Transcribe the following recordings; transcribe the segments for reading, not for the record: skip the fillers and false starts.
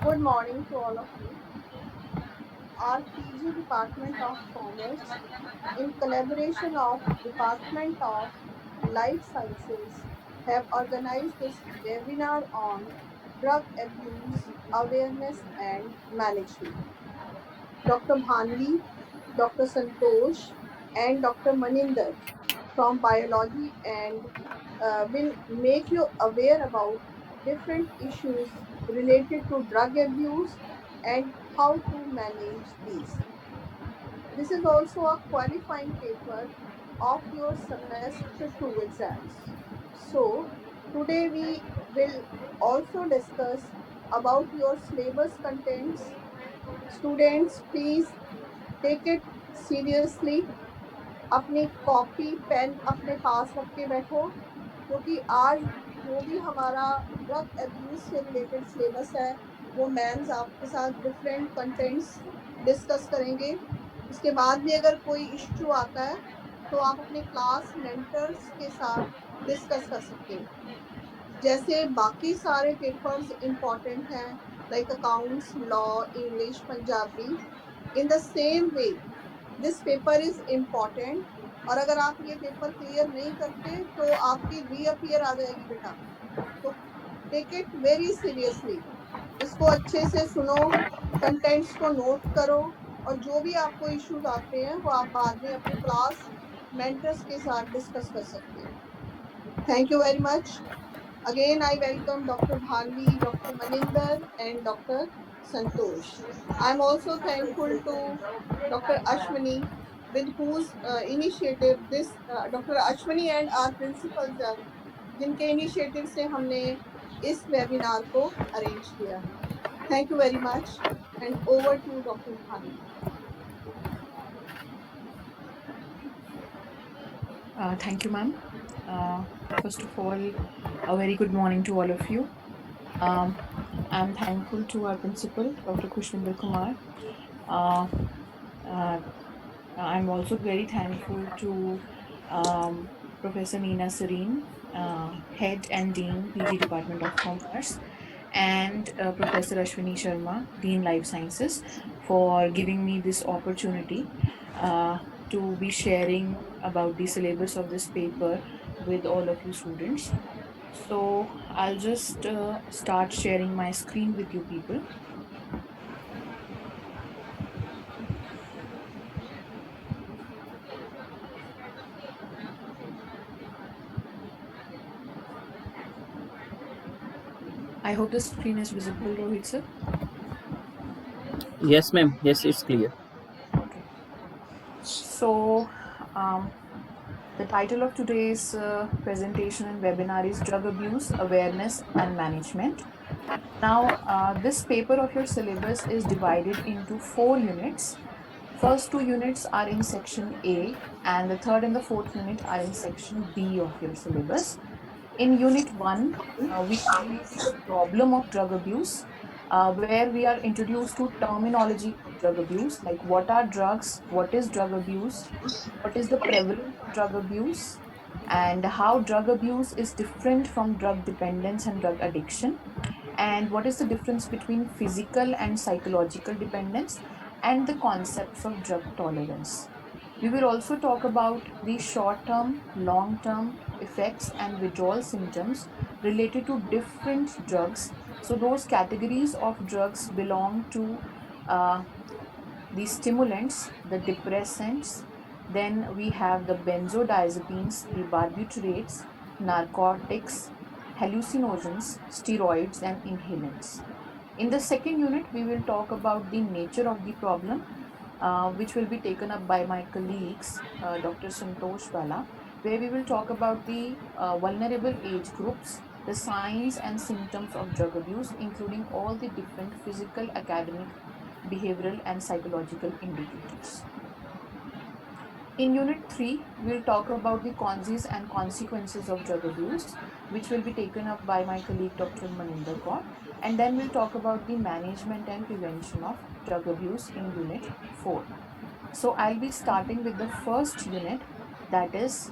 Good morning to all of you. Our PG Department of Commerce, in collaboration of Department of Life Sciences, have organized this webinar on drug abuse awareness and management. Dr. Bhanvi, Dr. Santosh, and Dr. Maninder from biology and will make you aware about different issues related to drug abuse and how to manage these. This is also a qualifying paper of your semester 2 exams. So, today we will also discuss about your syllabus contents. Students, please take it seriously. अपनी copy pen अपने पास रख के बैठो, क्योंकि आज जो भी हमारा ड्रग एब्यूज से रिलेटेड सिलेबस है वो मैम्स आपके साथ डिफरेंट कंटेंट्स डिस्कस करेंगे। इसके बाद भी अगर कोई इश्यू आता है तो आप अपने क्लास मेंटर्स के साथ डिस्कस कर सकते हैं। जैसे बाकी सारे पेपर्स इम्पॉर्टेंट हैं, like accounts, law, English, Punjabi, in the same way this paper is important. और अगर आप ये पेपर क्लियर नहीं करते तो आपकी रीअपियर आ जाएगी बेटा। तो टेक इट वेरी सीरियसली, इसको अच्छे से सुनो, कंटेंट्स को नोट करो, और जो भी आपको इश्यूज आते हैं वो आप बाद में अपने क्लास मेंटर्स के साथ डिस्कस कर सकते हैं। Thank you very much. Again, I welcome Dr. Bhanvi, Dr. Maninder, and Dr. Santosh. I'm also thankful to Dr. Ashwini, with whose initiative this Dr. Ashwini and our principals are, जिनके initiative से हमने इस webinar को arrange किया है। Thank you very much and over to doctor Bhani. Thank you, ma'am. First of all, a very good morning to all of you. Um, I'm thankful to our principal, Dr. Kushwinder Kumar. Uh, uh, I'm also very thankful to Professor Neena Serene, Head and Dean, PG Department of Commerce, and Professor Ashwini Sharma, Dean Life Sciences, for giving me this opportunity uh, to be sharing about the syllabus of this paper with all of you students. So I'll just start sharing my screen with you people. I hope the screen is visible, Rohit sir. Yes, ma'am. Yes, it's clear. Okay. So the title of today's presentation and webinar is Drug Abuse Awareness and Management. Now, this paper of your syllabus is divided into 4 units. First 2 units are in section A, and the third and the fourth unit are in section B of your syllabus. In unit 1, we deal with the problem of drug abuse, where we are introduced to terminology of drug abuse, like what are drugs, what is drug abuse, what is the prevalence of drug abuse, and how drug abuse is different from drug dependence and drug addiction, and what is the difference between physical and psychological dependence, and the concepts of drug tolerance. We will also talk about the short term, long term effects and withdrawal symptoms related to different drugs. So, those categories of drugs belong to uh, the stimulants, the depressants, then we have the benzodiazepines, the barbiturates, narcotics, hallucinogens, steroids, and inhalants. In the second unit, we will talk about the nature of the problem, which will be taken up by my colleagues, Dr. Santosh Wala, where we will talk about the vulnerable age groups, the signs and symptoms of drug abuse, including all the different physical, academic, behavioral, and psychological indicators. In Unit 3, we'll talk about the causes and consequences of drug abuse, which will be taken up by my colleague Dr. Maninder Kaur. And then we'll talk about the management and prevention of drug abuse in Unit 4. So I'll be starting with the first unit, that is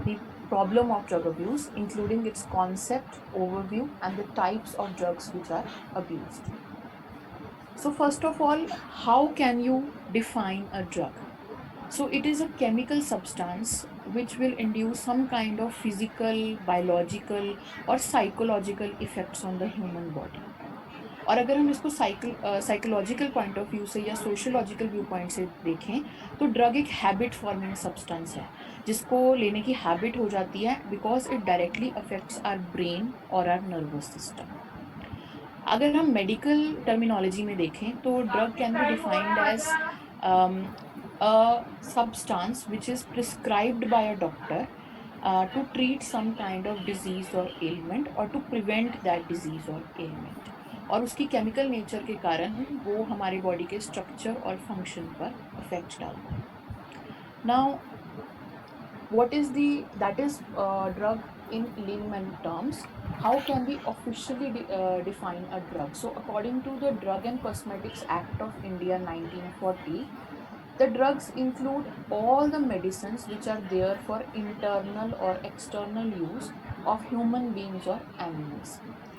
the problem of drug abuse, including its concept, overview, and the types of drugs which are abused. So first of all, how can you define a drug? So it is a chemical substance which will induce some kind of physical, biological or psychological effects on the human body. और अगर हम इसको psychological point of view से या sociological view point से देखें, तो drug एक हैबिट फॉर्मिंग सब्सटेंस है जिसको लेने की हैबिट हो जाती है because it directly affects our brain और आवर नर्वस सिस्टम. अगर हम मेडिकल टर्मिनोलॉजी में देखें तो drug can be defined as a substance which is prescribed by a doctor to treat some kind of disease or ailment or to prevent that disease or ailment. और उसकी chemical nature के कारण वो हमारे body के structure और function पर effect डालता है. Now what is the that is drug in layman terms. How can we officially define a drug? So according to the Drug and Cosmetics Act of India 1940, the drugs include all the medicines which are there for internal or external use of human beings or animals,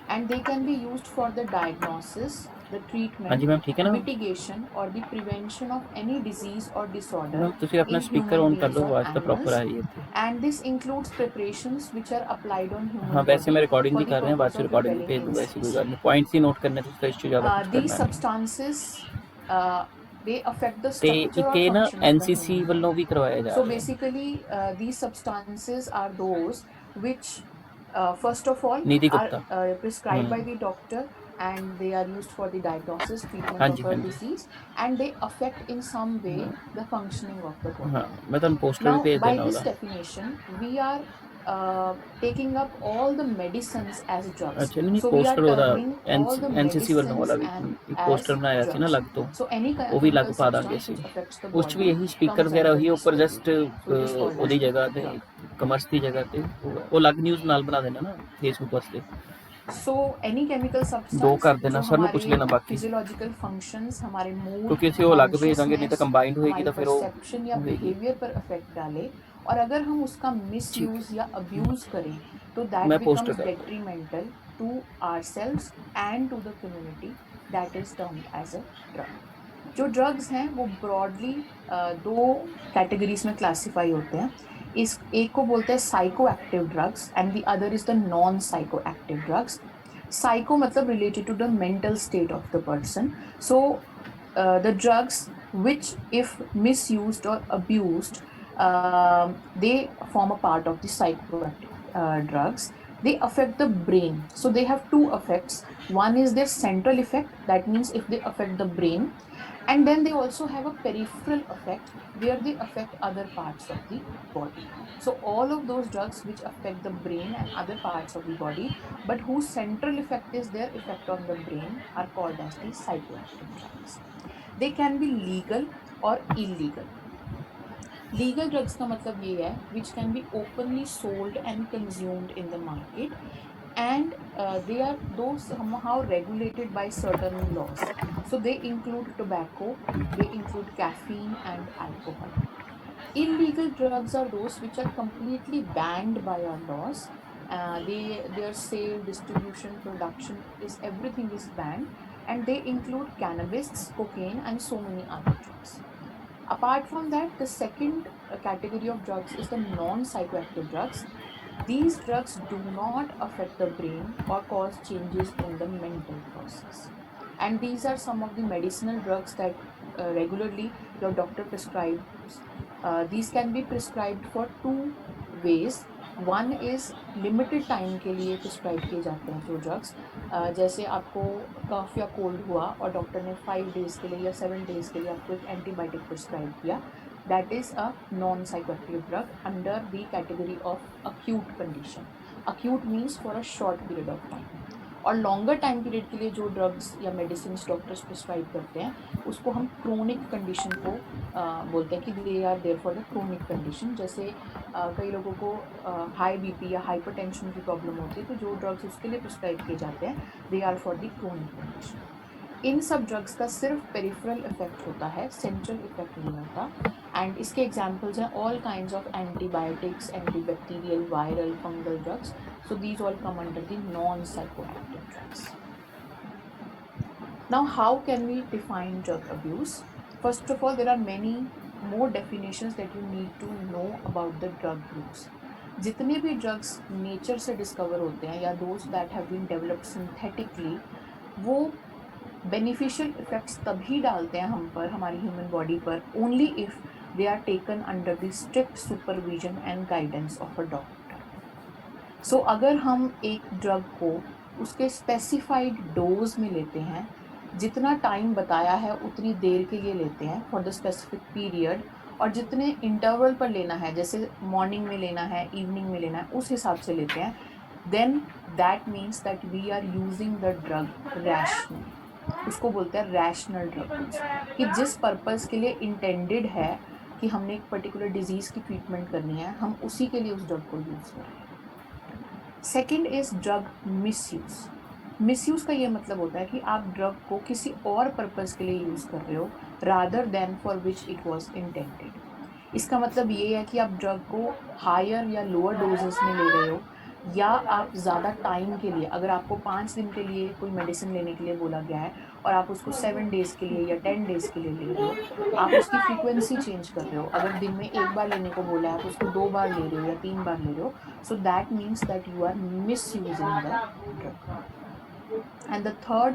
and they can be used for the diagnosis, the हाँ treatment, जी ma'am, ठीक है ना ma'am? mitigation or the prevention of any disease or disorder ma'am ਤੁਸੀਂ ਆਪਣਾ in speaker human on कर beings low, or आवाज़ तो proper animals. आ रही है ਇੱਥੇ. And this includes preparations which are applied on हाँ human वैसे मैं body रिकॉर्डिंग for भी the कर रहे हैं, बाद purpose से of रिकॉर्डिंग भी repelling भेज दूंगा, ऐसी कोई insects. बात नहीं. पॉइंट्स ही नोट करने तो उसका इश्यू ज़्यादा कुछ These करना नहीं. substances uh, they affect the ਤੇ structure ਇੱਕ or ਇਹ ਨਾ function of the NCC human ਵੱਲੋਂ body. ਵੀ ਕਰਵਾਇਆ ਜਾ So ਰਿਹਾ. basically, these substances are those which, first of all, नीति are Gupta. prescribed by the doctor, and they are used for the diagnosis, treatment हाँ of ji a हाँ जी. disease, and they affect in some way the functioning of the body. हाँ मैं ਤੁਹਾਨੂੰ poster भी Now, भेज by देना this ਉਹਦਾ. definition, we are taking up all the medicines as drugs. ਅੱਛਾ ਨਹੀਂ So we are पोस्टर ਉਹਦਾ terming all the NCC ਵੱਲੋਂ medicines ਵਾਲਾ ਵੀ and ਇੱਕ as पोस्टर ਬਣਾਇਆ ਸੀ ਨਾ drugs. ਅਲੱਗ ਤੋਂ, So any ਉਹ ਵੀ ਅਲੱਗ chemical ਪਾ ਦਾਂਗੇ substance ਅਸੀਂ. which affects the ਉਸ 'ਚ ਵੀ body ਇਹੀ ਸਪੀਕਰ comes ਵਗੈਰਾ under ਉਹੀ this ਉੱਪਰ heading. Just So it is called ਉਹਦੀ as ਜਗ੍ਹਾ ਤੇ drug. ਕਮਰਸ ਦੀ ਜਗ੍ਹਾ ਤੇ ਉਹ ਅਲੱਗ ਨਿਊਜ਼ ਨਾਲ ਬਣਾ ਦੇਣਾ ਨਾ ਫੇਸਬੁੱਕ ਵਾਸਤੇ. So any chemical दो substance कर देना, जो सर ने पूछ हमारे लेना बाकी, physiological functions, हमारे mood, क्योंकि इसे वो अलग भेज देंगे, नहीं तो consciousness, कंबाइंड होएगी हमारी तो फिर वो perception या होएगी. behavior पर effect डाले, और अगर हम उसका ठीक misuse है, या abuse करें, तो that मैं पोस्टर becomes कर दूँ. detrimental to ourselves and to the community. That is termed as a drug. जो ड्रग्स हैं वो ब्रॉडली दो कैटेगरीज में क्लासीफाई होते हैं. इस एक को बोलते हैं psycho active drugs and the other is the non psycho active drugs. Psycho matlab related to the mental state of the person. So the drugs which if misused or abused, they form a part of the psychoactive drugs. They affect the brain. So they have two effects. One is their central effect, that means if they affect the brain, and then they also have a peripheral effect where they affect other parts of the body. So all of those drugs which affect the brain and other parts of the body, but whose central effect is their effect on the brain, are called as the psychoactive drugs. They can be legal or illegal. Legal drugs का मतलब ये है which can be openly sold and consumed in the market, and they are those somehow regulated by certain laws. So they include tobacco, they include caffeine and alcohol. Illegal drugs are those which are completely banned by our laws. Their sale, distribution, production is everything is banned, and they include cannabis, cocaine, and so many other drugs. Apart from that, the second category of drugs is the non-psychoactive drugs. These drugs do not affect the brain or cause changes in the mental process. And these are some of the medicinal drugs that regularly your doctor prescribes. These can be prescribed for two ways. One is limited time के लिए prescribe किए जाते हैं जो drugs, जैसे आपको कफ या cold हुआ और डॉक्टर ने 5 डेज़ के लिए या 7 डेज़ के लिए आपको एक एंटीबायोटिक प्रिस्क्राइब किया, that is a non psychoactive drug under the category of acute condition. Acute means for a short period of time. और लॉन्गर टाइम पीरियड के लिए जो ड्रग्स या मेडिसिन डॉक्टर्स प्रिस्क्राइब करते हैं उसको हम क्रोनिक कंडीशन को बोलते हैं कि they are there for the chronic condition. जैसे कई लोगों को हाई बीपी या हाइपरटेंशन की प्रॉब्लम होती है, तो जो ड्रग्स उसके लिए प्रिस्क्राइब किए जाते हैं they are for the chronic condition. इन सब ड्रग्स का सिर्फ पेरिफेरल इफेक्ट होता है, सेंट्रल इफेक्ट नहीं होता. एंड इसके एग्जांपल्स हैं all kinds of antibiotics, antibacterial, viral, fungal drugs. So these all come under the non-psychoactive drugs. Now, how can we define drug abuse? First of all, there are many more definitions that you need to know about the drug use. जितने भी drugs nature से discover होते हैं या those that have been developed synthetically, वो beneficial effects तभी डालते हैं हम पर, हमारी ह्यूमन बॉडी पर, only if they are taken under the strict supervision and guidance of a doctor. So अगर हम एक ड्रग को उसके स्पेसिफाइड डोज में लेते हैं, जितना टाइम बताया है उतनी देर के लिए लेते हैं फॉर द स्पेसिफिक पीरियड, और जितने इंटरवल पर लेना है, जैसे मॉर्निंग में लेना है, इवनिंग में लेना है, उस हिसाब से लेते हैं, then that means that we are using the drug rationally. उसको बोलते हैं रैशनल ड्रग, कि जिस पर्पस के लिए इंटेंडेड है कि हमने एक पर्टिकुलर डिजीज की ट्रीटमेंट करनी है, हम उसी के लिए उस ड्रग को यूज कर रहे हैं. Second is drug misuse. Misuse का ये मतलब होता है कि आप ड्रग को किसी और पर्पस के लिए यूज कर रहे हो rather than for which it was intended. इसका मतलब ये है कि आप ड्रग को हायर या लोअर डोजेस में ले रहे हो, या आप ज़्यादा टाइम के लिए, अगर आपको 5 दिन के लिए कोई मेडिसिन लेने के लिए बोला गया है और आप उसको 7 डेज़ के लिए या 10 डेज़ के लिए ले रहे हो, आप उसकी फ्रीक्वेंसी चेंज कर रहे हो. अगर दिन में 1 बार लेने को बोला है, आप उसको 2 बार ले रहे हो या 3 बार ले रहे हो, so that means that you are misusing the drug. And the third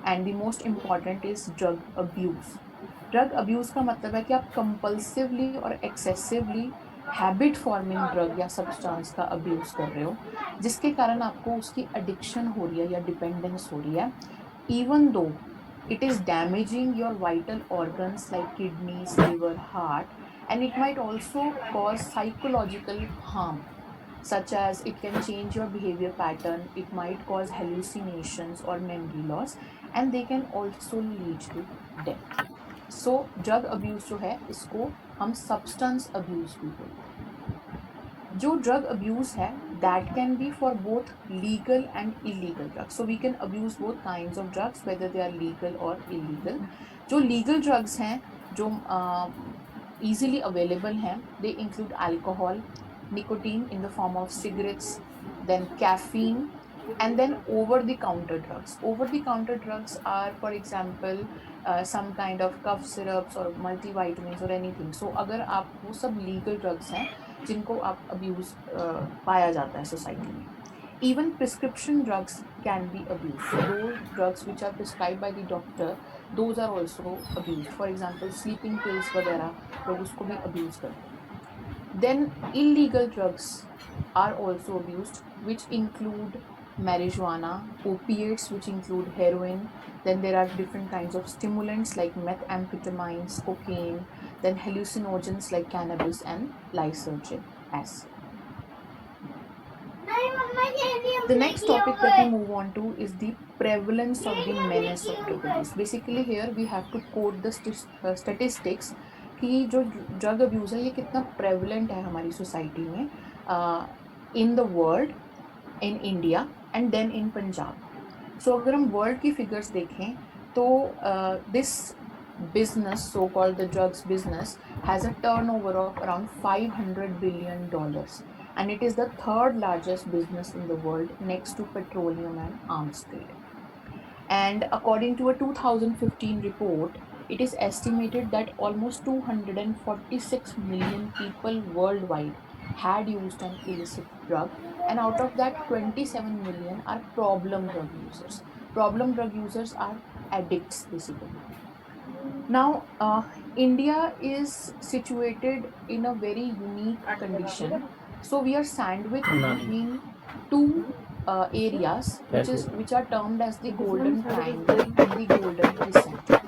and the most important is drug abuse. Drug abuse का मतलब है कि आप कंपल्सिवली और एक्सेसिवली हैबिट फॉर्मिंग ड्रग या सब्सटेंस का अब्यूज़ कर रहे हो, जिसके कारण आपको उसकी एडिक्शन हो रही है या डिपेंडेंस हो रही है, even though it is damaging your vital organs like kidneys, liver, heart, and it might also cause psychological harm, such as it can change your behavior pattern, it might cause hallucinations or memory loss, and they can also lead to death. So drug abuse जो है, इसको हम substance abuse भी बोलते हैं. जो drug abuse है, that can be for both legal and illegal drugs. So we can abuse both kinds of drugs whether they are legal और इलीगल. जो लीगल ड्रग्स हैं, जो easily available हैं, they include alcohol, nicotine in the form of cigarettes, then caffeine, and then over-the-counter drugs. Over-the-counter drugs are, for example, some kind of cough syrups or multivitamins or anything. So अगर आप, वो सब legal drugs हैं जिनको आप abuse पाया जाता है सोसाइटी में. Even prescription drugs can be abused. So those drugs which are prescribed by the doctor, those are also abused. For example, sleeping pills वगैरह लोग उसको भी abuse करते हैं. Then illegal drugs are also abused, which include marijuana, opiates which include heroin, then there are different kinds of stimulants like methamphetamines, cocaine, then hallucinogens like cannabis and lysergic acid. The next topic that we move on to is the prevalence of the menace of drug abuse. Basically here we have to quote the statistics कि जो drug abuse है ये कितना prevalent है हमारी society में, in the world, in India and then in Punjab. So अगर हम वर्ल्ड की फिगर्स देखें तो this business, so called the drugs business, has a turnover of around $500 billion, and it is the third largest business in the world next to petroleum and arms trade. And according to a 2015 report, it is estimated that almost 246 million people worldwide had used an illicit drug, and out of that 27 million are problem drug users. Problem drug users are addicts basically. Now, India is situated in a very unique condition. So we are sandwiched between two areas, which are termed as the Golden Triangle and the Golden Crescent.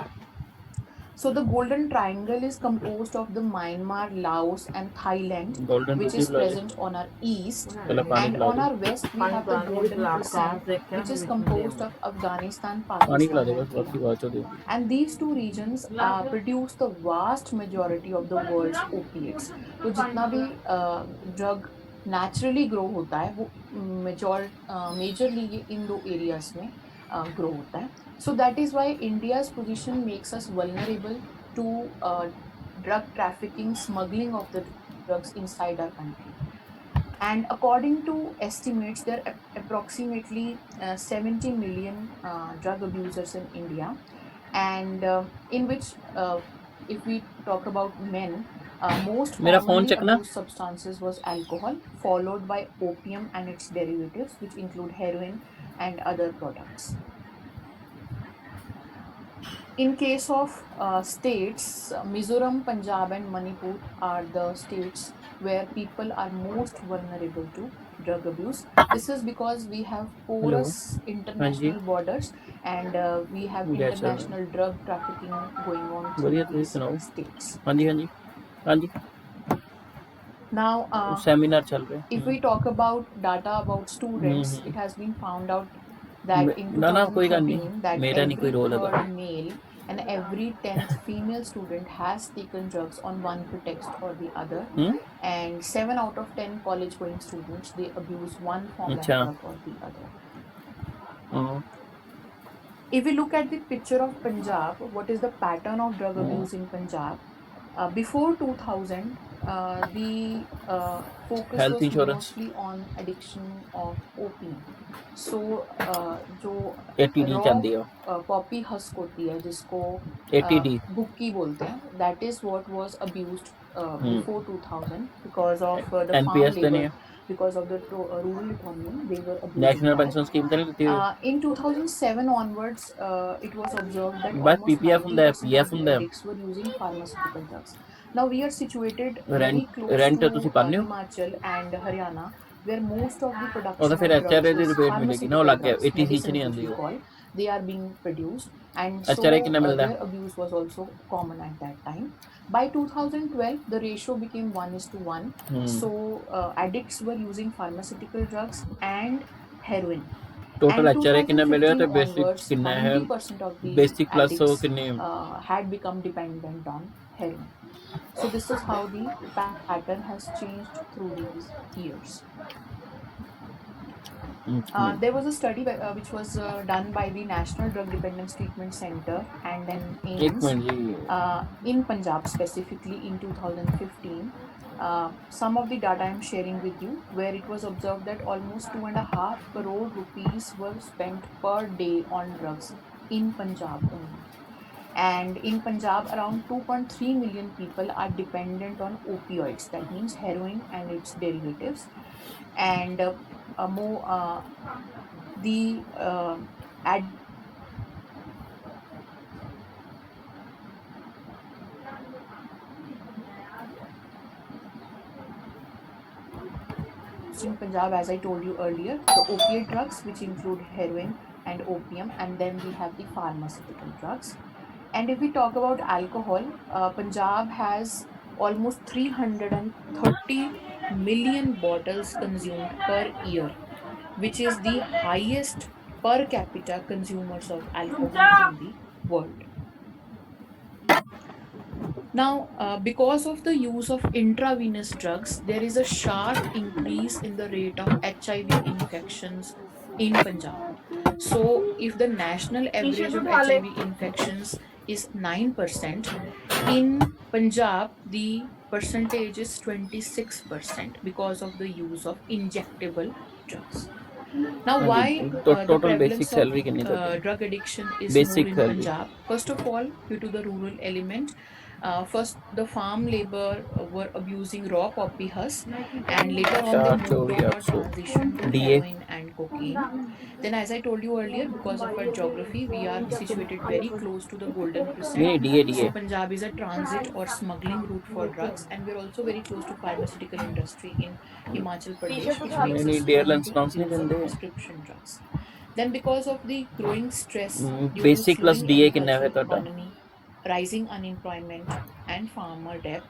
So the Golden Triangle is composed of the Myanmar, Laos, and Thailand, which is present on our east, and on our west we have the Golden Crescent, which is composed of Afghanistan, Pakistan, and Iran. And these two regions produce the vast majority of the world's opiates. तो जितना भी drug naturally grow होता है, वो majorly ये इन दो areas में grow होता है. So that is why India's position makes us vulnerable to drug trafficking, smuggling of the drugs inside our country. And according to estimates, there approximately 70 million drug abusers in India, and in which, if we talk about men, most मेरा phone commonly चकना abused substances was alcohol, followed by opium and its derivatives, which include heroin and other products. In case of states, Mizoram, Punjab, and Manipur are the states where people are most vulnerable to drug abuse. This is because we have hello porous हाँ जी international borders, and we have क्या चल रहा international drug trafficking going on है through बढ़िया तुम these सुनाओ states. हाँ जी हाँ जी हाँ जी Now, सेमिनार चल रहे if we talk about data about students, it hmm has been found out that in ना ना कोई गल नहीं 2013 that मेरा नहीं कोई every रोल हैगा third male and every 10th female student has taken drugs on one pretext or the other, and 7 out of 10 college going students, they abuse one form of अच्छा drug or the other. Hmm If we look at the picture of Punjab, what is the pattern of drug abuse in Punjab? Before 2000, the focus health was insurance mostly on addiction of opium. So, जो 80D raw चलती है poppy husk होती है, जिसको 80D बुक्की बोलते हैं, that is what was abused hmm before 2000 because of the farm NPS तो नहीं labor, है because of the rural economy, they were abusing national that. Pension scheme तो नहीं लेती हुई In 2007 onwards, it was observed that बस almost PPF ਹੁੰਦਾ 90% of PF the ਹੁੰਦਾ addicts were using pharmaceutical drugs. Now, we are situated very rent close rent to ਤੁਸੀਂ ਪਾਉਂਦੇ ਹੋ Himachal and Haryana, where most of the ਉਹ ਤਾਂ production ਫਿਰ of drugs ਐਚਆਰਏ the is ਰਿਪੇਟ ਮਿਲੇਗੀ ਨਾ ਉਹ pharmaceutical ਲੱਗ ਗਿਆ drugs, 80C ਚ ਨਹੀਂ medicines, which ਆਉਂਦੀ we ਉਹ call. They are being produced, and ਐਚਆਰਏ so ਕਿੰਨਾ ਮਿਲਦਾ their abuse was also common at that time. By 2012, the ratio became 1:1. So, addicts were using pharmaceutical drugs and heroin. Total And ਐਚਆਰਏ ਕਿੰਨਾ ਮਿਲਿਆ 2015 ਤੇ basic onwards, ਕਿੰਨਾ ਹੈ 90% of the basic plus ਉਹ addicts ਕਿੰਨੇ had become dependent on heroin. So, this is how the pattern has changed through these years. There was a study which was done by the National Drug Dependence Treatment Center and then ਇੱਕ AIMS minute ਜੀ in Punjab specifically in 2015. Some of the data I'm sharing with you, where it was observed that almost 2.5 crore rupees were spent per day on drugs in Punjab only. And in Punjab, around 2.3 million people are dependent on opioids, that means heroin and its derivatives. And more the addiction in Punjab, as I told you earlier, the opiate drugs, which include heroin and opium, and then we have the pharmaceutical drugs. And if we talk about alcohol, Punjab has almost 330 million bottles consumed per year, which is the highest per capita consumers of alcohol in the world. Now, because of the use of intravenous drugs, there is a sharp increase in the rate of HIV infections in Punjab. So, if the national average of HIV infections is 9%, in Punjab, the percentage is 26% because of the use of injectable drugs. Now, ਹਾਂਜੀ why the total basic prevalence of salary ਕਿੰਨੀ ਤੁਹਾਡੀ drug addiction is more basic in salary Punjab? First of all, due to the rural element, first the farm labor were abusing raw poppy husk, and later on they moved 424 on or 800 transitioned to DA heroin and cocaine. Then, as I told you earlier, because of our geography, we are situated very close to the Golden ਨਹੀਂ Crescent. ਨਹੀਂ DA So, DA Punjab is a transit or smuggling route for drugs, and we're also very close to pharmaceutical industry in Himachal Pradesh, which ਨਹੀਂ makes ਨਹੀਂ us ਡੀਅਰ prone to ਲੈਂਸ ਨਹੀਂ use of ਦਿੰਦੇ prescription drugs. Then, because of the growing stress due to basic plus slowing DA ਕਿੰਨਾ ਹੈ agricultural ਤੁਹਾਡਾ economy, rising unemployment, and farmer debt,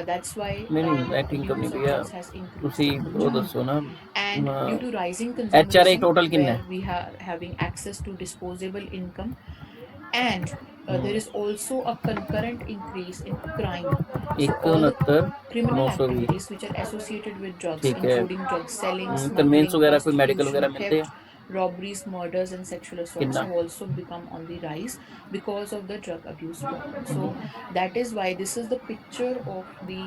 that's why ਨਹੀਂ ਨਹੀਂ the ਨੈਟ ਇਨਕਮ ਨਹੀਂ abuse of ਭਈਆ drugs has increased ਤੁਸੀਂ in ਉਹ Punjab. ਦੱਸੋ ਨਾ And due to rising ਐਚਆਰਏ consumerism, total ਕਿੰਨਾ where ਹੈ we are having access to disposable income, and there is also a concurrent increase in crime. So, all the 169 criminal 920 activities which are associated with drugs, ਠੀਕ ਹੈ including drug selling, convince smuggling, ਵਗੈਰਾ ਕੋਈ medical ਵਗੈਰਾ prostitution, ਮਿਲਦੇ ਆ theft, robberies, murders, and sexual assaults ਕਿੰਨਾ have also become on the rise because of the drug abuse problem. So, that is why this is the picture of the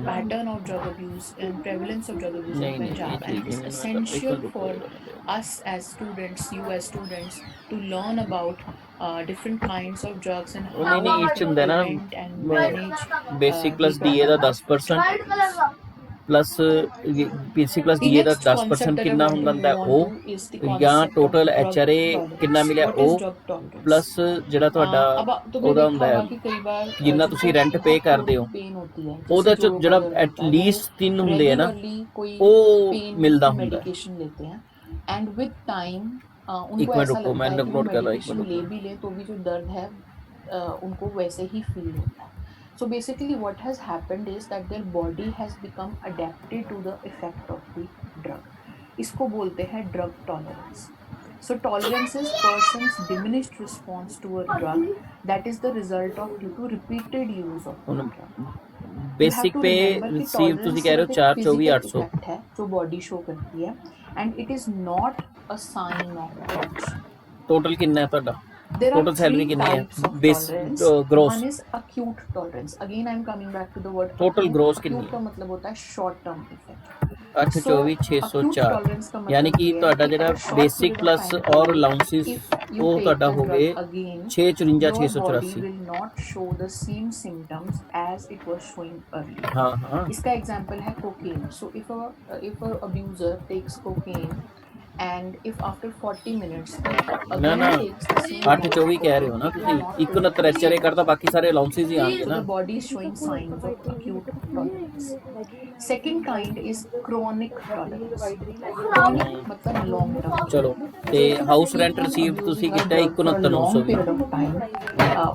pattern of drug abuse and prevalence of drug abuse in नहीं नहीं ये Punjab, cheese and नहीं it's मैंने पता एक essential minute रुको for एक minute us as students, you as students, to learn about different kinds of drugs and ਉਹ how ਨਹੀਂ ਇਹ ਚ to ਹੁੰਦਾ ਨਾ prevent and manage basic the plus DA the problem of 10% drug abuse. Plus basic plus The DA the next concept 10% that I ਕਿੰਨਾ want to ਹੁੰਦਾ move on ਉਹ to is the ਜਾਂ concept of total drug ਐਚਆਰਏ ਕਿੰਨਾ tolerance. ਮਿਲਿਆ What is ਉਹ drug tolerance? Plus ਜਿਹੜਾ ਤੁਹਾਡਾ अब तुमने ਉਹਦਾ देखा ਹੁੰਦਾ होगा है कि कई बार जिन्ना जिनको ਤੁਸੀਂ ਰੈਂਟ ਪੇ बहुत ਕਰਦੇ क्रोनिक हो पेन होती है, ਉਹਦੇ जैसे ਚ जोड़ों का ਜਿਹੜਾ दर्द होता है, एटलीस्ट वो 3 ਹੁੰਦੇ ਆ ਨਾ रेगुलरली कोई ਉਹ पेन ਮਿਲਦਾ की ਹੁੰਦਾ है। मेडिकेशन लेते हैं, एंड विद टाइम एक उनको मिनट ऐसा रुको मैं लगता है कि वो नोट कर रहा हूँ, एक मेडिकेशन मिनट ले रुको भी ले तो भी जो दर्द है उनको वैसे ही फील होता है. So basically what has happened is that their body has become adapted to the effect of the drug. इसको बोलते हैं drug tolerance. So tolerance is person's diminished response to a drug that is the result of due to repeated use of the ਹੁਣ drug. You have basic to pay remember कि receive ਤੁਸੀਂ tolerance ਕਹਿ ਰਹੇ सिर्फ ਹੋ एक 4 24 physical 800 effect है जो body show करती है, and it is not a sign of condition. Total ਕਿੰਨਾ ਹੈ ਤੁਹਾਡਾ There are total salary three ਕਿੰਨੀ ਹੈ types of base tolerance. Gross One is acute tolerance. Again, I'm coming back to the word total acute. Gross कितनी Acute का है मतलब होता है short term effect. 8 So 24 acute 604 tolerance का यानी मतलब कि ये है ਤੁਹਾਡਾ कि ਜਿਹੜਾ at a short basic period of plus time के ਔਰ लिए, ਅਲਾउਂਸਿਸ if you ਉਹ take ਤੁਹਾਡਾ the ਹੋ drug ਗਏ again, 654 your body 684 will not show the same symptoms as it was showing earlier. हाँ हाँ इसका example है cocaine. So if a abuser takes cocaine, and if after 40 minutes he ना again ना takes the same 8 amount of 24 ਕਹਿ ਰਹੇ ਹੋ cocaine, ਨਾ it will ਤੁਸੀਂ not 169 produce ਐਚਆਰਏ ਕਰਦਾ ਬਾਕੀ ਸਾਰੇ ਅਲਾउਂਸਿਸ ਹੀ ਆਣਗੇ so ना the body is showing signs of acute tolerance. Second kind is chronic tolerance. Chronic मतलब long term. ਚਲੋ So ਤੇ if you house keep rent on receive abusing ਤੁਸੀਂ a ਕੀਤਾ drug for a 69920 long period of time,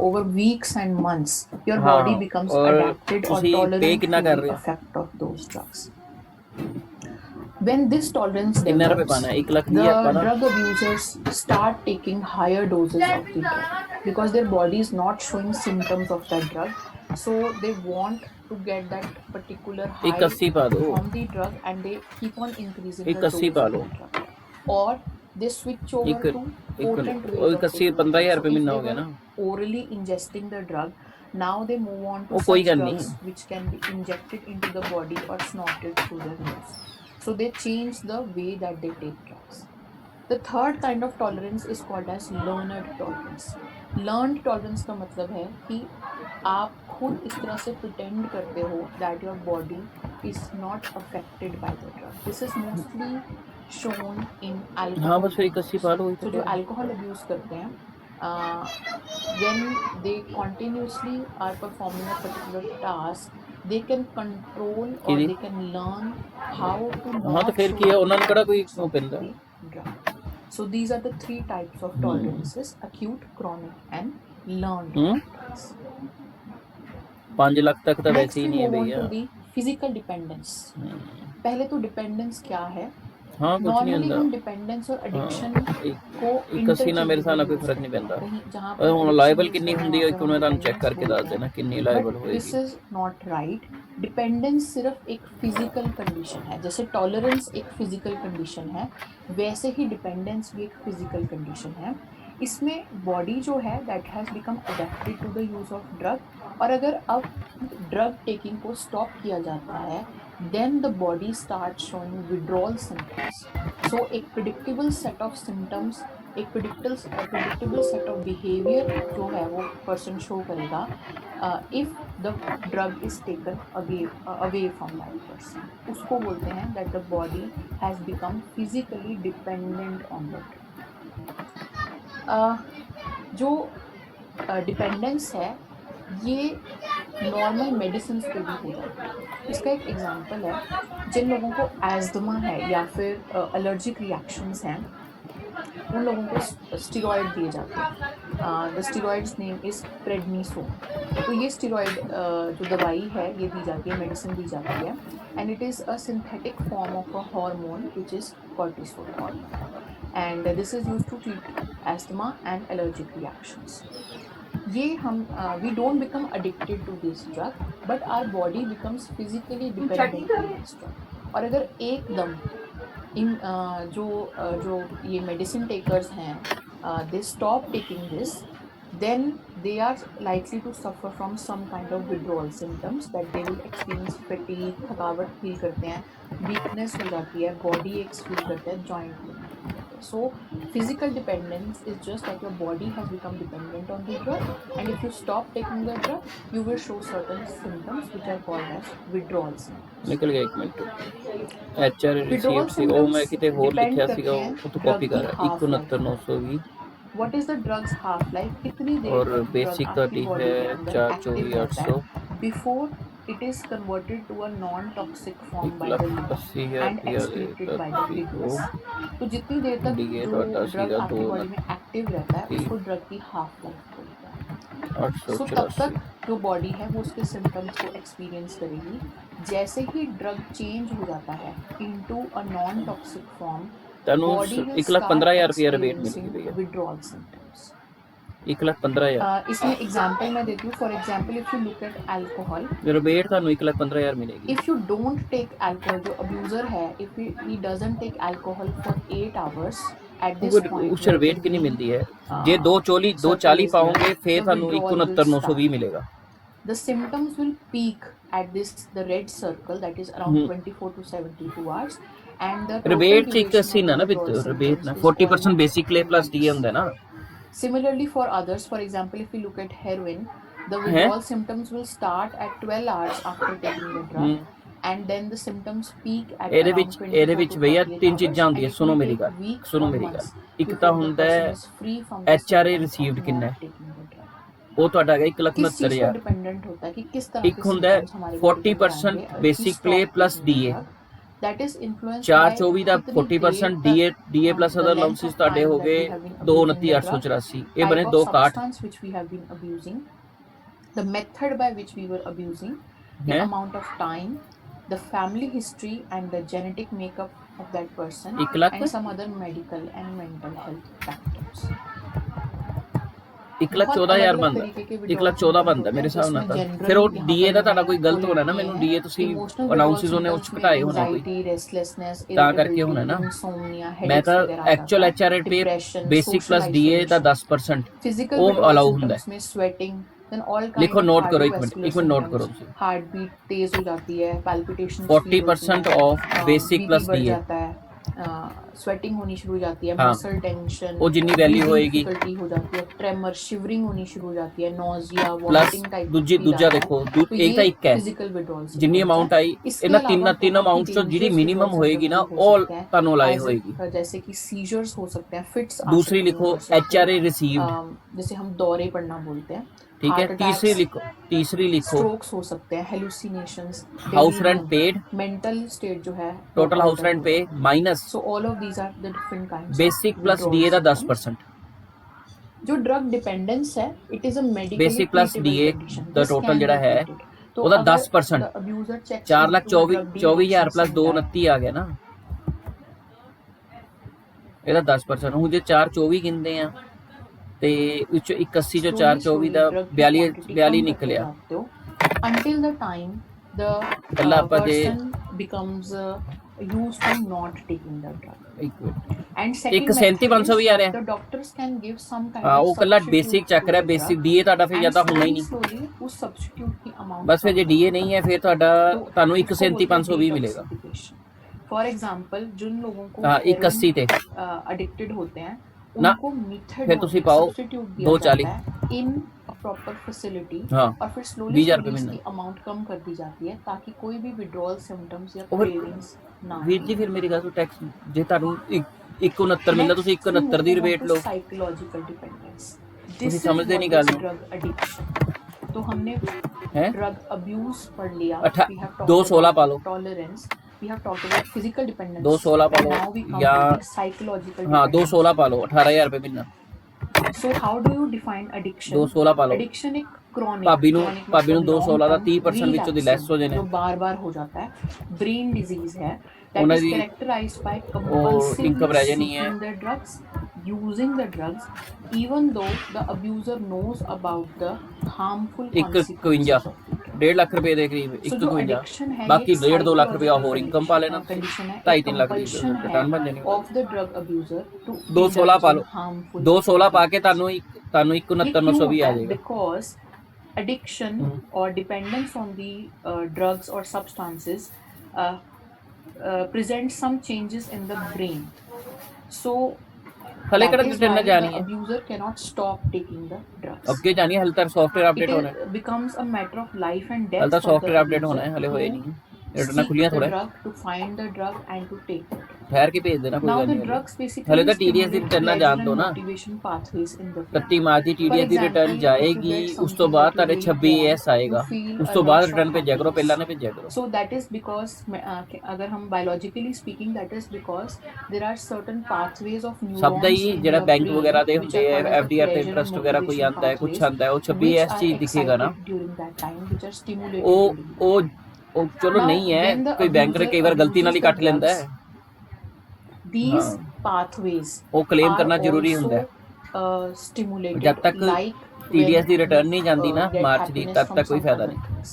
over weeks and months, your हाँ body becomes और adapted or ਤੁਸੀਂ पे tolerant कितना to कर the रहे हो effect of those drugs. When this tolerance किन्ने रुपए develops, पाना है 1 लाख the 20 ਆਪਾਂ ਨਾ drug abusers start taking higher doses of the drug because their body is not showing symptoms of that drug. So they want to get that particular एक high 80 पा दो from the drug, and they keep on increasing एक the 80 dose पा of low the drug. Or they switch over एक to एक potent minute ways और of 80 taking the drug. 15000 So रुपए if महीना they हो गया were ना orally ingesting the drug, now they move on to वो कोई such गल drugs नहीं which can be injected into the body or snorted through their nose. So they change the way that they take drugs. The third kind of tolerance is called as learned tolerance. Learned tolerance का मतलब है कि आप खुद इस तरह से pretend करते हो that your body is not affected by the drug. This is mostly shown in हाँ alcohol बस फिर 81 abuse. पा लो वही So तो जो alcohol abuse करते हैं, when they continuously are performing a particular task, they can control or किदी they can learn how to हाँ तो not फिर show की है the ਉਹਨਾਂ ਨੂੰ ਕਿਹੜਾ ਕੋਈ effects ਉਹ of ਪੈਂਦਾ the drug. So these are the three types of tolerances: acute, chronic, and learned tolerance. 5 lakh तक तो Next वैसे ही we नहीं है move on भैया to the physical dependence. पहले तो डिपेंडेंस क्या है? हाँ कुछ नहीं नॉर्मली होता हम डिपेंडेंस और हाँ एडिक्शन को 81 ना मेरे साथ ना कोई यूज फर्क नहीं करते हैं, पैंदा कहीं जहाँ पे और हम ਹੁਣ एडिक्शन ਲਾਇਬਲ यूज किन्नी कर रहे हैं ਹੁੰਦੀ वहाँ है पे ਇੱਕ हम ਮੈਂ ਤੁਹਾਨੂੰ ਚੈੱਕ डिपेंडेंस ਕਰਕੇ ਦੱਸ बोलते हैं. देना किन्नी बट ਲਾਇਬल दिस होएगी इज नॉट राइट. डिपेंडेंस सिर्फ एक फिजिकल कंडीशन है. जैसे टॉलरेंस एक फिजिकल कंडीशन है, वैसे ही डिपेंडेंस भी एक फिजिकल कंडीशन है. इसमें बॉडी जो है that has become adapted to the use of drug, और अगर अब ड्रग टेकिंग को स्टॉप किया जाता है, then the body starts showing withdrawal symptoms. So एक predictable set of symptoms, एक predictable set of behavior जो है वो person show करेगा if the drug is taken away from that person. उसको बोलते हैं that the body has become physically dependent on the drug. जो डिपेंडेंस है ये नॉर्मल मेडिसिन पे भी हो जाती है. इसका एक एग्जांपल है, जिन लोगों को एस्थमा है या फिर एलर्जिक रिएक्शंस हैं, उन लोगों को स्टीरॉयड दिए जाते हैं. The steroids name is prednisone. तो ये स्टीरॉयड जो दवाई है ये दी जाती है, मेडिसिन दी जाती है, and it is a synthetic form of a hormone which is cortisol hormone, and this is used to treat asthma and allergic reactions. ये हम we don't become addicted to this drug, but our body becomes physically dependent on this drug. और अगर एकदम इन जो ये medicine takers हैं, they stop taking this, then they are likely to suffer from some kind of withdrawal symptoms that they will experience fatigue, थकावट feel करते हैं, weakness हो जाती है, body aches फील करते हैं, joint pain फील करते हैं. So physical dependence is just that your body has become dependent on the drug, and if you stop taking the drug, you will show certain symptoms which are called as withdrawal symptoms. ਨਿਕਲ ਗਿਆ ਇੱਕ minute HR Withdrawal receive ਸੀ ਉਹ ਮੈਂ ਕਿਤੇ ਹੋਰ symptoms ਲਿਖਿਆ depend ਸੀਗਾ करते हैं ਉਹ ਤੋਂ ਕਾਪੀ drug ਕਰ की ਰਿਹਾ half life. 69,920 What is the drug's half life? कितनी देर और तक drug बेसिक आपकी ਤੁਹਾਡੀ body है के अंदर active रहता 424,800 है before it is converted to a non-toxic form by the liver 1,80,000 and excreted by the kidneys. तो जितनी देर तक DA जो ਤੁਹਾਡਾ ड्रग ਸੀਗਾ आपकी बॉडी में एक्टिव रहता है उसको ड्रग की हाफ लाइफ बोलते हैं. सो तब 884 तक जो बॉडी है वो उसके सिम्टम्स को एक्सपीरियंस करेगी. जैसे ही ड्रग चेंज हो जाता है into a non toxic form, ਤੁਹਾਨੂੰ बॉडी विल 1,15,000 रुपया रिबेट मिल एक्सपीरियंसिंग गई भैया विड्रॉल सिम्टम्स. 1,15,000 इसमें एग्जांपल मैं देती हूँ. For example if you look at alcohol, rebate ਤੁਹਾਨੂੰ 1,15,000 मिलेगी if you don't take alcohol, जो अब्यूजर है, if he doesn't take alcohol for 8 hours at this point, ਉਸ ਰਿਬੇਟ ਕਿੰਨੀ ਮਿਲਦੀ ਹੈ ਜੇ 240 ਪਾਓਗੇ ਫਿਰ ਤੁਹਾਨੂੰ 169,920 ਮਿਲੇਗਾ. the symptoms will peak at this the red circle, that is around 24 to 72 hours, and the total rebate ਚ ਇੱਕ duration ਸੀ of ਨਾ the ਵਿਦ withdrawal ਰਿਬੇਟ ਨਾ symptoms is 40% ਬੇਸਿਕ ਲੇ ਪਲਸ ਡੀ ਹੁੰਦਾ ਨਾ. Similarly, for others, for example, if you look at heroin, the withdrawal symptoms will start at 12 hours after taking the drug, and then the symptoms peak at ਇਹਦੇ around ਵਿੱਚ 24 to ਭਈਆ 48 ਤਿੰਨ hours, ਚੀਜ਼ਾਂ and ਹੁੰਦੀਆਂ. it ਸੁਣੋ will ਮੇਰੀ take ਗੱਲ, weeks ਸੁਣੋ or ਮੇਰੀ ਗੱਲ. months ਇੱਕ before ਤਾਂ the ਹੁੰਦਾ person ਹੈ is free from the HRA symptoms received of ਕਿੰਨਾ not ਹੈ? taking the drug. ਉਹ ਤੁਹਾਡਾ ਹੈਗਾ किस चीज पर 1,69,000. डिपेंडेंट होता है कि किस तरह ਇੱਕ के ਹੁੰਦਾ ਹੈ symptoms हमारे body के अंदर 40% आएंगे, basic stop play plus taking the DA. drug. That is influenced 424 the by कितनी 40% देर तक DA plus the other length allowances of ਤੁਹਾਡੇ time ਹੋ that ਗਏ we have been abusing the drug, 229,884. ਇਹ ਬਣੇ type of 261 substance which we have been abusing, the method by which we were abusing, the ਹੈ. amount of time, the family history and the genetic makeup of that person, 1 lakh and some other medical and mental health factors. 1,14,000 ਬਣਦਾ 1,14,000 ਬਣਦਾ ਮੇਰੇ ਹਿਸਾਬ ਨਾਲ ਤਾਂ. ਫਿਰ ਉਹ DA ਦਾ ਤੁਹਾਡਾ ਕੋਈ ਗਲਤ ਹੋਣਾ ਨਾ. ਮੈਨੂੰ ਡੀਏ ਤੁਸੀਂ ਅਨਾਉਂਸਿਸ ਉਹਨੇ ਉਸ ਘਟਾਏ ਹੋਣੇ ਕੋਈ ਤਾਂ ਕਰਕੇ ਹੋਣਾ ਨਾ. ਮੈਂ ਤਾਂ ਐਕਚੁਅਲ HRA ਪੇ ਬੇਸਿਕ ਪਲਸ ਡੀਏ ਦਾ 10% ਉਹ ਅਲਾਉ ਹੁੰਦਾ ਹੈ. ਲਿਖੋ ਨੋਟ ਕਰੋ ਇੱਕ ਮਿੰਟ ਨੋਟ ਕਰੋ ਤੁਸੀਂ. हार्ट बीट तेज हो जाती है, palpitations 40% ऑफ बेसिक प्लस बढ़ डी है. जाता है, स्वेटिंग होनी शुरू हो जाती है, हाँ। मसल टेंशन, वो जितनी वैल्यू होएगी डिफिकल्टी हो जाती है, ट्रेमर, शिवरिंग होनी शुरू हो जाती है, नोजिया, प्लस वॉमिटिंग टाइप ਦੂਜਾ ਦੇਖੋ ਇੱਕ ਤਾਂ ਇੱਕ ਹੈ फिजिकल विड्रॉल ਜਿੰਨੀ ਅਮਾਉਂਟ ਆਈ ਇਹਨਾਂ ਤਿੰਨ ਅਮਾਉਂਟ ਚੋਂ ਜਿਹੜੀ ਮਿਨੀਮਮ ਹੋਏਗੀ ਨਾ ਉਹ ਤੁਹਾਨੂੰ ਲਾਏ ਹੋਏਗੀ. जैसे कि सीजर्स हो सकते हैं, फिट्स दूसरी लिखो HRA रिसीव्ड, जैसे हम दौरे पड़ना बोलते हैं. ठीक है. तीसरी लिखो स्ट्रोक्स हो सकते हैं, hallucinations, house rent paid, mental state जो है, total house rent pay minus so all of these are the different kinds. Basic plus DA ਦਾ 10%. जो ड्रग डिपेंडेंस है, it is a medical basic plus DA ਦਾ ਟੋਟਲ ਜਿਹੜਾ ਹੈ ਉਹਦਾ 10%. अब्यूजर चेक 4,24,000 ਪਲਸ 229 ਆ ਗਿਆ ਨਾ. ਇਹਦਾ 10%. ਹੁਣ ਜੇ 424 ਗਿਣਦੇ ਆ ਤੇ ਵਿੱਚ 81 ਚੋਂ 424 ਦਾ 42 ਨਿਕਲਿਆ. until the time the ਪਹਿਲਾਂ ਆਪਾਂ ਜੇ person becomes used to not taking the drug. ਇੱਕ ਮਿੰਟ And ਇੱਕ second 37,500 ਵੀ ਆ ਰਿਹਾ. the doctors can give some kind ਹਾਂ of ਉਹ ਕੱਲਾ substitute ਬੇਸਿਕ ਚੱਕ ਰਿਹਾ. to the basic drug. DA ਤੁਹਾਡਾ ਫਿਰ ਜ਼ਿਆਦਾ ਹੋਣਾ ਹੀ ਨਹੀਂ. slowly उस substitute की amount ਬਸ ਫਿਰ ਜੇ ਡੀਏ ਨਹੀਂ ਹੈ ਫਿਰ ਤੁਹਾਨੂੰ 137,520 ਮਿਲੇਗਾ. फॉर एग्जांपल जिन लोगों को हाँ 81 ਤੇ एडिक्टेड होते हैं ना, उनको मीथेडोन फिर तुसी पाओ सब्स्टिट्यूट दिया 240 जाता है इन अ प्रॉपर फैसिलिटी. हाँ और फिर स्लोली 20,000 रुपये इसकी महीना. अमाउंट कम कर दी जाती है ताकि कोई भी विड्रॉल सिम्टम्स या और फिर- क्रेविंग्स ना ਵੀਰ ਜੀ ਫਿਰ ਮੇਰੀ ਗੱਲ ਤੋਂ ਟੈਕਸ ਜੇ ਤੁਹਾਨੂੰ 169 ਮਿਲਦਾ ਤੁਸੀਂ 169 ਦੀ ਰਿਬੇਟ ਲਓ. Psychological dependence. ਤੁਸੀਂ ਸਮਝਦੇ नहीं ਗੱਲ ਨੂੰ. Drug addiction. तो हमने ਹੈ ड्रग अब्यूज पढ़ लिया. 216 पा लो. Tolerance. We have talked about physical dependence. 216 पा लो Now we come या to the psychological हाँ dependence. 216 ਪਾ ਲਓ 18,000 ਰੁਪਏ ਮਹੀਨਾ. So how do you define addiction? 216 ਪਾ ਲਓ. Addiction एक chronic. ਭਾਬੀ ਨੂੰ chronic 216 ਦਾ long-term 30% ਵਿੱਚੋਂ ਦੀ ਲੈਸ ਹੋ ਜਾਣੇ. जो बार-बार हो जाता है. Brain disease है. That ਉਹਨਾਂ is the characterized by income compulsively ਰਹਿ ਜਾਣੀ ਹੈ. seeking the drugs, using the drugs, even though the abuser knows about the harmful consequences 51 of the drug. 1.5 lakh ਰੁਪਏ ਦੇ ਕਰੀਬ So, जो 51 addiction है, ਬਾਕੀ ये 1.5-2 ਲੱਖ ਰੁਪਏ ਹੋਰ psychological ਇਨਕਮ ਪਾ ਲੈਣਾ. condition है, 2.5-3 ਲੱਖ ਦੀ compulsion ਰਿਟਰਨ ਬਣ ਜਾਣੀ. of the drug abuser to 216 ਪਾ ਲਓ. harmful 216 ਪਾ ਕੇ ਤੁਹਾਨੂੰ ਤੁਹਾਨੂੰ 69,920 ਆ ਜਾਏਗਾ because addiction or dependence on the drugs or substances presents some changes in the brain. So ਹਲੇ that ਕਿਹੜਾ is ਡਿਟੇਲ why ਜਾਣੀ the ਹੈ abuser cannot stop taking the drugs. ਅੱਗੇ ਜਾਣੀ ਹੈ, ਹਲੇ ਤੱਕ ਸੌਫਟਵੇਅਰ ਅਪਡੇਟ ਹੋਣਾ ਹੈ, becomes a matter of life and ਹਲੇ death ਤਾਂ for the ਸੌਫਟਵੇਅਰ ਅਪਡੇਟ ਹੋਣਾ abuser ਹੈ, ਹਲੇ ਹੋਏ to ਨਹੀਂ ਰਿਟਰਨਾਂ seek ਖੁੱਲੀਆਂ the ਥੋੜਾ drug, to find the drug and to take the drug. ਠਹਿਰ ਕੇ ਭੇਜ ਦੇਣਾ ਕੋਈ Now ਗੱਲ the ਨਹੀਂ drugs ਹਲੇ basically ਤਾਂ TDS ਦੀ stimulate ਰਿਟਰਨਾਂ pleasure ਜਾਣ and ਦਿਓ ਨਾ motivation pathways in the brain. 31 March the For TDS the return example, if you ਜਾਏਗੀ, get ਉਸ ਤੋਂ something ਬਾਅਦ that you ਤੁਹਾਡੇ really 26 want, AS ਆਏਗਾ, you feel ਉਸ a ਤੋਂ ਬਾਅਦ rush of ਰਿਟਰਨ ਭੇਜਿਆ ਕਰੋ, ਪਹਿਲਾਂ happiness. ਨਾ ਭੇਜਿਆ ਕਰੋ। So that is because अगर हम biologically speaking, that is because there are certain pathways of ਸਭ ਦਾ neurons ਹੀ in ਜਿਹੜਾ the ਬੈਂਕ brain ਵਗੈਰਾ ਦੇ which ਹੁੰਦੇ are ਆ, called as the FDR ਤੇ pleasure and ਇੰਟਰਸਟ ਵਗੈਰਾ ਕੋਈ motivation ਆਂਦਾ ਹੈ, ਕੁਛ pathways, ਆਂਦਾ ਹੈ, ਉਹ 26 which AS are ਚੀਜ਼ ਦਿਖੇਗਾ ਨਾ, excited during that time, which are stimulated ਉਹ during that ਉਹ time. ਉਹ ਚਲੋ Now, ਨਹੀਂ ਹੈ, when the ਕੋਈ ਬੈਂਕ ਨੇ abuser ਕਈ ਵਾਰ ਗਲਤੀ ਨਾਲ abuses ਹੀ the ਕੱਟ ਲੈਂਦਾ drugs, ਹੈ, these ਹਾਂ pathways ਉਹ ਕਲੇਮ are ਕਰਨਾ ਜ਼ਰੂਰੀ ਹੁੰਦਾ ਹੈ। also stimulated, ਜਦ ਤੱਕ like TDS when the we return ਨਹੀਂ ਜਾਂਦੀ ਨਾ get ਮਾਰਚ ਦੀ, happiness ਤਦ from ਤੱਕ ਕੋਈ some ਫਾਇਦਾ other ਨਹੀਂ। things.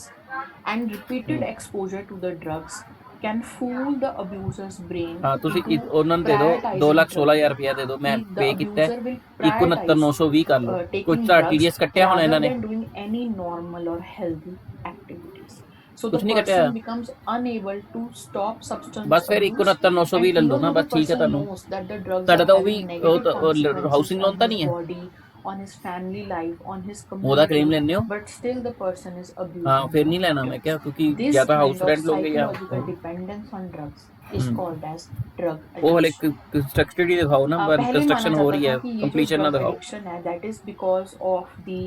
And repeated exposure to the drugs can fool the abuser's brain ਹਾਂ ਤੁਸੀਂ into ਉਹਨਾਂ ਨੂੰ ਦੇ ਦਿਓ prioritizing 2,16,000 drugs. ਰੁਪਇਆ ਦੇ ਦਿਓ, ਮੈਂ The ਪੇ ਕੀਤਾ abuser will prioritize 69,920 ਕਰ ਲਓ, ਕੁਝ taking ਤਾਂ drugs TDS ਕੱਟਿਆ ਹੋਣਾ ਇਹਨਾਂ rather ਨੇ, than doing any normal or healthy activities. So the ਕੁਝ ਨਹੀਂ ਕੱਟਿਆ, person becomes unable to stop substance ਬਸ ਫਿਰ abuse, 69,920 and ਲੈ ਲਓ even ਨਾ, though the ਬਸ ਠੀਕ ਹੈ person ਤੁਹਾਨੂੰ। knows that the drugs ਤੁਹਾਡਾ are ਤਾਂ ਉਹ ਵੀ having negative consequences housing loan on ਤਾਂ his ਨਹੀਂ ਹੈ, body, on his family life, on his ਉਹਦਾ ਕਲੇਮ community, ਲੈਂਦੇ ਹੋ, but still the person is ਹਾਂ abusing ਫਿਰ ਨਹੀਂ ਲੈਣਾ ਮੈਂ drugs. ਕਿਹਾ, ਕਿਉਂਕਿ This ਜਾਂ ਤਾਂ ਹਾਊਸ kind of ਰੈਂਟ ਲੋਗੇ ਜਾਂ psychological dependence on drugs is called as drug ਉਹ ਹਲੇ addiction. ਕੰਸਟਰਕਟਡ ਹੀ ਦਿਖਾਓ ਨਾ, पहले माना कंस्ट्रक्शन हो जाता रही था है, कि ये जो कंप्लीशन ना ड्रग दिखाओ, एडिक्शन है that is because of the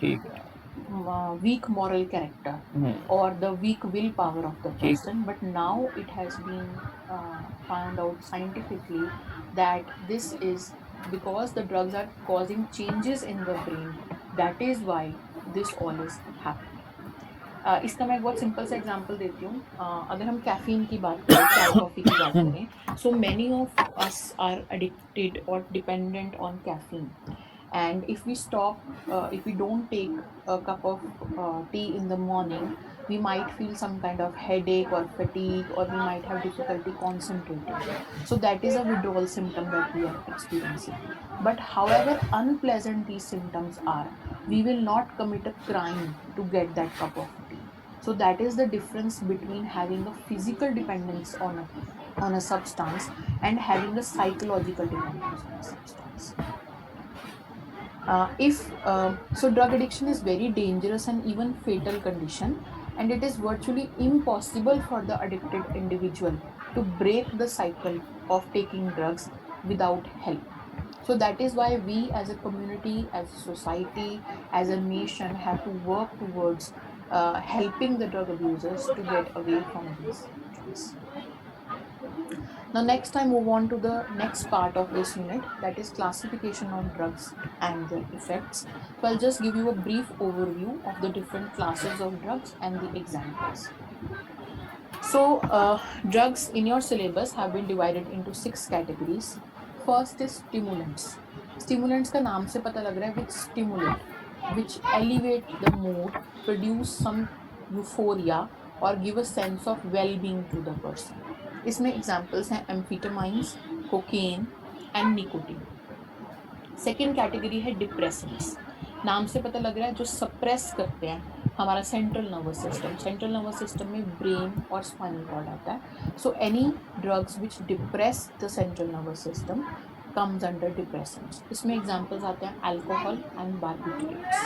ठीक है, weak moral character or the weak willpower of the ठीक, person, but now it has been found out scientifically that this is because the drugs are causing changes in the brain. That is why this all is happening. इसका मैं एक बहुत simple सा example देती हूँ. अगर हम कैफीन की बात करें, चाय कॉफ़ी की बात करें, so many of us are addicted or dependent on caffeine. And if we stop, if we don't take a cup of tea in the morning, we might feel some kind of headache or fatigue, or we might have difficulty concentrating. So that is a withdrawal symptom that we are experiencing. But however unpleasant these symptoms are, we will not commit a crime to get that cup of tea. So that is the difference between having a physical dependence on a substance and having a psychological dependence on a substance. So drug addiction is very dangerous and even fatal condition, and it is virtually impossible for the addicted individual to break the cycle of taking drugs without help. So that is why we as a community, as a society, as a nation have to work towards helping the drug abusers to get away from these drugs. Now next I move on to the next part of this unit, that is classification of drugs and their effects. So I'll just give you a brief overview of the different classes of drugs and the examples. So drugs in your syllabus have been divided into 6 categories. First is stimulants. Stimulants का नाम से पता लग रहा है which stimulate, which elevate the mood, produce some euphoria or give a sense of well-being to the person. इसमें examples हैं amphetamines, cocaine and nicotine. Second category है डिप्रेसेंट्स. नाम से पता लग रहा है जो सप्रेस करते हैं हमारा central nervous system. Central nervous system में ब्रेन और स्पाइनल कॉर्ड आता है. So any drugs which depress the central nervous system comes under depressants. इसमें examples आते हैं alcohol and barbiturates.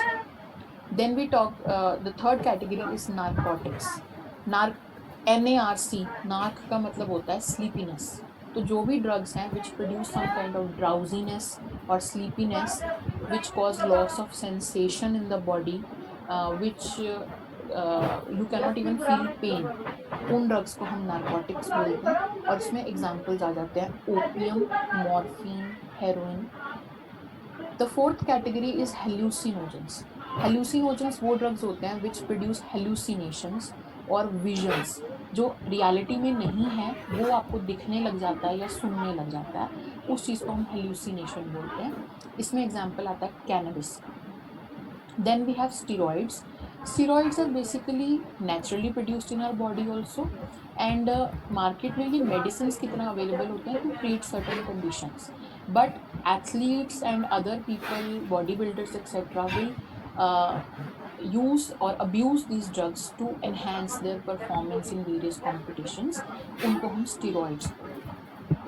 Then we talk, the third category is narcotics. NARC, नार्क का मतलब होता है sleepiness. तो जो भी drugs हैं which produce some kind of drowsiness or sleepiness, which cause loss of sensation in the body, which you cannot even feel pain, उन drugs को हम नार्कोटिक्स बोलते हैं. और इसमें एग्जाम्पल्स आ जाते हैं opium, morphine, heroin. The fourth category is hallucinogens. Hallucinogens वो ड्रग्स होते हैं विच प्रोड्यूस हेल्यूसिनेशंस और विजन्स, जो रियलिटी में नहीं है वो आपको दिखने लग जाता है या सुनने लग जाता है, उस चीज़ को हम हेल्यूसिनेशन बोलते हैं. इसमें एग्जाम्पल आता है cannabis. Then we have steroids. Steroids are basically naturally produced in our body also, and market में ये मेडिसिन की तरह अवेलेबल होते हैं to treat certain conditions, but athletes and other people, bodybuilders etc., will use or abuse these drugs to enhance their performance in various competitions. उनको हम steroids बोलते हैं.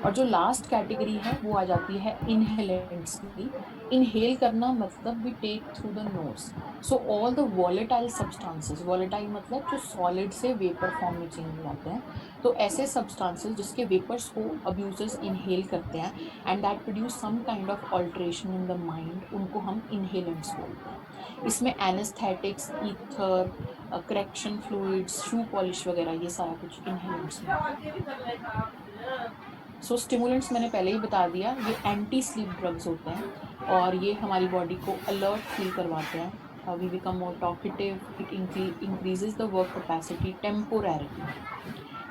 और जो लास्ट कैटेगरी है वो आ जाती है इनहेलेंट्स की. इनहेल करना मतलब we take through the nose. So all the volatile substances, volatile मतलब जो सॉलिड से वेपर फॉर्म में चेंज हो जाते हैं, तो ऐसे सब्सटेंसेस जिसके वेपर्स को अब्यूजर्स इनहेल करते हैं and that produce some kind of alteration in the mind, उनको हम इनहेलेंट्स बोलते हैं. इसमें anaesthetics, ether, correction fluids, shoe polish वगैरह ये सारा कुछ इनहेलेंट्स में. सो स्टिमुलेंट्स मैंने पहले ही बता दिया, ये एंटी स्लीप ड्रग्स होते हैं और ये हमारी बॉडी को अलर्ट फील करवाते हैं. We become more talkative, it increases the work capacity temporarily.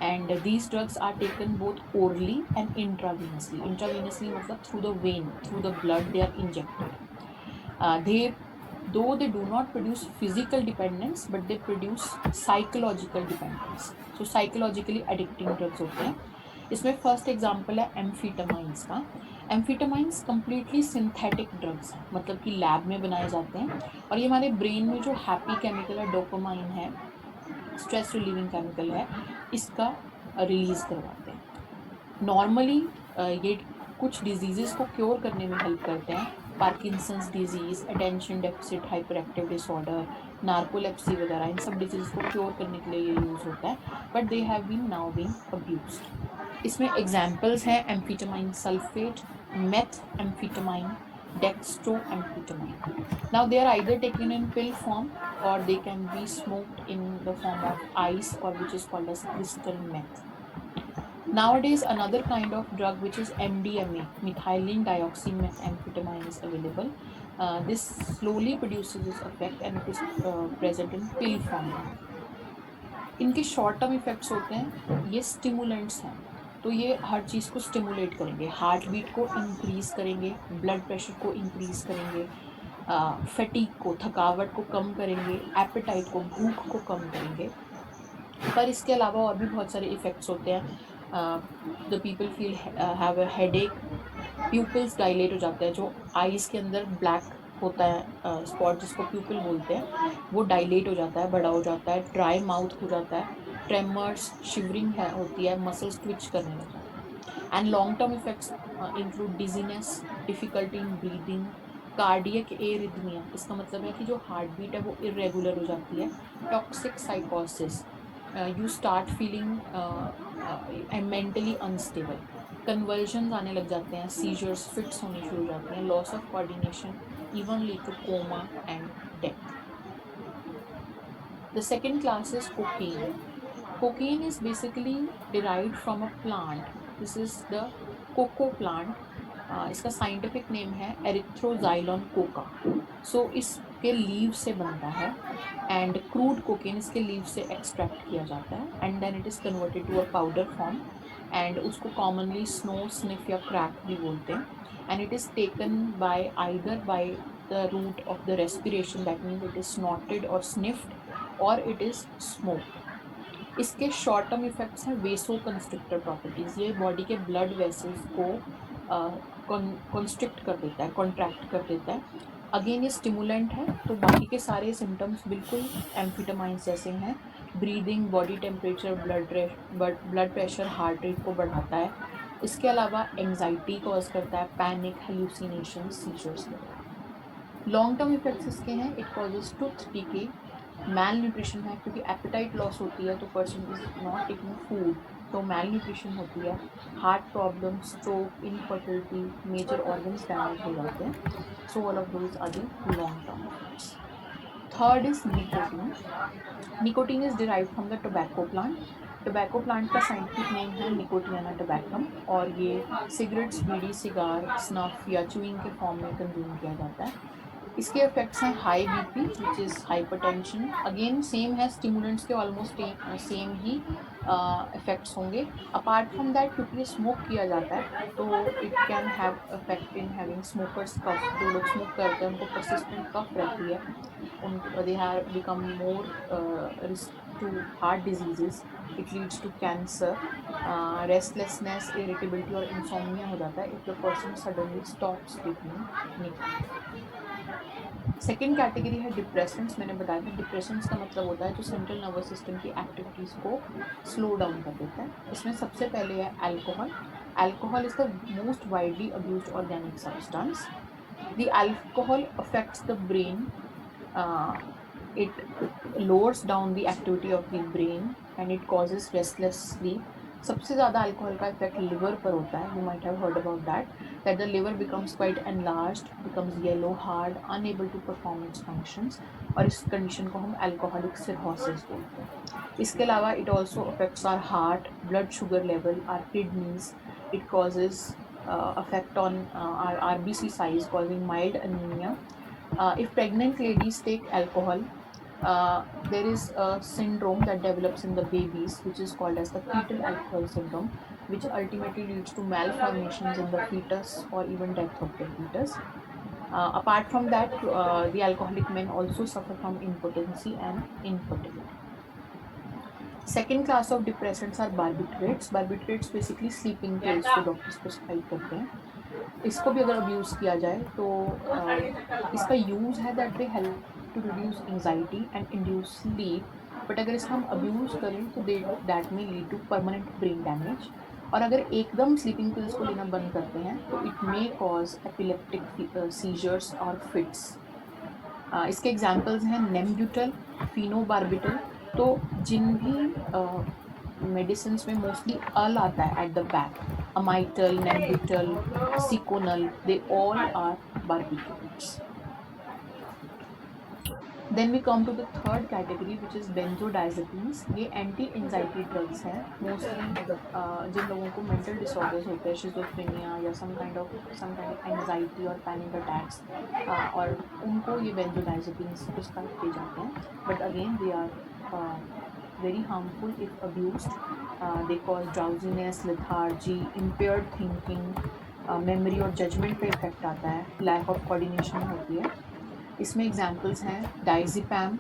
And these drugs are taken both orally and intravenously. Intravenously मतलब through the vein, through the blood they are injected. Though they do not produce physical dependence, but they produce psychological dependence. So psychologically addicting drugs होते हैं. इसमें first example है एम्फीटामाइंस का. एम्फीटामाइंस completely synthetic drugs हैं, मतलब कि lab में बनाए जाते हैं और ये हमारे ब्रेन में जो हैप्पी केमिकल है, डोपामाइन है, स्ट्रेस रिलीविंग केमिकल है, इसका रिलीज करवाते हैं. नॉर्मली ये कुछ डिजीजेस को क्योर करने में हेल्प करते हैं. Parkinson's disease, attention deficit hyper active disorder, narcolepsy वगैरह, इन सब डिजीज को क्योर करने के लिए ये यूज होता है. But they have been now been abused. इसमें एग्जाम्पल्स हैं amphetamine sulphate, methamphetamine, dextroamphetamine. Now they are either taken in pill form or they can be smoked in the form of ice, or which is called as crystal meth. Nowadays another kind of drug which is MDMA, methylene dioxymethamphetamine, is available. This slowly produces this effect and it is present in pill form. इनके short term effects होते हैं. ये stimulants हैं तो ये हर चीज़ को stimulate करेंगे, heart beat को इंक्रीज करेंगे, ब्लड प्रेशर को इंक्रीज करेंगे, फैटीग को, थकावट को कम करेंगे, एपेटाइट को, भूख को कम करेंगे. पर इसके अलावा और भी बहुत सारे इफ़ेक्ट्स होते हैं. The people feel have a headache, pupils dilate हो जाता है, जो आईज के अंदर ब्लैक होता है स्पॉट जिसको प्यूपिल बोलते हैं, वो डायलेट हो जाता है, बड़ा हो जाता है, ड्राई माउथ हो जाता है, ट्रेमर्स, शिवरिंग है होती है, मसल्स ट्विच करने लग जाते हैं. And long term effects include dizziness, difficulty in breathing, cardiac arrhythmia, इसका मतलब है कि जो हार्ट बीट है वो इरेगुलर हो जाती है, टॉक्सिक साइकोसिस, you start feeling mentally unstable, conversion आने लग जाते हैं, सीजर्स, फिट्स होने शुरू हो जाते हैं, loss of coordination, even lead two comma and death. The second class is cocaine. Cocaine is basically derived from a plant. This is the coco plant. इसका साइंटिफिक नेम है एरिथ्रोजाइलॉन कोका. सो इसके leave से बनता है and crude cocaine इसके leave से extract किया जाता है and then it is converted to a powder form and उसको कॉमनली स्नो, स्निफ या क्रैक भी बोलते हैं. And it is taken by either by the route of the respiration, that means it is snorted और sniffed, और it is smoke. इसके short term effects हैं वेसो constrictor properties. ये बॉडी के ब्लड वेसल्स को कंस्ट्रिक्ट कर देता है, कॉन्ट्रैक्ट कर देता है. अगेन ये स्टिमुलेंट है तो बाकी के सारे सिम्टम्स बिल्कुल एम्फीटामाइन जैसे हैं. Breathing, body temperature, blood pressure, heart rate को बढ़ाता है. इसके अलावा एंजाइटी कॉज करता है, पैनिक, हेलुसिनेशन, सीजर्स वगैरह. लॉन्ग टर्म इफेक्ट्स इसके हैं, it causes tooth decay, malnutrition है क्योंकि एपेटाइट लॉस होती है तो person is not taking food, तो मैल न्यूट्रिशन होती है, heart problem, stroke, infertility, major organs damage हो जाते हैं. So all of those are the long term effects. Third is nicotine. Nicotine is derived from the tobacco plant. Tobacco plant का scientific name है Nicotiana tabacum और ये cigarettes, bidi, cigar, snuff या chewing के form में कंज्यूम किया जाता है. इसके इफेक्ट्स हैं high BP which is hypertension. Again same है स्टिमुलेंट्स के, ऑलमोस्ट सेम ही. इफेक्ट्स होंगे। अपार्ट फ्रॉम दैट, क्योंकि ये स्मोक किया जाता है तो it can have effect in having smokers कफ। जो लोग स्मोक करते हैं उनको परसिस्टेंट कफ रहती है, उन they have become more risk to heart diseases, it leads to cancer, restlessness, irritability और इंसोम्निया हो जाता है if the person suddenly stop sleeping nicotine. Second category है डिप्रेसेंट्स। मैंने बताया था डिप्रेसेंट्स का मतलब होता है जो सेंट्रल नर्वस सिस्टम की एक्टिविटीज को स्लो डाउन कर देता है। इसमें सबसे पहले है alcohol. Alcohol is the most widely abused organic substance. The alcohol affects the brain, it lowers down the activity of the brain and it causes restless sleep. सबसे ज़्यादा अल्कोहल का इफेक्ट लिवर पर होता है. You might have heard about that the liver becomes quite enlarged, becomes yellow, hard, unable to perform its functions, और इस condition को हम alcoholic cirrhosis बोलते हैं. इसके अलावा it also affects our heart, blood sugar level, our kidneys. It causes effect on our RBC size, causing mild anemia. If pregnant ladies take alcohol, there is a syndrome that develops in the babies which is called as the fetal alcohol syndrome, which ultimately leads to malformations in the fetus or even death of the fetus. Apart from that, the alcoholic men also suffer from impotency and infertility. Second class of depressants are barbiturates. Barbiturates basically sleeping pills जो doctors prescribe करते हैं. इसको भी अगर abuse किया जाए तो इसका यूज है that they help to reduce anxiety and induce sleep, but अगर इसका हम अब्यूज करें तो that may lead to permanent brain damage. और अगर एकदम स्लीपिंग पिल्स को लेना बंद करते हैं तो it may cause epileptic seizures और फिट्स. इसके एग्जाम्पल्स हैं नेम्ब्यूटल, फिनोबार्बिटल. तो जिन भी मेडिसिन में मोस्टली अल आता है at the back, amytal, nembutal, seconal, they all are barbiturates. Then we come to the third category which is benzodiazepines. ये anti anxiety drugs हैं. मोस्टली जिन लोगों को मेंटल डिसऑर्डर्स होते हैं, शिजोफ्रेनिया या सम काइंड ऑफ एंजाइटी और panic attacks, और उनको ये बेंजोडाइजेपिन्स प्रिस्क्राइब किए जाते हैं. But again they are very harmful if abused. They cause drowsiness, lethargy, impaired thinking, memory और judgment पे इफेक्ट आता है, lack of coordination होती है. इसमें एग्जाम्पल्स हैं डाइजिपैम,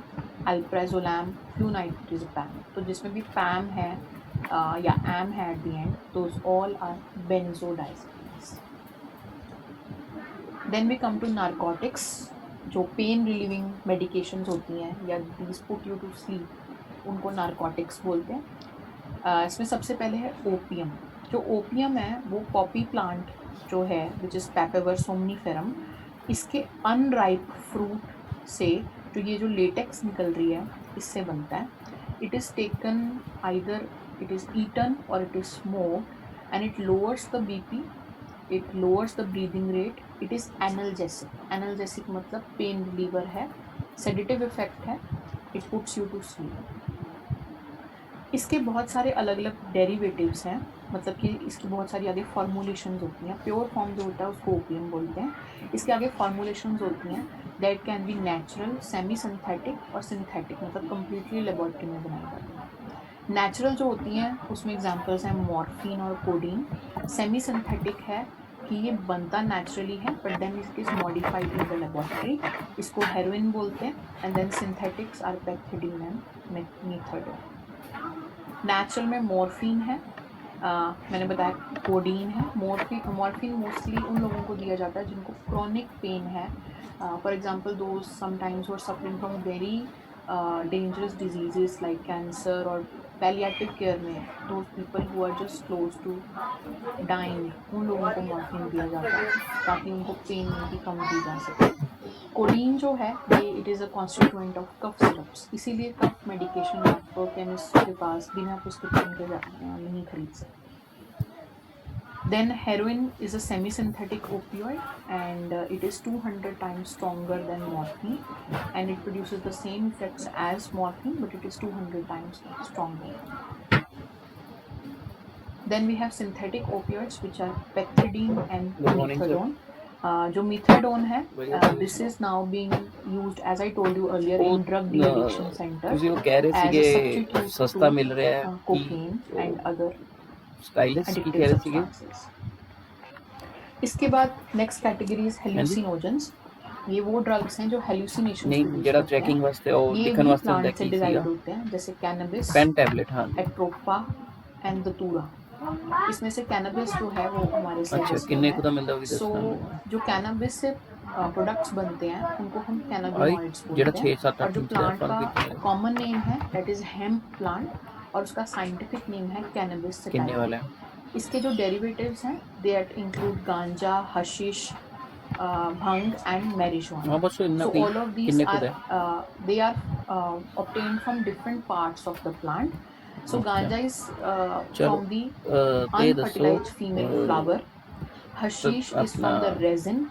अल्प्राजोलैम, फ्लूनाइट्रिजपैम. तो जिसमें भी पैम है या एम है at the end, those all are benzodiazepines. Then we come to narcotics. जो पेन रिलीविंग मेडिकेशंस होती हैं या these put you to sleep, उनको नारकोटिक्स बोलते हैं. इसमें सबसे पहले है ओपियम. जो ओपियम है वो पॉपी प्लांट जो है विच इज़ पैपेवर सोमनीफेरम, इसके अनराइप फ्रूट से जो ये जो लेटेक्स निकल रही है इससे बनता है. It is taken either it is eaten और it is smoked and it lowers the BP, it lowers the breathing rate. It is analgesic. Analgesic मतलब पेन रिलीवर है, सेडेटिव इफेक्ट है, it puts you to sleep. इसके बहुत सारे अलग अलग derivatives हैं, मतलब कि इसकी बहुत सारी आगे फॉर्मुलेशंस होती हैं. प्योर फॉर्म जो होता है उसको ओपियम बोलते हैं. इसके आगे फॉर्मुलेशंस होती हैं that can B natural, semi synthetic और सिंथेटिक, मतलब कम्प्लीटली लेबॉर्ट्री में बनाई जाती हैं. नेचुरल जो होती हैं उसमें एग्जांपल्स हैं मॉर्फिन और कोडीन. सेमी सिंथेटिक है कि ये बनता नेचुरली है but then it is modified in the laboratory, इसको हेरोइन बोलते हैं. And then synthetics are pethidine and methadone. Natural में मॉर्फिन है, मैंने बताया कोडीन है. मॉर्फिन मोस्टली उन लोगों को दिया जाता है जिनको क्रॉनिक पेन है. For example those sometimes who are suffering from very dangerous diseases like cancer, और पैलिएटिव केयर में those people who are just close to dying, उन लोगों को मॉर्फिन दिया जाता है ताकि उनको पेन उनकी कम की जा सके. कोडीन जो है ये it is a constituent of cough syrups, इसीलिए कफ मेडिकेशन आपको केमिस्ट के पास बिना प्रिस्क्रिप्शन के नहीं खरीद सकते. Then heroin is a semi-synthetic opioid and it is 200 times stronger than morphine and it produces the same effects as morphine but it is 200 times stronger. Then we have synthetic opioids which are pethidine and methadone. जो methadone है, this is now being used as I told you earlier in drug de addiction centre ਤੁਸੀਂ ਉਹ ਕਹਿ ਰਹੇ as a ਸੀਗੇ substitute ਸਸਤਾ ਮਿਲ ਰਿਹਾ ਹੈ कोकेन एंड अदर स्टाइलिश की एडिक्टिव कह रहे ਸੀਗੇ सब्सटेंसेस। इसके बाद नेक्स्ट कैटेगरी इज हेल्यूसिनोजेंस। ये वो ड्रग्स हैं जो हेल्यूसिनेशन नहीं ਜਿਹੜਾ ट्रैकिंग वास्ते और ये लिखन भी वास्ते प्लांट ਹੁੰਦਾ से ਕੀ डिराइव्ड ਸੀगा होते हैं, जैसे कैनबिस, पेन टैबलेट। हाँ एट्रोपा एंड दतूरा। इसमें से कैनबिस जो है वो हमारे अच्छा सिलेबस में किन्ने है। को तो मिलता होगी सो जो कैनबिस से प्रोडक्ट्स बनते हैं उनको हम आई कैनाबिनॉइड्स जेड़ा बोलते हैं। 6 7 और जो 8 प्लांट का कितने कॉमन नेम है दैट इज हेम्प प्लांट, और उसका साइंटिफिक नेम है कैनबिस सटाइवा। वाला है इसके जो डेरिवेटिव्स हैं दे इंक्लूड गांजा, हशीश, भंग एंड मैरिजुआना। हाँ बस इतना So भी all of these किन्ने को are है they are obtained from different parts of the plant. So Okay. ganja is चलो from the ते दसो unfertilized female flower. Hashish is from the अपना resin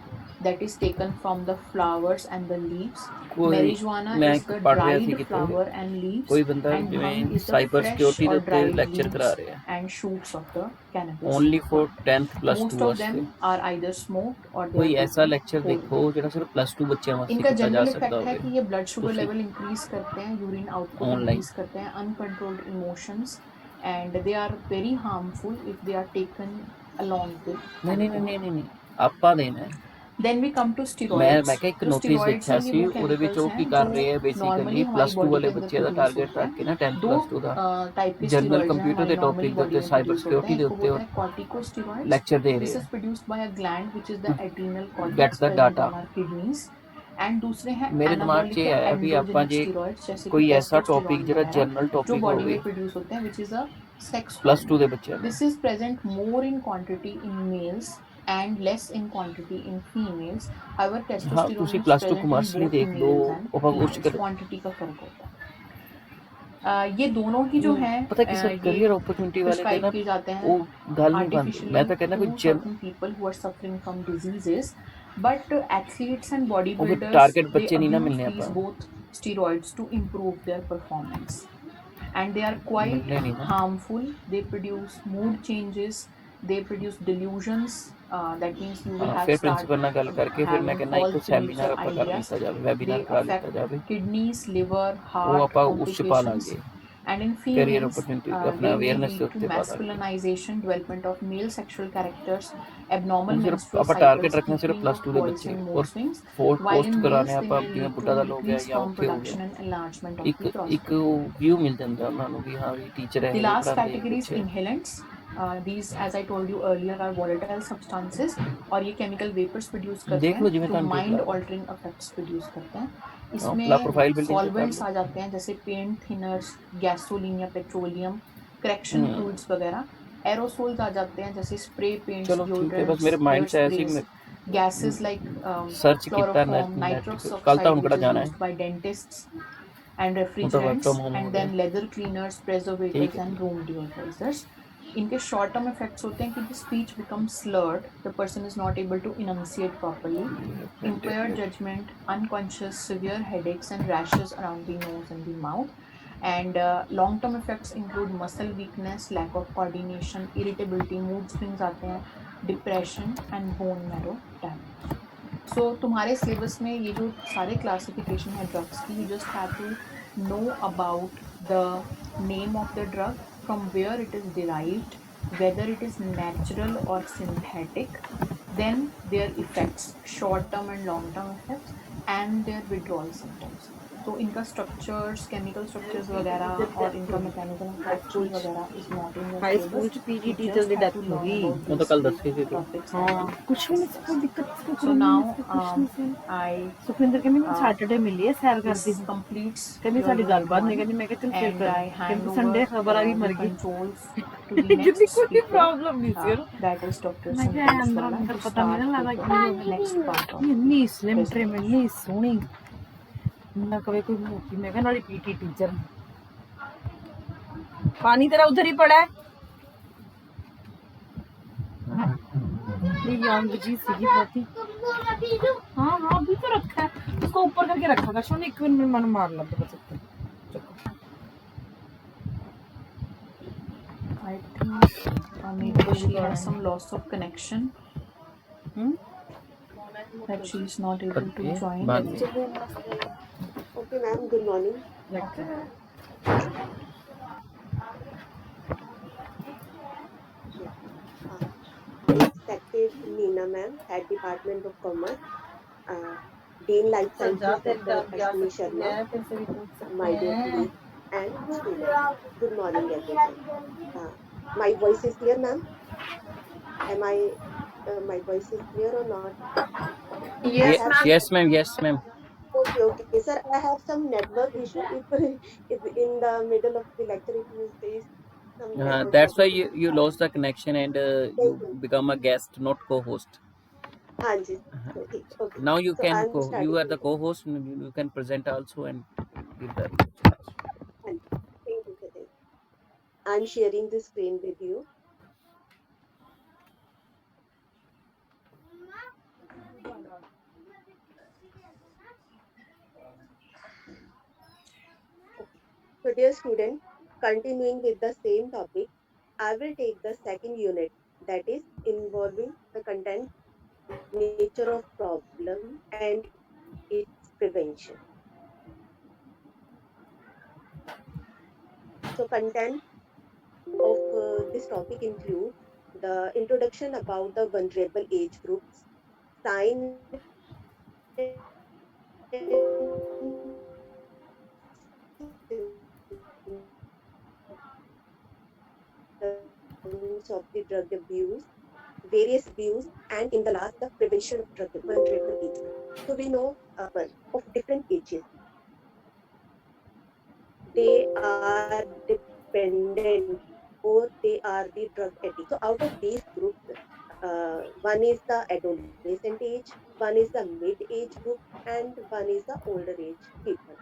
that is taken from the flowers and the leaves. कोई Marijuana मैं is the पढ़ रहा dried थी कि flower and leaves, कोई बंदा and bhang जिवें is the cyber fresh security or ਦੇ ਉੱਤੇ dried ਲੈਕਚਰ ਕਰਾ leaves ਰਹੇ ਆ and shoots of the cannabis only for plant. 10th plus 2 Most of वास्ते them are either smoked or they कोई are ऐसा taken ਲੈਕਚਰ whole. देखो ਜਿਹੜਾ ਸਿਰਫ प्लस 2 ਬੱਚਿਆਂ ਵਾਸਤੇ इनका ਕੀਤਾ ਜਾ जनरल ਸਕਦਾ इफेक्ट है कि होवे ये ब्लड शुगर ਤੁਸੀਂ लेवल इंक्रीज करते हैं, यूरिन आउटपुट ऑनलाइन इंक्रीज करते हैं, uncontrolled emotions, and they are very harmful if they are taken along with. नहीं नहीं नहीं नहीं नहीं ਆਪਾਂ देना है देन वी कम टू मैं स्टेरॉइड्स। मैं ਕਿਹਾ ਇੱਕ जो ਨੋਟਿਸ स्टेरॉइड्स ਦੇਖਿਆ हैं ये ਸੀ वो ਉਹਦੇ ਵਿੱਚ केमिकल्स ਉਹ ਕੀ हैं ਕਰ जो ਰਹੇ ਆ नॉर्मली बेसिकली हमारी प्लस 2 बॉडी वाले के अंदर ਬੱਚੇ ਦਾ प्रोड्यूस टारगेट होते रख के ना हैं। 10th दो प्लस 2 ਦਾ टाइप के जनरल स्टेरॉइड्स हैं कंप्यूटर हमारी ਦੇ नॉर्मली टॉपिक ਦੇ बॉडी ਉੱਤੇ में साइबर प्रोड्यूस होते सिक्योरिटी हैं। ਦੇ एक को ਉੱਤੇ बोलते हैं कॉर्टिकोस्टेरॉइड्स। ਲੈਕਚਰ ਦੇ दिस ਰਹੇ is produced by a gland which is the adrenal gate cortex the present data on our kidneys. And दूसरे हैं मेरे दिमाग एनाबॉलिक 'ਚ या है अभी ਆਪਾਂ एंड्रोजेनिक ਜੇ स्टेरॉइड्स जैसे कि कोई ऐसा टेस्टोस्टेरोन टॉपिक ਜਿਹੜਾ वगैरह जनरल जो टॉपिक बॉडी ਹੋਵੇ में प्रोड्यूस होते हैं which is a sex plus 2 hormone. ਦੇ ਬੱਚਿਆਂ ਦਾ this is present more in quantity in males and less in quantity in females. However, हाँ testosterone ਤੁਸੀਂ is plus 2 present in commerce नहीं both देख लो males and ਆਪਾਂ कुछ females. कर Quantity का फर्क होता है। ये दोनों ही जो हैं पता किस ये करियर अपॉर्चुनिटी वाले प्रिस्क्राइब ना किए जाते वो हैं गल नहीं बनती artificially मैं तो कहना to कोई certain people who are suffering from diseases, but athletes and वो bodybuilders टारगेट they बच्चे नहीं ना abuse मिलने these upon both steroids to improve their performance, and they are quite मिलने नहीं ना harmful. They produce mood changes, they produce delusions. That means you will हाँ have फिर start प्रिंसिपल ਨਾਲ ਗੱਲ ਕਰਕੇ ਫਿਰ ਮੈਂ having ਕਹਿੰਦਾ ਇੱਕ false beliefs ਸੈਮੀਨਾਰ or ਆਪਾਂ ਕਰ ideas. ਲਿੱਤਾ ਜਾਵੇ They ਵੈਬੀਨਾਰ ਕਰਾ ਲਿੱਤਾ affect ਜਾਵੇ kidneys, liver, ਉਹ heart ਆਪਾਂ ਉਸ 'ਚ ਪਾ complications. ਲਾਂਗੇ And in career females, opportunity they अपना may ਅਵੇਅਰਨੈਸ ਦੇ lead to ਉੱਤੇ ਪਾ ਲਾਂਗੇ masculinization, development of male sexual characters, abnormal ਹੁਣ ਸਿਰਫ menstrual ਆਪਾਂ cycles, ਟਾਰਗੇਟ ਰੱਖਣਾ ਸਿਰਫ weakening ਪਲੱਸ of 2 ਦੇ voice ਬੱਚੇ and ਔਰ mood swings, fourth while post in ਕਰਾਣੇ males they ਆਪਾਂ may ਜਿਵੇਂ lead ਬੁੱਢਾ to ਦਲ ਹੋ ਗਿਆ decreased ਜਾਂ sperm ਉੱਥੇ ਹੋ ਗਿਆ production and enlargement of ਇੱਕ the prostate. ਇੱਕ ਵਿਊ ਮਿਲ ਜਾਂਦਾ ਉਹਨਾਂ ਨੂੰ ਵੀ ਹਾਂ ਵੀ ਟੀਚਰ ਹੈ The last ਪੜ੍ਹਾਉਂਦੇ category is ਕੁਛ inhalants. These, as I told you earlier, are volatile substances और ये chemical vapors produce करते देख हैं लो जिਵੇਂ जो ਤੁਹਾਨੂੰ ठीक mind लगदा altering effects produce करते हैं। अपना इसमें प्रोफाइल बिल्डिंग कर solvents लो आ जाते हैं जैसे paint thinners, gasoline या petroleum, correction fluids वगैरह। aerosols आ जाते हैं जैसे spray paints, चलो ठीक है बस deodorants, मेरे माइंड से ऐसे hairsprays, ही gases like सर्च किया chloroform, नेट nitrous कल तो oxide, उनका which is जाना used है by dentists and हूँ तो वर्क refrigerants, फ्रॉम होम हो and गया then leather cleaners, preservatives ठीक है and room deodorizers. इनके शॉर्ट टर्म इफेक्ट्स होते हैं कि the speech become slurred, the person is not able to enunciate properly, impaired judgment, unconscious, severe headaches and rashes around the nose and the mouth. And long term effects include muscle weakness, lack of coordination, irritability, mood swings आते हैं, depression and bone marrow damage. So तुम्हारे syllabus में ये जो सारे classification है drugs की, you just have to know about the name of the drug, from where it is derived, whether it is natural or synthetic, then their effects, short term and long term effects, and their withdrawal symptoms. तो इनका structures, chemical structures वगैरह और इनका mechanism of action वगैरह is not in high school च PG teacher ਦੀ death ਹੋ ਗਈ वो तो कल दस ही थी ਹਾਂ ਕੁਛ ਵੀ ਨਹੀਂ ਕੋਈ ਦਿੱਕਤ ਕੋਈ So now I ਸੁਖਿੰਦਰ ਕਹਿੰਦੀ ਮੈਨੂੰ ਸੈਟਰਡੇ ਮਿਲੀ ਹੈ ਸੈਰ ਕਰਦੀ this completes ਕਹਿੰਦੀ your ਸਾਡੀ ਗੱਲਬਾਤ ਨਹੀਂ one, ਕਹਿੰਦੀ ਮੈਂ ਕਿਹਾ ਚਲ ਫਿਰ and I ਕਰ hand ਕਹਿੰਦੀ ਸੰਡੇ over ਖਬਰ ਆ ਗਈ the ਮਰ ਗਈ controls to the ਕਹਿੰਦੀ next ਕੋਈ speaker. ਪ੍ਰੋਬਲਮ ਨਹੀਂ ਸੀ ਉਹਨੂੰ That is Dr. ਮੈਂ ਕਿਹਾ Santosh ਅੰਦਰ Wala, ਅੰਦਰ to ਪਤਾ ਨਹੀਂ start ਲੱਗਦਾ with the next part of ਇੰਨੀ ਸਲਿਮ ਟ੍ਰਿਮ ਇੰਨੀ ਸੋਹਣੀ ਨਾ ਕਵੇ ਕੋਈ ਮੋਟੀ ਮੈਂ ਕਿਹਾ ਨਾਲੇ ਪੀਟੀ ਟੀਚਰ पानी तेरा उधर ही पड़ा है ये यंग जी सीगी बहुत ही हाँ हाँ अभी तो रखा है उसको ऊपर करके रखा था शोन एक मिनट मन मार ला बस I think maybe she has some loss of connection. that she's not able to Okay, join. बाद में Okay, ma'am. Good morning. Respected Nina, ma'am, Head Department of Commerce, Dean Life Sciences, Dr. Ashwini Sharma, my dear colleagues and students. Good morning, everyone. My voice is clear, ma'am. Am I? My voice is clear or not? I have some. yes ma'am Okay, sir. I have some network issue. If in the middle of the lecture, if you face some network that's why problem, you lost the connection and you okay. become a guest not co-host. हाँ जी. So, ठीक. Okay. Now you So can I'm you starting. are the co-host and you can present also and give the Thank you, sir. I'm sharing the screen with you. So, dear student, continuing with the same topic, I will take the second unit, that is involving the content, nature of problem and its prevention. So, content of this topic include the introduction about the vulnerable age groups, sign of the drug abuse, various abuse, and in the last, the prevention of drug vulnerable age group. So we know of different ages. They are dependent or they are the drug addict. So out of these groups, one is the adolescent age, one is the mid-age group, and one is the older age people.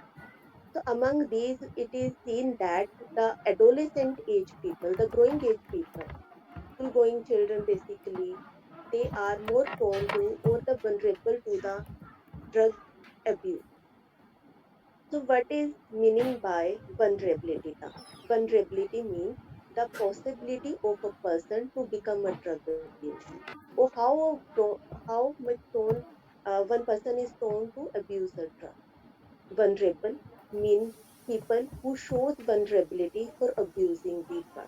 So among these, it is seen that the adolescent age people, the growing age people, school going children basically, they are more prone to or the vulnerable to the drug abuse. So what is meaning by vulnerability? The vulnerability means the possibility of a person to become a drug abuser, or how much prone one person is prone to abuse a drug. Vulnerable means people who shows vulnerability for abusing the drug.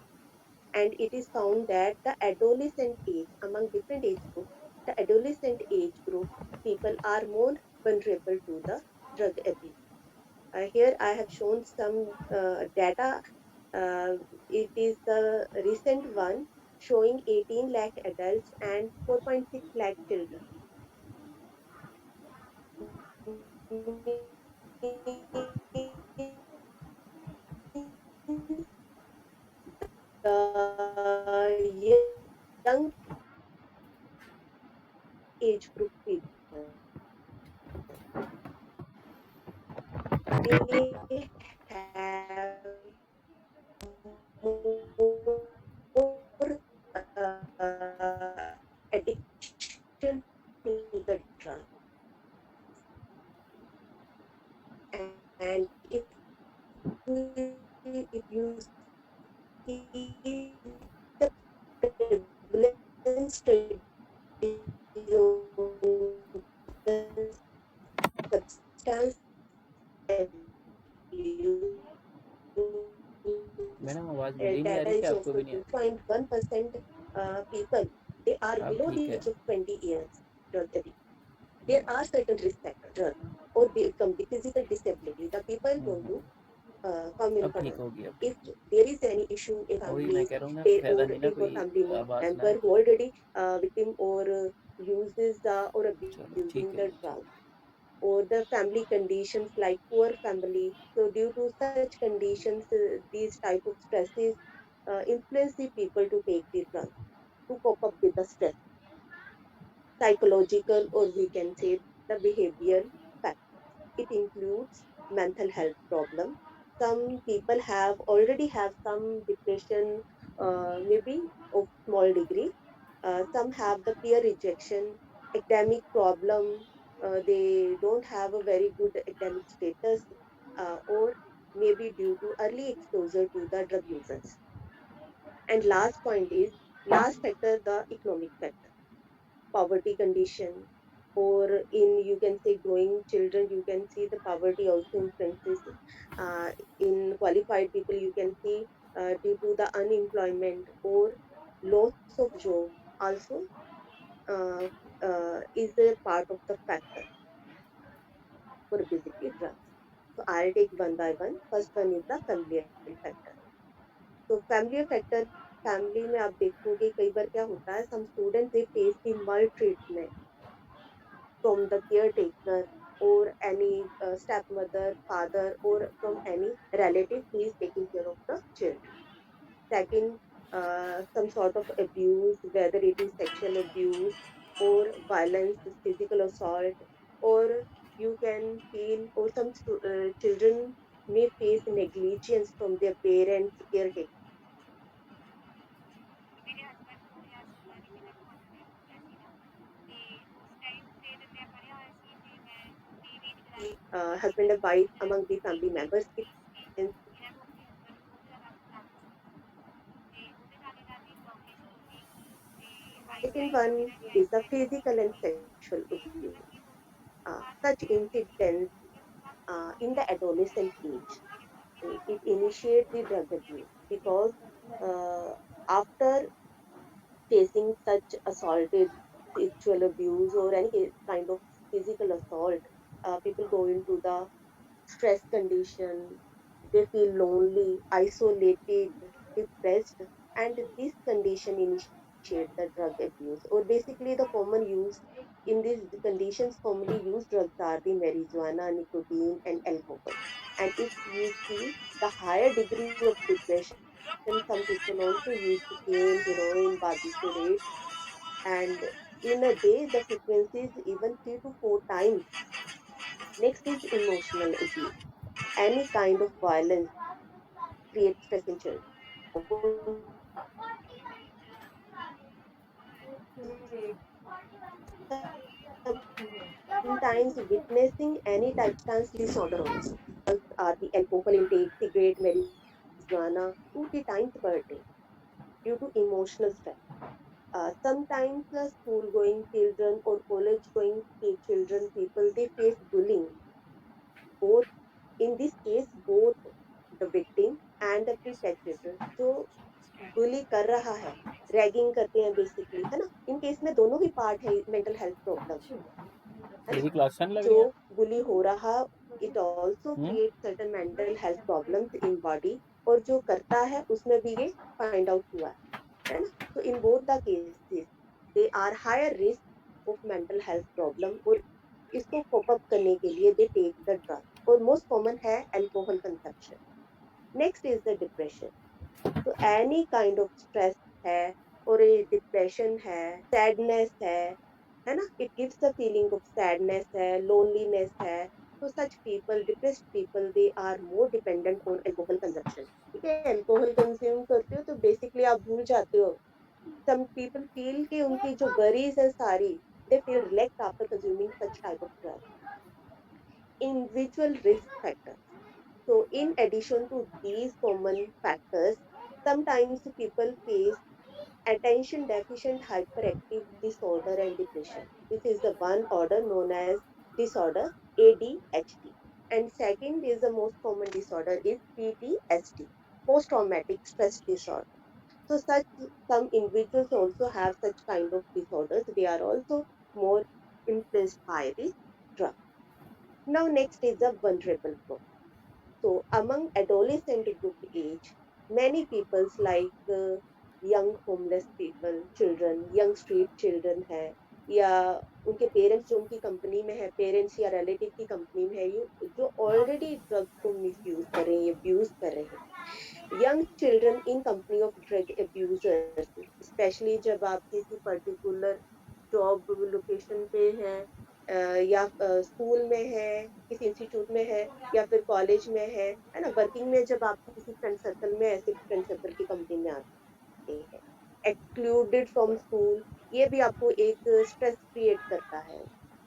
And it is found that the adolescent age, among different age groups, the adolescent age group people are more vulnerable to the drug abuse. Here I have shown some data. Uh, it is the recent one showing 18 lakh adults and 4.6 lakh children. The young age group people, they have more addiction to the drug. And if you see the prevalence studies on the substance abuse, madam आवाज मेरी नहीं आ data रही is क्या of आपको भी नहीं आ रही 2.1% people, they are अब below ठीक the है age of 20 years drug addict. There are certain risk factors or become the physical disability. The people going to come in अब ठीक front. हो गया अब If ठीक there is any issue in वही मैं families, कह रहा हूँ ना they फायदा or नहीं ना if a कोई family आवाज ना member आए who already victim or uses or चलो abusing ठीक है the जी drug, or the family conditions like poor family. So due to such conditions, these type of stresses influence the people to take the drug to cope up with the stress, psychological or we can say the behavioral factors. It includes mental health problem. Some people have already have some depression, maybe of small degree. Some have the peer rejection, academic problem. They don't have a very good academic status, or maybe due to early exposure to the drug users. And last point is last factor, the economic factor, poverty condition, or in, you can say, growing children, you can see the poverty also influences. uh, in qualified people, you can see due to the unemployment or loss of job also, uh, is a part of the factor for obesity drugs. So I'll take one by one. First one is the familial factor. तो family factor, family में आप देखोगे कई बार क्या होता है, some student they face the maltreatment from the caretaker or any stepmother, father, or from any relative who is taking care of the children. Second, some sort of abuse, whether it is sexual abuse or violence, physical assault, or you can feel, or some children may face negligence from their parents, caretaker. Husband and wife among the family members. And second one is the physical and sexual abuse. Such incidents in the adolescent age, it initiates the drug abuse because after facing such assaulted sexual abuse or any kind of physical assault, people go into the stress condition, they feel lonely, isolated, depressed, and this condition initiate the drug abuse. Or basically, the common use in these conditions commonly used drugs are the marijuana, nicotine, and alcohol. And if you see the higher degree of depression, some people also use cocaine, heroin, barbiturates, and in a day the frequency is even 3 to 4 times. Next is emotional abuse. Any kind of violence creates stress in children. Sometimes witnessing any type substance disorder also. Are the alcohol intake, cigarette, marijuana, 2 3 times per day due to emotional stress. Sometimes school going children or college going children, people, they face bullying. Both, in this case, both the victim and the perpetrator जो बुली कर रहा है, ragging करते हैं basically, है ना, in case में दोनों ही पार्ट है मेंटल हेल्थ प्रॉब्लम, है मेरी ना, क्लास लग रही जो है बुली हो रहा, it also create certain mental health problems in body, और जो करता है उसमें भी ये फाइंड आउट हुआ है ना. तो in both the cases they are higher risk of mental health problem, और इसको कोप अप करने के लिए दे टेक द ड्रग, और मोस्ट कॉमन है alcohol consumption. Next is the depression. तो एनी काइंड ऑफ स्ट्रेस है, और ये डिप्रेशन है, सैडनेस है ना, it gives the feeling of sadness है, लोनलीनेस है. तो such people, depressed people, they are more dependent on alcohol consumption. ठीक है, अल्कोहल कंज्यूम करते हो तो बेसिकली आप भूल जाते हो. सम पीपल फील कि उनकी जो वरीज है सारी, they feel relax after consuming such type of drug. Individual risk factors. So, in addition to these common factors, sometimes people face attention deficient hyperactive disorder and depression. This is the one order known as disorder ADHD. And second is the most common disorder is PTSD, post traumatic stress disorder. So such, some individuals also have such kind of disorders. They are also more influenced by this drug. Now next is the vulnerable group. So among adolescent group age, many peoples like young homeless people, children, young street children है, या उनके parents जो उनकी company में है, parents या relative की company में है, जो ऑलरेडी ड्रग्स को मिसयूज कर रहे हैं, अब्यूज कर रहे हैं. Young children in company of drug abusers, specially जब आप किसी पर्टिकुलर जॉब लोकेशन पे हैं, या स्कूल में है, किसी इंस्टीट्यूट में है, या फिर कॉलेज में है ना, वर्किंग में जब आप किसी फ्रेंड सर्कल में, ऐसे फ्रेंड सर्कल की कंपनी में आते हैं, एक्सक्लूडेड फ्रॉम स्कूल, ये भी आपको एक स्ट्रेस क्रिएट करता है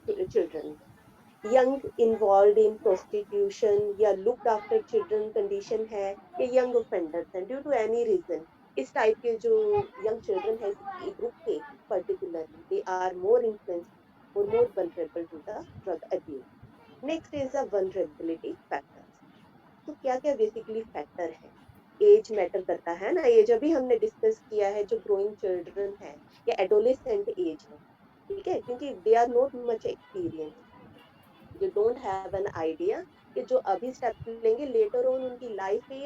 चिल्ड्रन में. यंग इन्वॉल्व इन प्रोस्टिट्यूशन या लुक्ड आफ्टर चिल्ड्रन कंडीशन है, ये यंग ऑफेंडर्स हैं ड्यू टू एनी रीजन. इस टाइप के जो यंग चिल्ड्रन है ग्रुप के, particularly they are more influence or more vulnerable to the drug abuse. Next is the vulnerability factors. तो क्या क्या बेसिकली फैक्टर है? एज मैटर करता है ना, एज अभी हमने डिस्कस किया है, जो ग्रोइंग चिल्ड्रन है या एडोलेसेंट एज है, ठीक है, क्योंकि they are not much experience, they don't have an idea कि जो अभी स्टेप लेंगे लेटर ऑन उनकी लाइफ पे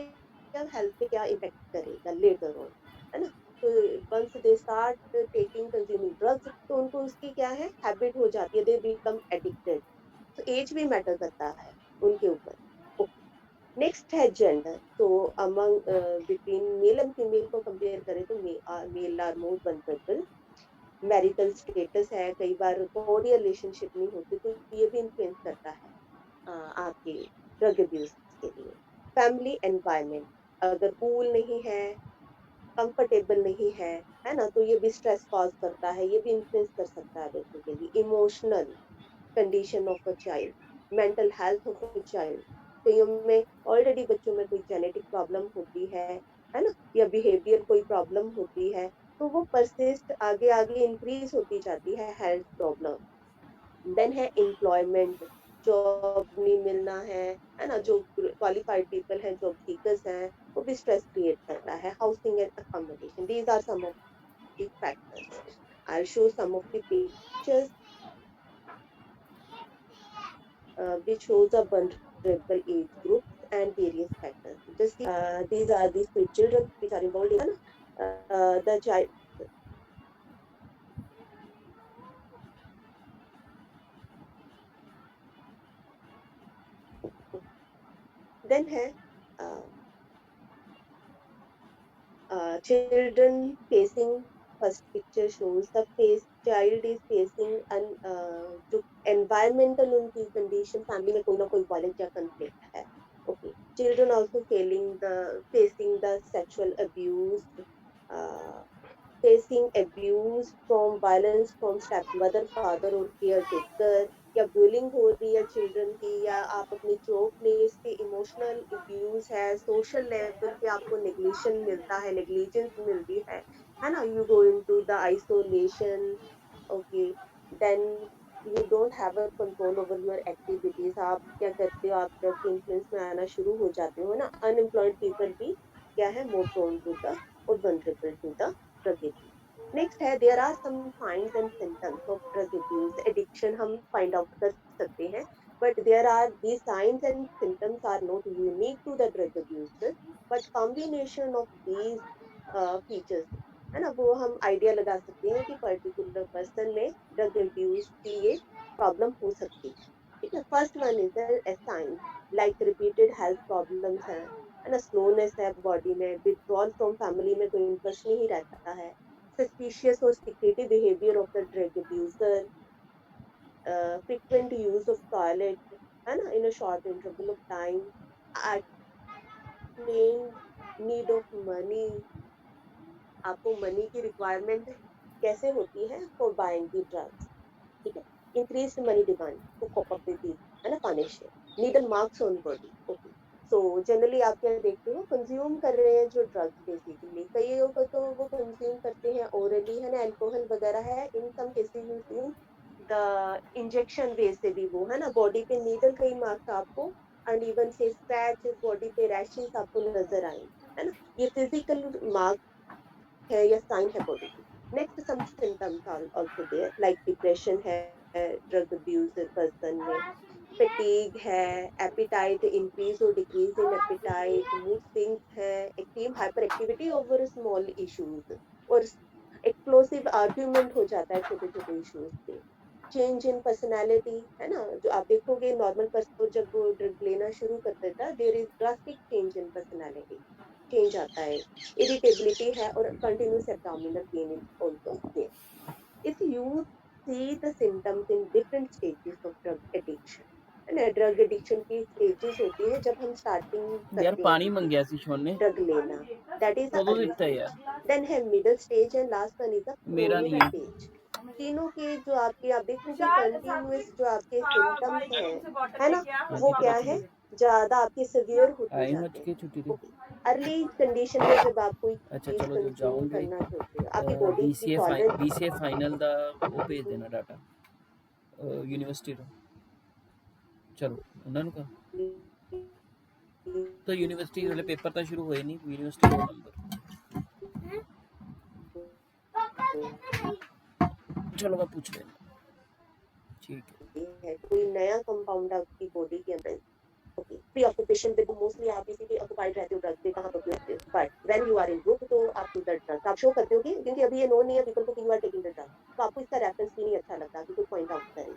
या हेल्थ पे क्या इफेक्ट करेगा लेटर ऑन, है ना। तो once they start taking consuming drugs तो उनको उसकी क्या है, हैबिट हो जाती है, दे बिकम एडिक्टेड। तो एज भी मैटर करता है उनके ऊपर। नेक्स्ट है जेंडर। तो among between male and female को कंपेयर करें तो male are more vulnerable. Marital status है, कई बार कोई रिलेशनशिप नहीं होती तो ये भी इन्फ्लुएंस करता है आपके ड्रग अब्यूज के लिए। फैमिली एनवायरनमेंट, अगर कूल नहीं है, कंफर्टेबल नहीं है ना, तो ये भी स्ट्रेस कॉज करता है, ये भी इन्फ्लुएंस कर सकता है बच्चों के लिए। Emotional condition of a child, mental health of a child, कईयों में ऑलरेडी बच्चों में कोई जेनेटिक प्रॉब्लम होती है ना, या बिहेवियर कोई प्रॉब्लम होती है, तो वो परसिस्ट आगे आगे इंक्रीज होती जाती है हेल्थ प्रॉब्लम। देन है एम्प्लॉयमेंट, जॉब नहीं मिलना है ना, जो क्वालिफाइड पीपल हैं, जॉब सीकर्स हैं, वो भी स्ट्रेस क्रिएट करता है। Housing and accommodation, these are some of the factors. I show some of the pictures which shows a vulnerable age groups and various factors. Just these are the children which are involved in the child. Then है children facing, first picture shows the face child is facing an जो environmental उनकी condition, family में कोई ना कोई violence या conflict है। Okay, children also facing the sexual abuse, uh, facing abuse from violence from stepmother, father और caretaker, या bullying हो रही है चिल्ड्रन की, या आप अपने जॉब प्लेस पे इमोशनल अब्यूज है, सोशल लेवल पे आपको नेग्लिशन मिलता है, नेग्लिजेंस मिलती है ना, you go into the isolation. Okay, then you don't have a control over your activities, आप क्या करते हो, आप ड्रग के इन्फ्लुएंस में आना शुरू हो जाते हो ना। अनएम्प्लॉयड पीपल भी क्या है, मोर प्रोन टू द और vulnerable to the drug abuse. Next है there are some signs and symptoms of drug abuse addiction, हम फाइंड आउट कर सकते हैं, but there are the signs and symptoms are not unique to the drug abuse, but combination of these features, है ना, वो हम idea लगा सकते हैं कि पर्टिकुलर पर्सन में ड्रग अब्यूज की ये प्रॉब्लम हो सकती है। ठीक है, first one is the science like repeated health problems है ना, स्लोनेस है बॉडी में, विथड्रॉल फ्रॉम फैमिली में कोई इंटरेस्ट नहीं रहता है, suspicious or secretive behavior of the drug abuser, frequent use of toilet, है ना, in a short interval of time, plain need of money, आपको मनी की रिक्वायरमेंट कैसे होती है फॉर बाइंग द ड्रग्स, ठीक है, increase money demand to cope up with, है ना, financial needle marks on body. Okay, so generally आप क्या देखते हो, कंज्यूम कर रहे हैं जो ड्रग्स, बेसिकली कई को तो वो कंज्यूम करते हैं ओरली, है ना, अल्कोहल वगैरह है, in some cases you see the injection way से भी वो, है ना, बॉडी पे नीडल कई मार्क्स आपको, एंड इवन से स्क्रैच, बॉडी पे रैशेस आपको नजर आए, है ना, ये फिजिकल मार्क है या साइन है बॉडी की। Next some symptoms are also there like depression है ड्रग अब्यूजर पर्सन में, फटीग है, एपिटाइट इंक्रीज और decrease in appetite, mood swings है, extreme hyper activity over small issues, और एक्सप्लोसिव आर्ग्यूमेंट हो जाता है छोटे छोटे इश्यूज पे। चेंज इन पर्सनैलिटी, है ना, जो आप देखोगे नॉर्मल पर्सन जब वो ड्रग लेना शुरू कर देता है, there is drastic change in personality, change आता है, इरिटेबिलिटी है, और continuous abdominal pain is also there. If you see the symptoms in different stages of drug addiction, है ना, ड्रग एडिक्शन की स्टेजेस होती है, जब हम स्टार्टिंग यार करते पानी हैं मंगया सी शोन ने, ड्रग लेना, दैट इज द कदों अर्ली दिता स्टेज। यार, देन है middle stage and last one is the मेरा क्रोनिक नहीं है। स्टेज। तीनों के जो आपके, आप देखोगे कंटिन्यूअस जो आपके सिम्टम्स हैं, है ना, वो क्या है, ज्यादा आपके सिवियर होते आई जाते मच हैं। के छुट्टी थी। ओके, अर्ली कंडीशन में जब आप कोई अच्छा चीज चलो जो कंज्यूम जाऊंगे करना चाहते हो, आपकी बॉडी की टॉलरेंस BCA फाइनल दा वो भेज देना डाटा। ਯੂਨੀਵਰਸਿਟੀ ਤੋਂ ਚਲੋ ਉਹਨਾਂ ਨੂੰ ਕਹਾਂ ਤਾਂ ਯੂਨੀਵਰਸਿਟੀ ਵਾਲੇ ਪੇਪਰ ਤਾਂ ਸ਼ੁਰੂ ਹੋਏ ਨਹੀਂ ਯੂਨੀਵਰਸਿਟੀ ਦਾ ਨੰਬਰ चलो मैं पूछ लेना ठीक है कोई नया कंपाउंड आपकी बॉडी के अंदर ओके प्री ऑक्यूपेशन पे तो मोस्टली आप इसी पे ऑक्यूपाइड रहते हो ड्रग पे कहां पर रहते हो but when you are in group तो आप टू द ड्रग आप शो करते हो क्योंकि अभी ये नोन नहीं है पीपल को कि you are taking the drug तो आपको इसका रेफरेंस भी नहीं अच्छा लगता कि कोई पॉइंट आउट करें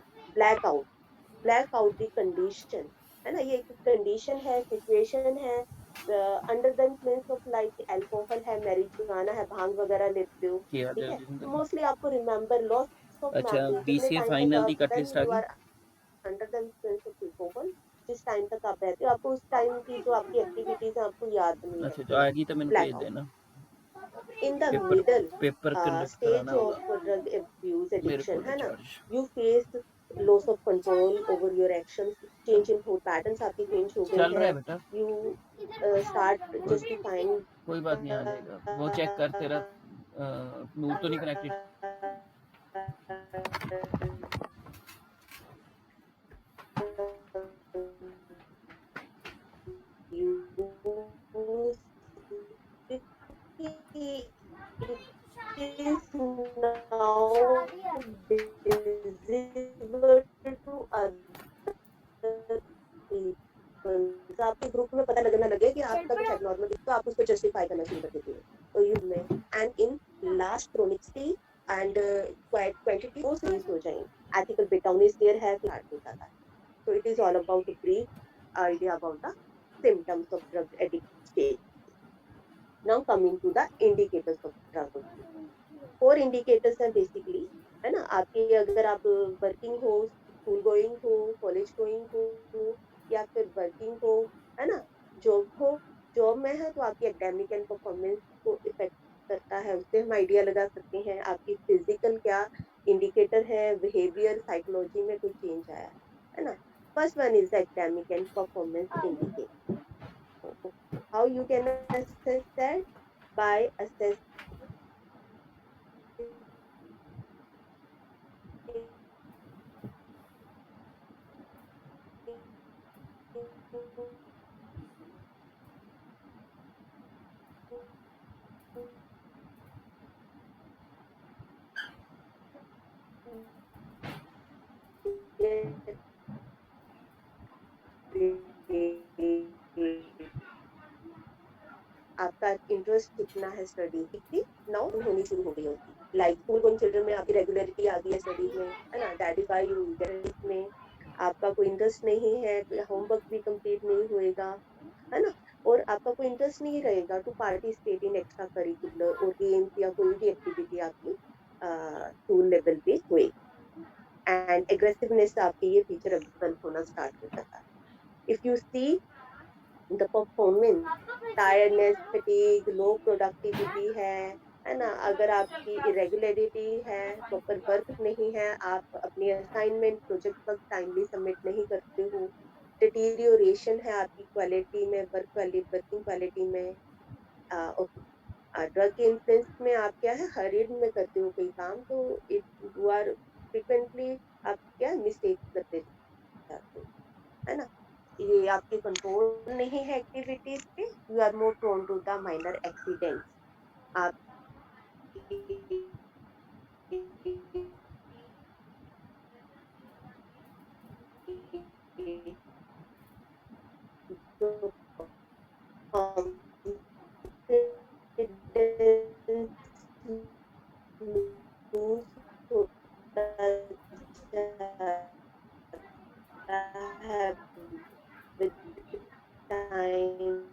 ब्लैक आउट दी कंडीशन है ना ये एक कंडीशन है सिचुएशन है under the influence of like alcohol है मैरिजुआना है भांग वगैरह लेते हो ठीक है मोस्टली आपको रिमेंबर लॉस ऑफ अच्छा बीसीए फाइनल दी कट लिस्ट आ गई under the influence of alcohol जिस टाइम तक आप रहते हो आपको उस टाइम की जो आपकी एक्टिविटीज है आपको याद नहीं अच्छा जो आएगी तो मैंने भेज देना in the middle paper stage of drug abuse addiction है ना you face loss of control over your actions change in thought patterns आपके change हो गए चल रहा है बेटा you start justifying कोई बात नहीं आ जाएगा वो चेक कर तेरा नूर तो नहीं connected you is now visible to other people आपके ग्रुप में पता लगना लगे कि आपका कुछ एब्नॉर्मल है तो आप उसको जस्टिफाई करना शुरू कर देते हो तो यू में and in last chronic stage and quantity वो सीरीज हो जाएंगे एथिकल ब्रेकडाउन इज देयर है कि हार्ट होता है so it is all about a brief idea about the symptoms of drug addict stage. Now coming to the indicators of drug abuse. 4 indicators हैं basically है ना आपके अगर आप वर्किंग हो स्कूल गोइंग हो कॉलेज गोइंग हो या फिर वर्किंग हो है ना जॉब में है तो आपकी एकेडमिक एंड परफॉर्मेंस को इफेक्ट करता है उससे हम आइडिया लगा सकते हैं आपकी फिजिकल क्या इंडिकेटर है बिहेवियर साइकोलॉजी में कोई चेंज आया है ना first one is academic and performance indicator how you can assess that by assessing आपका इंटरेस्ट कितना है स्टडी की नाउ होनी शुरू हो गई होती लाइक स्कूल गोइंग चिल्ड्रन में आपकी रेगुलरिटी आ गई है स्टडीज में है ना that is why you get में आपका कोई इंटरेस्ट नहीं है होमवर्क भी कंप्लीट नहीं होएगा है ना और आपका कोई इंटरेस्ट नहीं रहेगा to participate in extra curricular और गेम्स या कोई भी एक्टिविटी आपकी स्कूल लेवल पे हुए एंड एग्रेसिवनेस आपकी ये फीचर अब होना स्टार्ट हो जाता है if you see the performance tiredness fatigue low productivity है ना अगर आपकी irregularity है प्रॉपर वर्क नहीं है आप अपनी assignment project work timely submit नहीं करते हो डिटीरियोरेशन है आपकी क्वालिटी में वर्किंग क्वालिटी में ड्रग के इन्फ्लुएंस में आप क्या है हरीड में करते हो कोई काम तो यू आर फ्रिक्वेंटली आप क्या मिस्टेक करते जाते हो है ना ये आपके कंट्रोल नहीं है एक्टिविटीज पे you are more prone to the minor accidents आप with time and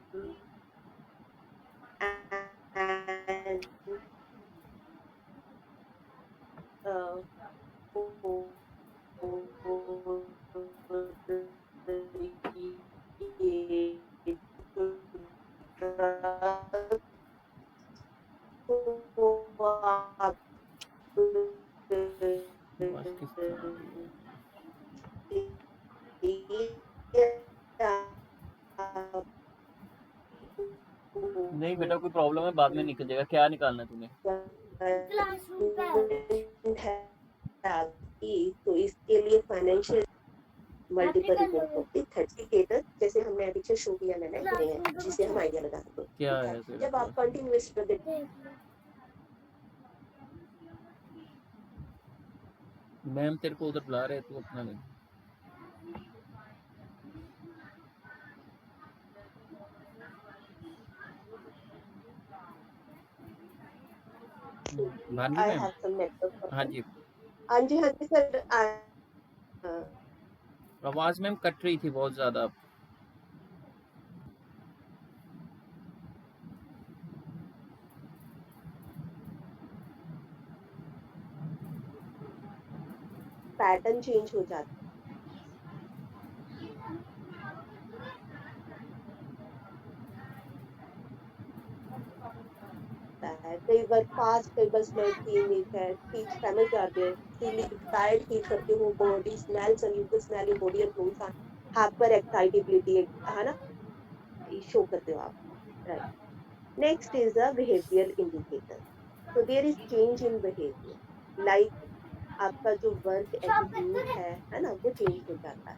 नहीं बेटा कोई प्रॉब्लम है बाद में निकल जाएगा क्या निकालना है तुम्हें तो इसके लिए फाइनेंशियल मल्टीपल रिपोर्ट होती 30 केटर, जैसे हमने पीछे शो किया मैंने जिसे हम आइडिया लगा सकते क्या है तेरे जब आप पास? कंटिन्यूअस मैम तेरे को उधर बुला रहे, तू अपना ले। भानवी आई मैम, हैव सम नेटवर्क हाँ जी, हाँ जी सर आवाज मैम कट रही थी बहुत ज्यादा। पैटर्न चेंज हो जाता है, कई बार फास्ट, कई बार स्लो, वीक है, स्पीच समझ जाते हैं, फीलिंग टायर्ड फील करते हो, body smells unusual smell in body और क्लोथ्स, हाइपर एक्साइटेबिलिटी है ना, शो करते हो आप, right. Next is a behaviour indicator, so there is change in behavior, like आपका जो वर्क एटीट्यूड है ना, वो चेंज हो जाता है।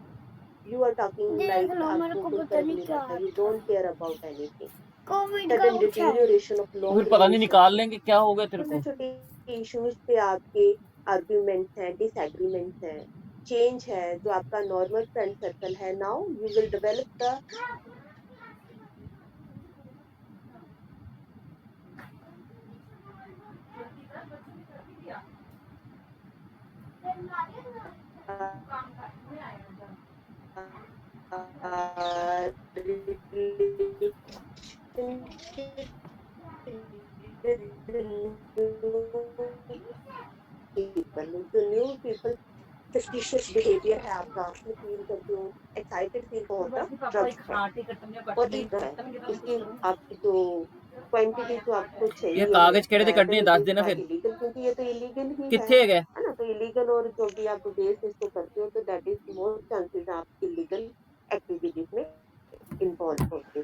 यू आर टॉकिंग लाइक आपको कोई फर्क नहीं पड़ता, you don't care about anything, sudden deterioration of तो फिर लॉन्ग पता नहीं निकाल लेंगे क्या हो गया तेरे छोटे को। छोटे इश्यूज पे आपके आर्ग्यूमेंट्स हैं, डिसएग्रीमेंट्स हैं, चेंज है जो आपका नॉर्मल फ्रेंड सर्कल है, now you will develop the new people suspicious behaviour है आपका, आपने फील करते हो एक्साइटेड फील होता ड्रग्स है, और इसकी आपकी जो क्वांटिटी जो आपको ये चाहिए कागज केड़े ते कड्डने दस देना फिर इलीगल, क्योंकि ये तो इलीगल ही किथे है है ना, तो इलीगल और जो भी आप बेस इसको करते हो तो दैट इज मोर चांसेस आप इलीगल एक्टिविटीज में इन्वॉल्व होते।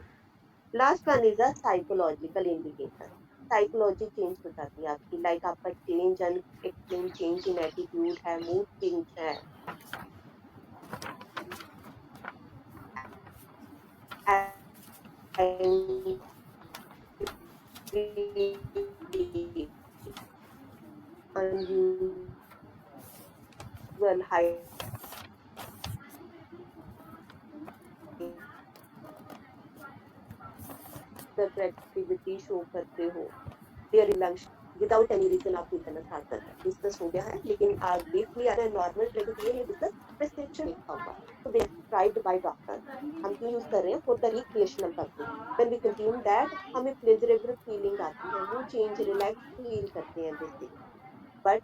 Last one is a psychological indicator, psychology change हो जाती है आपकी, लाइक आपका change unexplain change in attitude है, मूड चेंज है, unusual high एक्टिविटी शो करते हो, there lunch without any reason आप निकलना स्टार्ट कर रहे हैं, डिस्कस हो गया है, लेकिन आज ब्रीफली आ रहा है नॉर्मल रेगुलर ये डिस्कस प्रिस्क्रिप्शन लिखा हुआ, तो प्रिस्क्राइब्ड बाय डॉक्टर, हम क्यों यूज कर रहे हैं, for the recreational purpose, when we consume that हमें प्लेजरेबल फीलिंग आती है, मूड चेंज, रिलैक्स फील करते हैं basic, but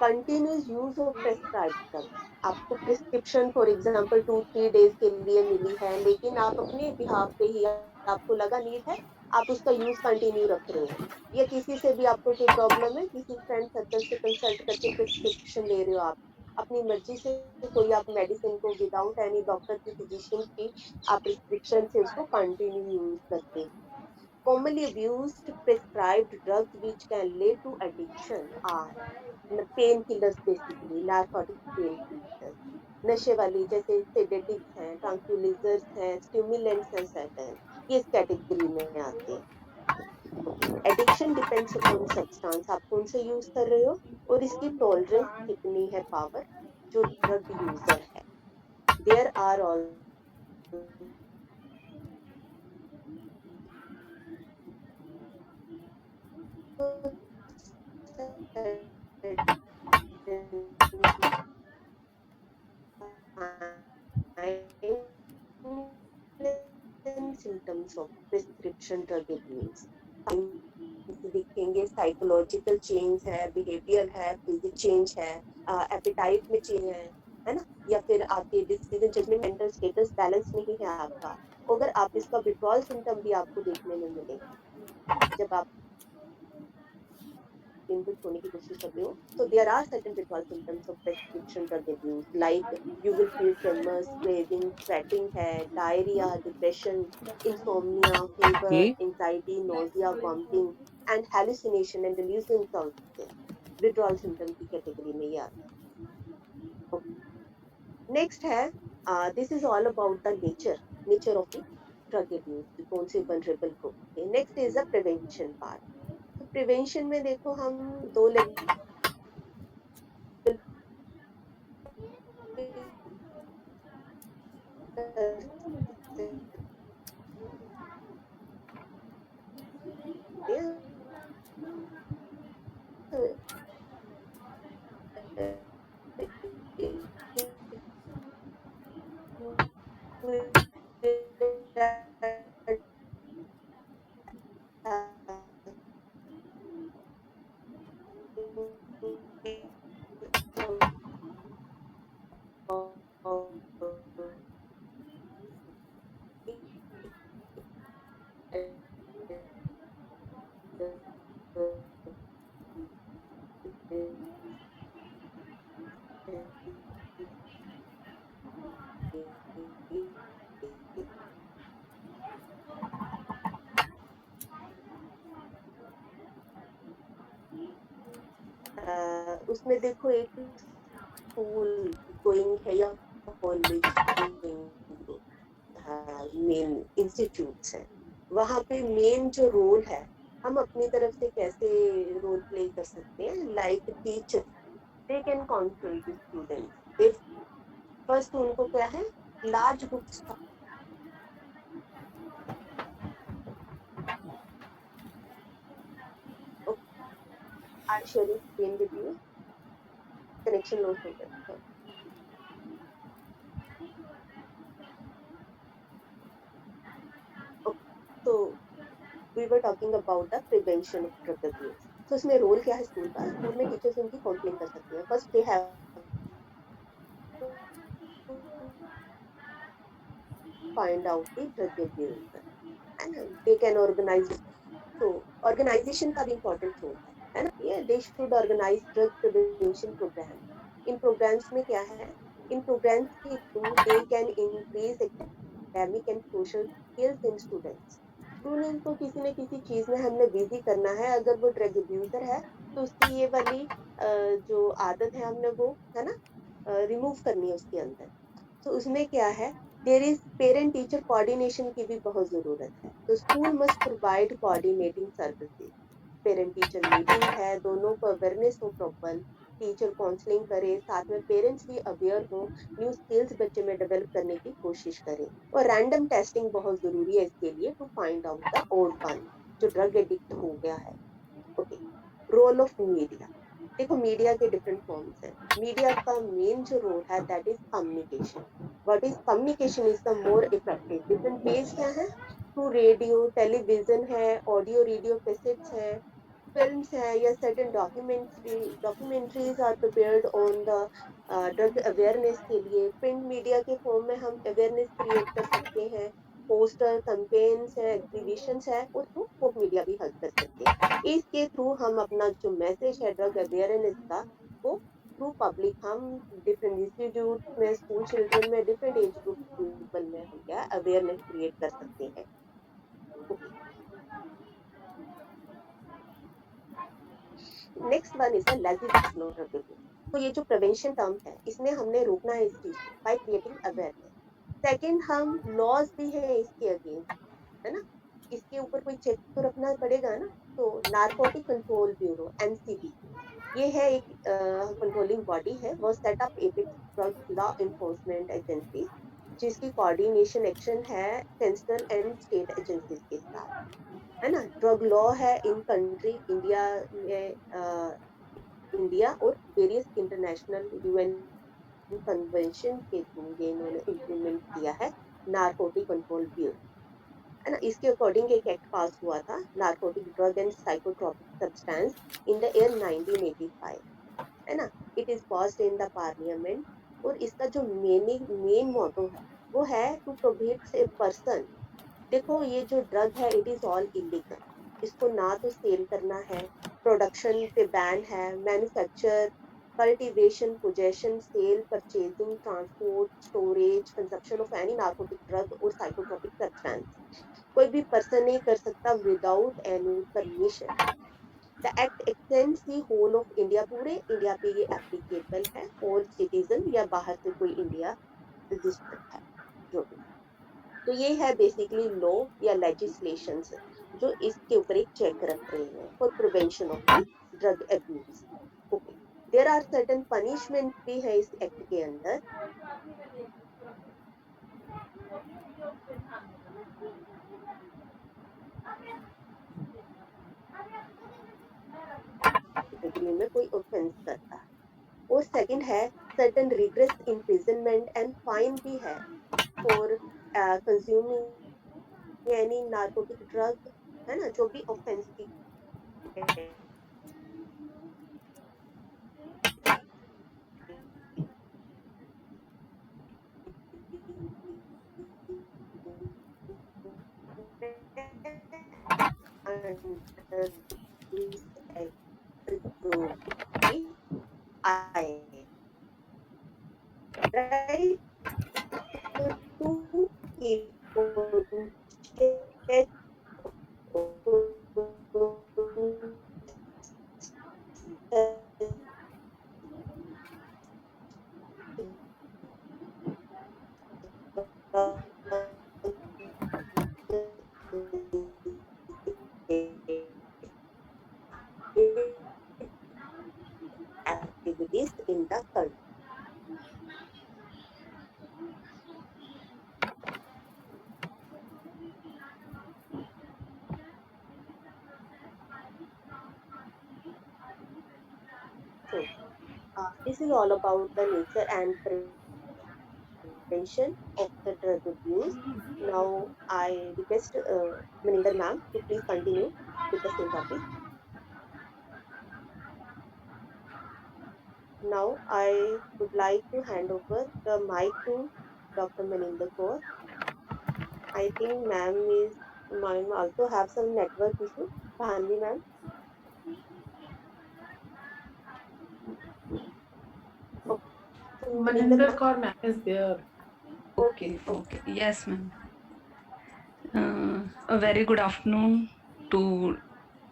continuous use of prescribed drug, आपको प्रिस्क्रिप्शन फॉर एग्जांपल 2-3 डेज के लिए मिली है, लेकिन आप अपने बिहाफ पे ही आपको लगा नीड है, आप उसका यूज कंटिन्यू रख रहे हो, या किसी से भी आपको कोई प्रॉब्लम है, किसी फ्रेंड सर्कल से कंसल्ट करके प्रिस्क्रिप्शन ले रहे हो, आप अपनी मर्जी से कोई आप मेडिसिन को विदाउट एनी डॉक्टर की सजेशन की आप प्रिस्क्रिप्शन से उसको कंटिन्यू यूज करते हैं। Commonly abused prescribed drugs which can lead to addiction are painkillers, basically narcotic painkillers, नशे वाली जैसे सेडेटिव्स हैं, ट्रांक्विलाइजर्स हैं, स्टिमुलेंट्स हैं, सर्टेन ये इस कैटेगरी में आते हैं। एडिक्शन डिपेंड्स अपॉन सब्सटेंस, आप कौन से यूज कर रहे हो और इसकी टॉलरेंस कितनी है, पावर जो ड्रग यूजर है। There are all symptoms of prescription drug abuse दिखेंगे, साइकोलॉजिकल चेंज है, बिहेवियर है, फिजिक चेंज है, एपेटाइट में चेंज है ना, या फिर आपके decision judgement mental status balance नहीं है आपका, अगर आप इसका विड्रॉल सिम्टम भी आपको देखने में मिलेगा जब आप कुछ होने की कोशिश कर रहे हो, so there are certain withdrawal symptoms of prescription drug abuse, like you will feel tremors, craving, sweating है, diarrhea, depression, insomnia, fever, anxiety, nausea, vomiting, and hallucination and delusions also. Withdrawal symptom की category में ये आता है। Next है this is all about the nature of the drug abuse, कौन से vulnerable group के। Next is the prevention part. तो प्रिवेंशन में देखो हम 2 लेवल उसमें देखो एक स्कूल गोइंग है या कॉलेज गोइंग मेन इंस्टीट्यूट्स है, वहाँ पे मेन जो रोल है हम अपनी तरफ से कैसे रोल प्ले कर सकते हैं। Like teacher they can council the students if first उनको क्या है large groups are sharing screen with you, connection loss हो गया। तो we were talking about the prevention of drug abuse. तो इसमें रोल क्या है स्कूल का? स्कूल में टीचर्स उनकी काउंसलिंग कर सकते हैं। First they have find out the drug abuse and they can organize। तो ऑर्गेनाइजेशन का भी इम्पोर्टेंट रोल है ना। ये they should organise drug prevention programme. In programmes में क्या है, इन प्रोग्राम्स के through they can increase academic and social skills in students. Student को किसी न किसी चीज में हमने बिजी करना है। अगर वो ड्रग अब्यूजर है तो उसकी ये वाली जो आदत है हमने वो है ना रिमूव करनी है उसके अंदर। तो उसमें क्या है, there is parent teacher coordination की भी बहुत जरूरत है। तो school must provide coordinating services. Parent teacher meeting है, दोनों को अवेयरनेस हो प्रॉपर, टीचर काउंसलिंग करे, साथ में पेरेंट्स भी अवेयर हो, न्यू स्किल्स बच्चे में डेवलप करने की कोशिश करें। और रैंडम टेस्टिंग बहुत जरूरी है इसके लिए to find out the old one जो ड्रग एडिक्ट हो गया है। Okay, role of media. देखो मीडिया के डिफरेंट फॉर्म्स हैं। मीडिया का मेन जो रोल है that is communication. What is communication is the more effective. Different ways क्या है, थ्रू रेडियो, टेलीविजन है, ऑडियो वीडियो कैसेट्स है, फिल्म्स है, या certain documentaries are prepared on the drug awareness के लिए। प्रिंट मीडिया के फॉर्म में हम अवेयरनेस क्रिएट कर सकते हैं, पोस्टर, कैंपेन्स है, एग्जीबिशंस है, और थ्रू पॉप मीडिया भी हेल्प कर सकते हैं। इसके थ्रू हम अपना जो मैसेज है ड्रग अवेयरनेस का वो थ्रू पब्लिक हम डिफरेंट इंस्टीट्यूट में, स्कूल चिल्ड्रन में, डिफरेंट एज ग्रुप पीपल में हम क्या अवेयरनेस क्रिएट कर सकते हैं। Next one is legislation of drug abuse. तो ये जो प्रिवेंशन टर्म है इसमें हमने रोकना है इस चीज को बाय क्रिएटिंग अवेयरनेस। सेकंड, हम लॉज भी है इसके अगेंस्ट, है ना, इसके ऊपर कोई चेक तो रखना पड़ेगा ना। तो नारकोटिक कंट्रोल ब्यूरो एनसीबी, ये है एक कंट्रोलिंग बॉडी है, वो setup apex drug law enforcement agency, जिसकी कोऑर्डिनेशन एक्शन है सेंट्रल एंड स्टेट एजेंसीज के साथ, है ना। ड्रग लॉ है इन कंट्री इंडिया में, इंडिया और वेरियस इंटरनेशनल यूएन कन्वेंशन के थ्रू ये इन्होंने इम्प्लीमेंट किया है नारकोटिक कंट्रोल ब्यूरो, है ना। इसके अकॉर्डिंग एक एक्ट पास हुआ था, narcotic drug and psychotropic substance in the year 1985, है ना। It is passed in the parliament. और इसका जो मेन मोटो है वो है टू प्रोहिबिट ए पर्सन। देखो ये जो ड्रग है इट इज ऑल इलीगल, इसको ना तो सेल करना है, प्रोडक्शन पे बैन है, manufacture, cultivation, possession, sale, purchasing, transport, storage, consumption of any narcotic drug और साइकोट्रोपिक सब्सटेंस कोई भी पर्सन नहीं कर सकता without any permission. The act extends the whole of India, पूरे इंडिया पे ये एप्लीकेबल है, और सिटीजन या बाहर से कोई इंडिया रजिस्टर्ड है जो भी। तो ये है बेसिकली लॉ या लेजिस्लेशंस जो इसके ऊपर एक चेक रख रहे हैं for prevention of the drug abuse. Okay, there are certain punishment भी है इस एक्ट के अंदर। में कोई ऑफेंस करता है। और सेकंड है certain rigorous imprisonment and fine भी है for consuming any narcotic drug, है ना, जो भी ऑफेंस की right to keep activities in the country. So, this is all about the nature and prevention of the drug abuse. Now, I request Maninder ma'am to please continue with the same topic. Now, I would like to hand over the mic to Dr. Maninder Kaur. I think ma'am also have some network issue. Bhanvi ma'am. Maninder Kaur ma'am is there. Okay. Yes, ma'am. A very good afternoon to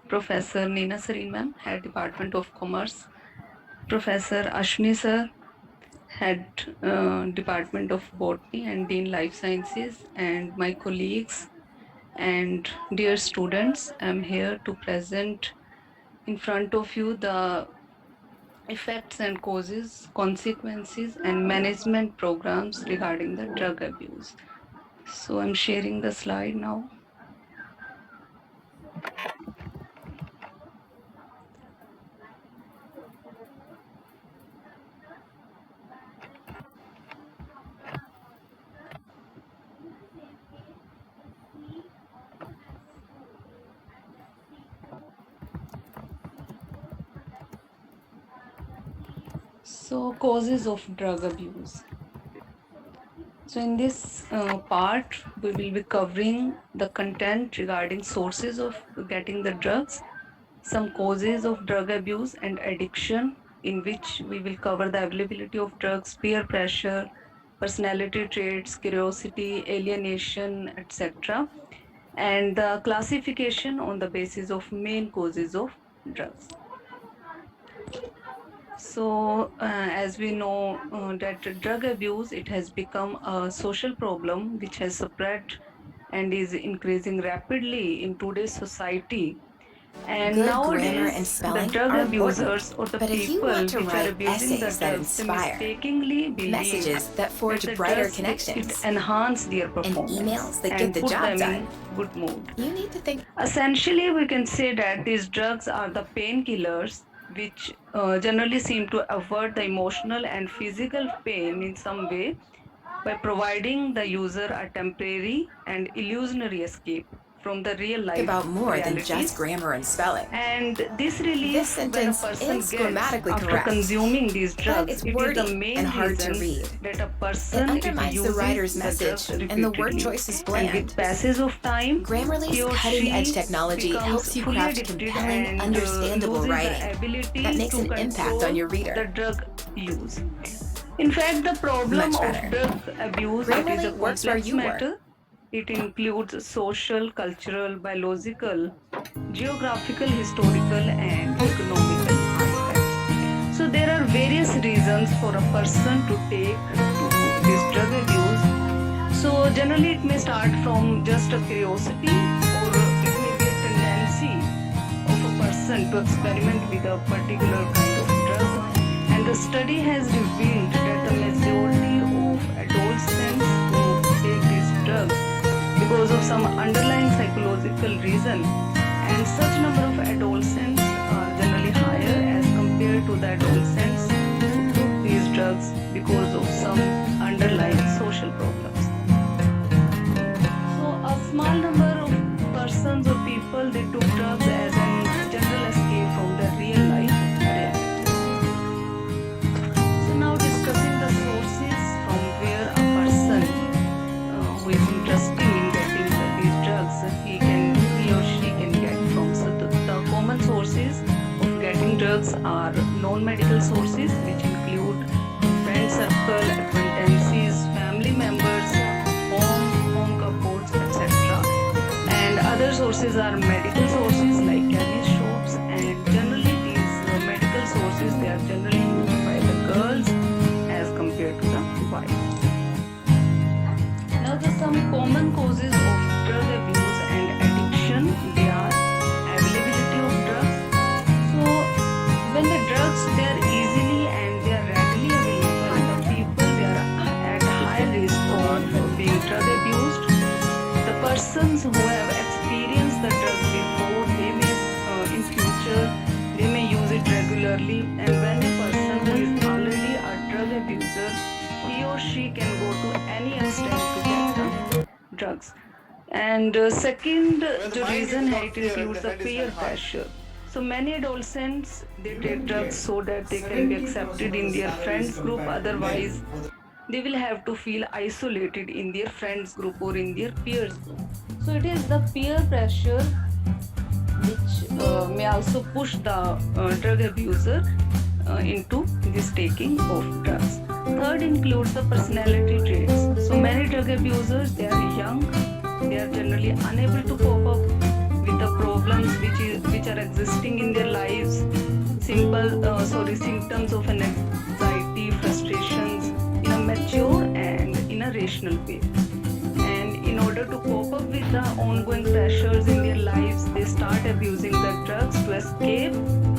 Professor Neena Sareen ma'am, Head Department of Commerce, Professor Ashwini sir, Head Department of Botany and Dean Life Sciences, and my colleagues and dear students. I'm here to present in front of you the effects and causes, consequences, and management programs regarding the drug abuse. So I'm sharing the slide now. So, causes of drug abuse. So, in this part, we will be covering the content regarding sources of getting the drugs, some causes of drug abuse and addiction, in which we will cover the availability of drugs, peer pressure, personality traits, curiosity, alienation, etc., and the classification on the basis of main causes of drugs. So, as we know that drug abuse, it has become a social problem which has spread and is increasing rapidly in today's society. And Good nowadays, grammar and the spelling drug are abusers important, or the but if you people want to which are write abusing the essays that drugs, they inspire, mistakenly believe messages that forge the brighter drugs, connections, it enhance their and performance emails that and get the put job them done, in good mood. you need to think. Essentially, we can say that these drugs are the painkillers which generally seem to avert the emotional and physical pain in some way by providing the user a temporary and illusionary escape from the real life About more than just realities. grammar and spelling. And this relief, This when a sentence person is gets grammatically after correct, consuming these but drugs, it's it is wordy the main and hard to reason read. that a It person undermines the uses writer's the message, drugs and the word repeatedly. choice is And bland. with passage of time, he Grammarly's or cutting-edge she technology becomes helps you fully craft addicted compelling, and understandable loses writing the ability that makes to an impact control on your the reader. drug use. In fact, the problem Much of better. drug abuse, it is Grammarly a works where complex you work. matter. It includes social, cultural, biological, geographical, historical, and economical aspects. So there are various reasons for a person to take to this drug abuse. So generally it may start from just a curiosity, or it may be a tendency of a person to experiment with a particular kind of drug. And the study has revealed that the majority of adolescents who take these drugs because of some underlying psychological reason, and such number of adolescents are generally higher as compared to the adolescents who took these drugs because of some underlying social problems. So a small number of persons or people, they took drugs as a general escape from their real life reality. So now discussing the sources from where a person who is interested in getting these drugs, he or she can get from. So the common sources of getting drugs are non-medical sources, which include friend circle, acquaintances, family members, home cupboards, etc. And other sources are medical sources like chemist shops, and generally these medical sources, they are generally used by the girls as compared to the boys. Now the some common causes of drug abuse and addiction, they are availability of drugs. So when the drugs, they are easily and they are readily available, the people, they are at high risk of being drug abused. The persons who have experienced the drug before, they may in future they may use it regularly. And when a person who is already a drug abuser, he or she can go to any extent to get the drugs. And second, the reason it includes the peer pressure. So many adolescents, they take drugs so that they can be accepted in their friends group, otherwise they will have to feel isolated in their friends group or in their peers group. So it is the peer pressure which may also push the drug abuser into this taking of drugs. Third includes the personality traits. So many drug abusers, they are young, they are generally unable to cope up with the problems which are existing in their lives. Symptoms of an anxiety, frustrations in a mature and in a rational way. And in order to cope up with the ongoing pressures in their lives, they start abusing the drugs to escape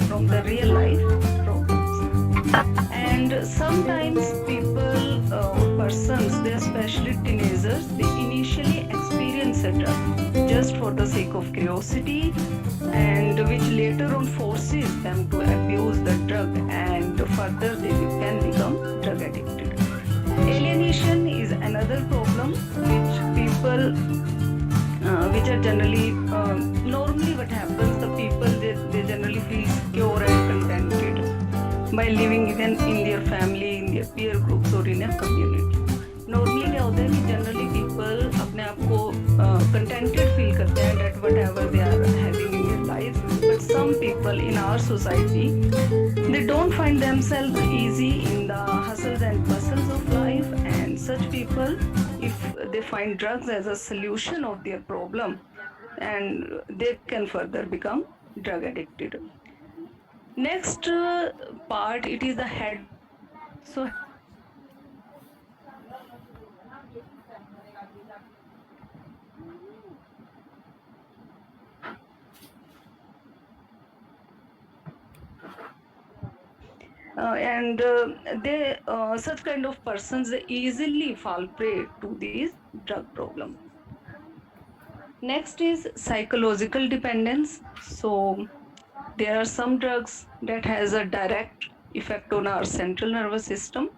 from the real life problems. And sometimes people or persons, they especially teenagers, they initially experience a drug just for the sake of curiosity, and which later on forces them to abuse the drug, and further they can become drug addicted. Alienation is another problem which people which are generally normally what happens, the people, they generally feel secure and contented by living even in their family, in their peer groups or in a community. Normally क्या होता है कि generally people अपने आप को contented feel करते हैं that whatever they are having in their life, but some people in our society, they don't find themselves easy in the hustles and bustles of life, and such people, if they find drugs as a solution of their problem, and they can further become drug addicted. Next part, it is the head. So they such kind of persons, they easily fall prey to these drug problem. Next is psychological dependence. So there are some drugs that has a direct effect on our central nervous system,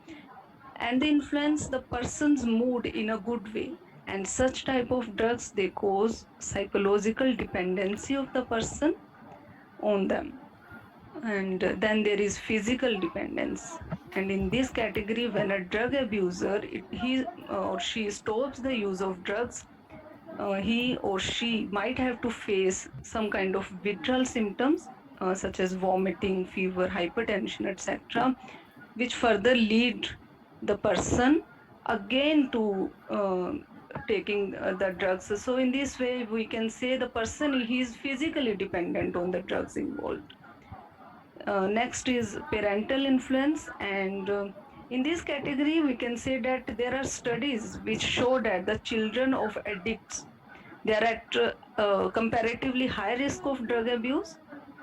and they influence the person's mood in a good way. And such type of drugs, they cause psychological dependency of the person on them. And then there is physical dependence. And in this category, when a drug abuser, he or she stops the use of drugs, he or she might have to face some kind of withdrawal symptoms such as vomiting, fever, hypertension, etc., which further lead the person again to taking the drugs. So in this way we can say the person, he is physically dependent on the drugs involved. Next is parental influence, and in this category we can say that there are studies which show that the children of addicts, they are at comparatively high risk of drug abuse,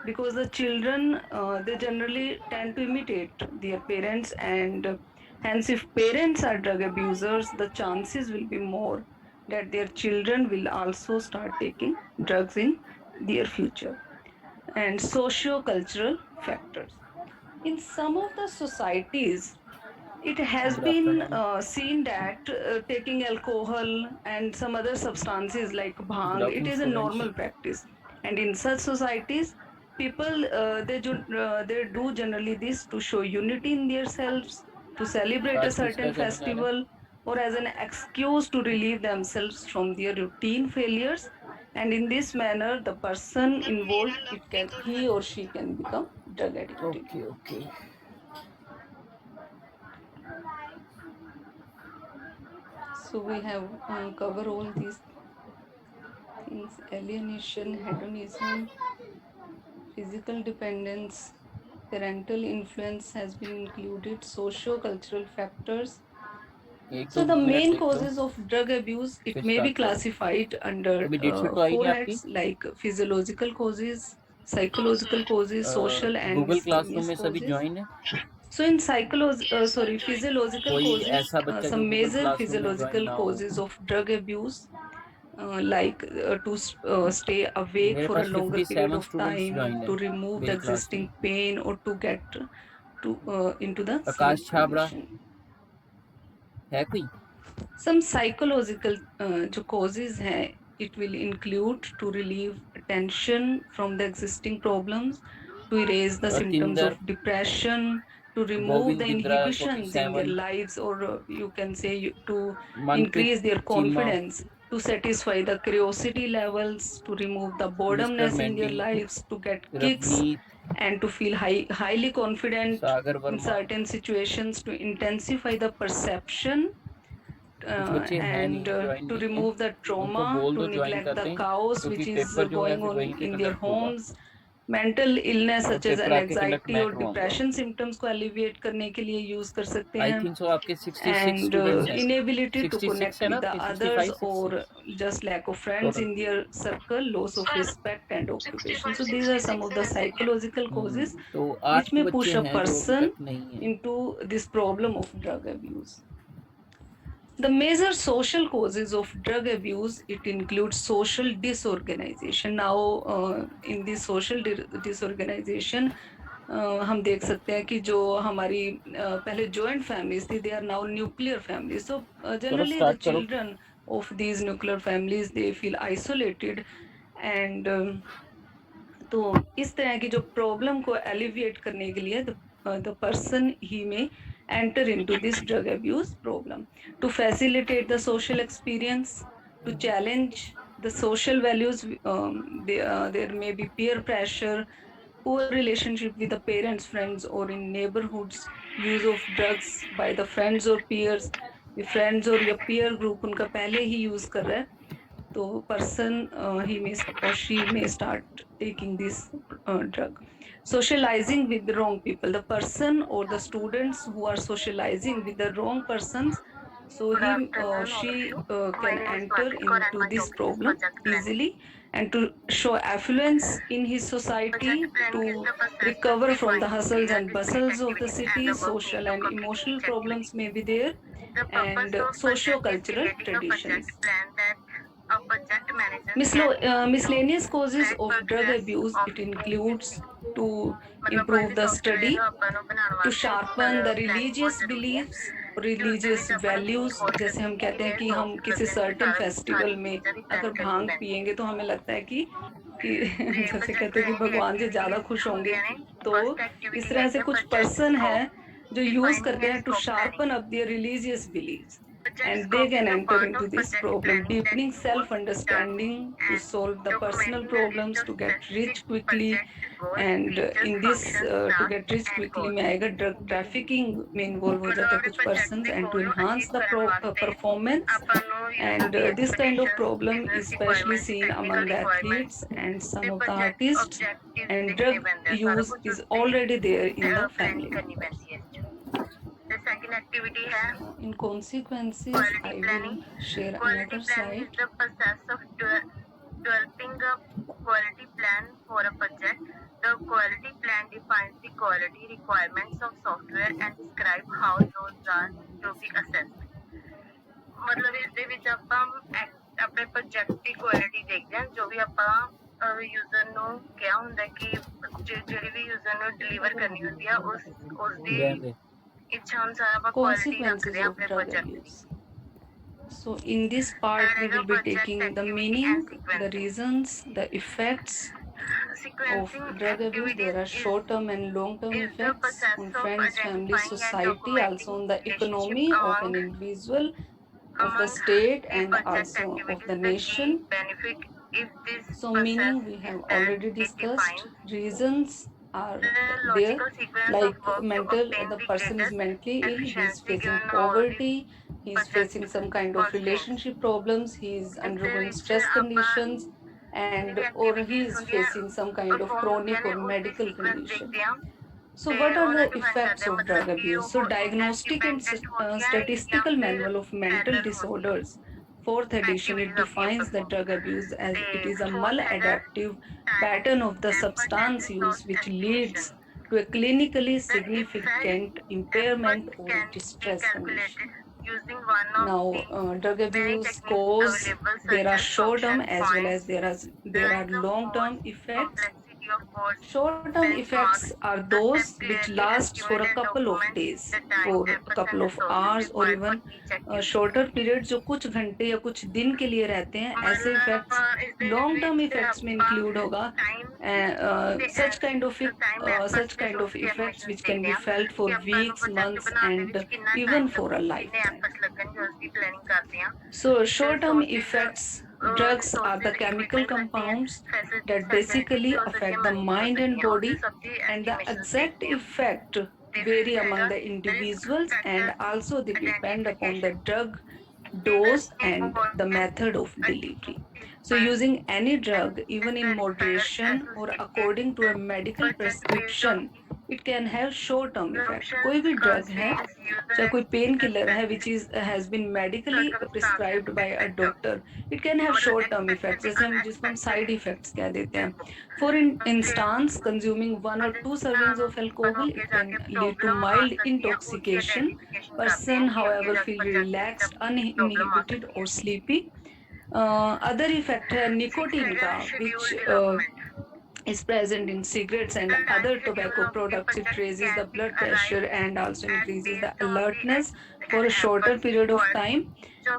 because the children, they generally tend to imitate their parents, and hence if parents are drug abusers, the chances will be more that their children will also start taking drugs in their future. And socio-cultural factors. In some of the societies, it has Good been afternoon. seen that taking alcohol and some other substances like Good bhang, it afternoon, is a students. normal practice. And in such societies, people, they do generally this to show unity in themselves, to celebrate a आज किसका certain seminar है? festival, or as an excuse to relieve themselves from their routine failures. And in this manner, the person involved, he or she can become drug addicted. Okay. So we have covered all these things: alienation, hedonism, physical dependence, parental influence has been included, socio-cultural factors. एक So दो the minute main देख लो, causes of drug abuse, it फिर may be start करो। classified under अभी date sheet तो आई four नहीं आपकी? heads, like physiological causes, psychological causes, social and Google classroom miscellaneous में सभी causes. ज्वाइन है? So in physiological कोई causes, ऐसा बच्चा जो some गूगल major क्लासरूम में ज्वाइन physiological ना हो? causes of drug abuse, like to stay awake मेरे for a pass longer period 57 of students time, join to है remove the मेरी क्लास existing में। pain, or to get to into the Akash sleep Chhabra position. है कोई? Some psychological जो causes हैं, it will include to relieve attention from the existing problems, to erase the symptoms Atinder, of depression, to remove Govind the Bindra inhibitions in their 47, lives, or you can say to Manpreet increase their Cheema, confidence, to satisfy the curiosity levels, to remove the mister boredomness in their Mandy, lives, to get kicks, Ravneet, and to feel highly confident Sagar in Verma. certain situations, to intensify the perception, कुछ बच्चे हैं and नहीं, join to नहीं है, remove the उनको trauma, बोल to दो join neglect कर the लें, chaos क्योंकि which is पेपर जो है going फिर on वहीं पे in their कंडक्ट होगा homes. Mental illness और such as पेपर an आके कंडक्ट anxiety मैं और करवाऊंगा। depression symptoms को alleviate करने के लिए use कर सकते आई हैं. थिंक सो आपके 66 And स्टूडेंट्स हैं। inability to 66 connect है ना with the आपके? others, 65, or 66 just lack of friends total. in their circle, loss of respect and occupation. So these are some of the psychological causes तो which 8 may बच्चे push a हैं जो अभी person तक नहीं है। into this problem of drug abuse. The major social causes of drug abuse, it includes social disorganization. Now, in this social disorganization, हम देख सकते हैं कि जो हमारी पहले joint families थी, they are now nuclear families. So generally the start करो। children of these nuclear families, they feel isolated, and तो इस तरह की जो प्रॉब्लम को एलिविएट करने के लिए the person, he may enter into this drug abuse problem, to facilitate the social experience, to challenge the social values. There may be peer pressure, poor relationship with the parents, friends, or in neighborhoods, use of drugs by the friends or peers. The friends or your peer group उनका पहले ही use कर रहा है, तो person, he may or she may start taking this drug. Socializing with the wrong people, the person or the students who are socializing with the wrong persons, so he or she can enter into this problem easily, and to show affluence in his society, to recover from the hustles and bustles of the city. Social and emotional problems may be there, and socio-cultural traditions. Miscellaneous causes of drug abuse, it includes to improve the study, to sharpen the religious beliefs, religious values. जैसे हम कहते हैं कि हम किसी certain festival में अगर भांग पिएंगे तो हमें लगता है कि जैसे कहते हैं कि भगवान जी ज्यादा खुश होंगे, तो इस तरह से कुछ person हैं जो use करते हैं to sharpen up their religious beliefs. and they can enter into this problem, deepening self-understanding to solve the personal problems, to get rich quickly. And in this to get rich quickly में आएगा drug trafficking में involve हो जाता है कुछ persons, and to enhance the performance. And this kind of problem is especially seen among the athletes and some of the artists, and drug use is already there in the family members. In consequences, I will share another slide. The process of developing a quality plan for a project. The quality plan defines the quality requirements of software and describe how those are to be assessed. मतलब इसके ਵਿੱਚ ਆਪਾਂ ਆਪਣੇ project ਦੀ quality ਦੇਖਦੇ ਹਾਂ ਜੋ ਵੀ ਆਪਾਂ user ਨੂੰ ਕਿਹਾ ਹੁੰਦਾ ਕਿ ਜਿਹੜੀ ਵੀ ਯੂਜ਼ਰ ਨੂੰ ਡਿਲੀਵਰ ਕਰਨੀ ਹੁੰਦੀ ਆ ਉਸ ਦੀ ਇੱਛਾ ਅਨੁਸਾਰ ਆਪਾਂ ਕੁਆਲਿਟੀ ਰੱਖਦੇ ਹਾਂ ਆਪਣੇ project the. So in this part we will be taking the meaning, the reasons, the effects of drug abuse. There are short-term and long-term effects on friends, family, society, also on the economy of an individual, of the state, and also of the nation. So meaning we have already discussed. Reasons are there, like the person is mentally ill, he is facing poverty, he is facing some kind of relationship problems, he is undergoing stress conditions, and or he is facing some kind of chronic or medical condition. So what are the effects of drug abuse? So Diagnostic and Statistical Manual of Mental Disorders, 4th edition, it defines the drug abuse as it is a maladaptive pattern of the substance use which leads to a clinically significant impairment or distress condition. Now, drug abuse cause, there are short-term as well as there are long-term effects. Short-term effects are those which last for a couple of days, for a couple of hours, or even a shorter period जो कुछ घंटे या कुछ दिन के लिए रहते हैं. ऐसे effects long-term effects में include होगा such kind of effects which can be felt for weeks, months, and even for a lifetime. So short-term effects, drugs are the chemical compounds that basically affect the mind and body, and the exact effect vary among the individuals, and also they depend upon the drug dose and the method of delivery. So using any drug, even in moderation or according to a medical prescription, it can have short-term effect. कोई भी drug है, चाहे कोई pain killer है which has been medically prescribed by a doctor, it can have short-term effects, जैसे हम जिसको हम side effects कह देते हैं. For instance, consuming 1 or 2 servings of alcohol, it can lead to mild intoxication. Person, however, feel relaxed, uninhibited, or sleepy. Other effect है nicotine का, which is present in cigarettes and other tobacco products. It raises the blood pressure and also increases the alertness for a shorter period of time.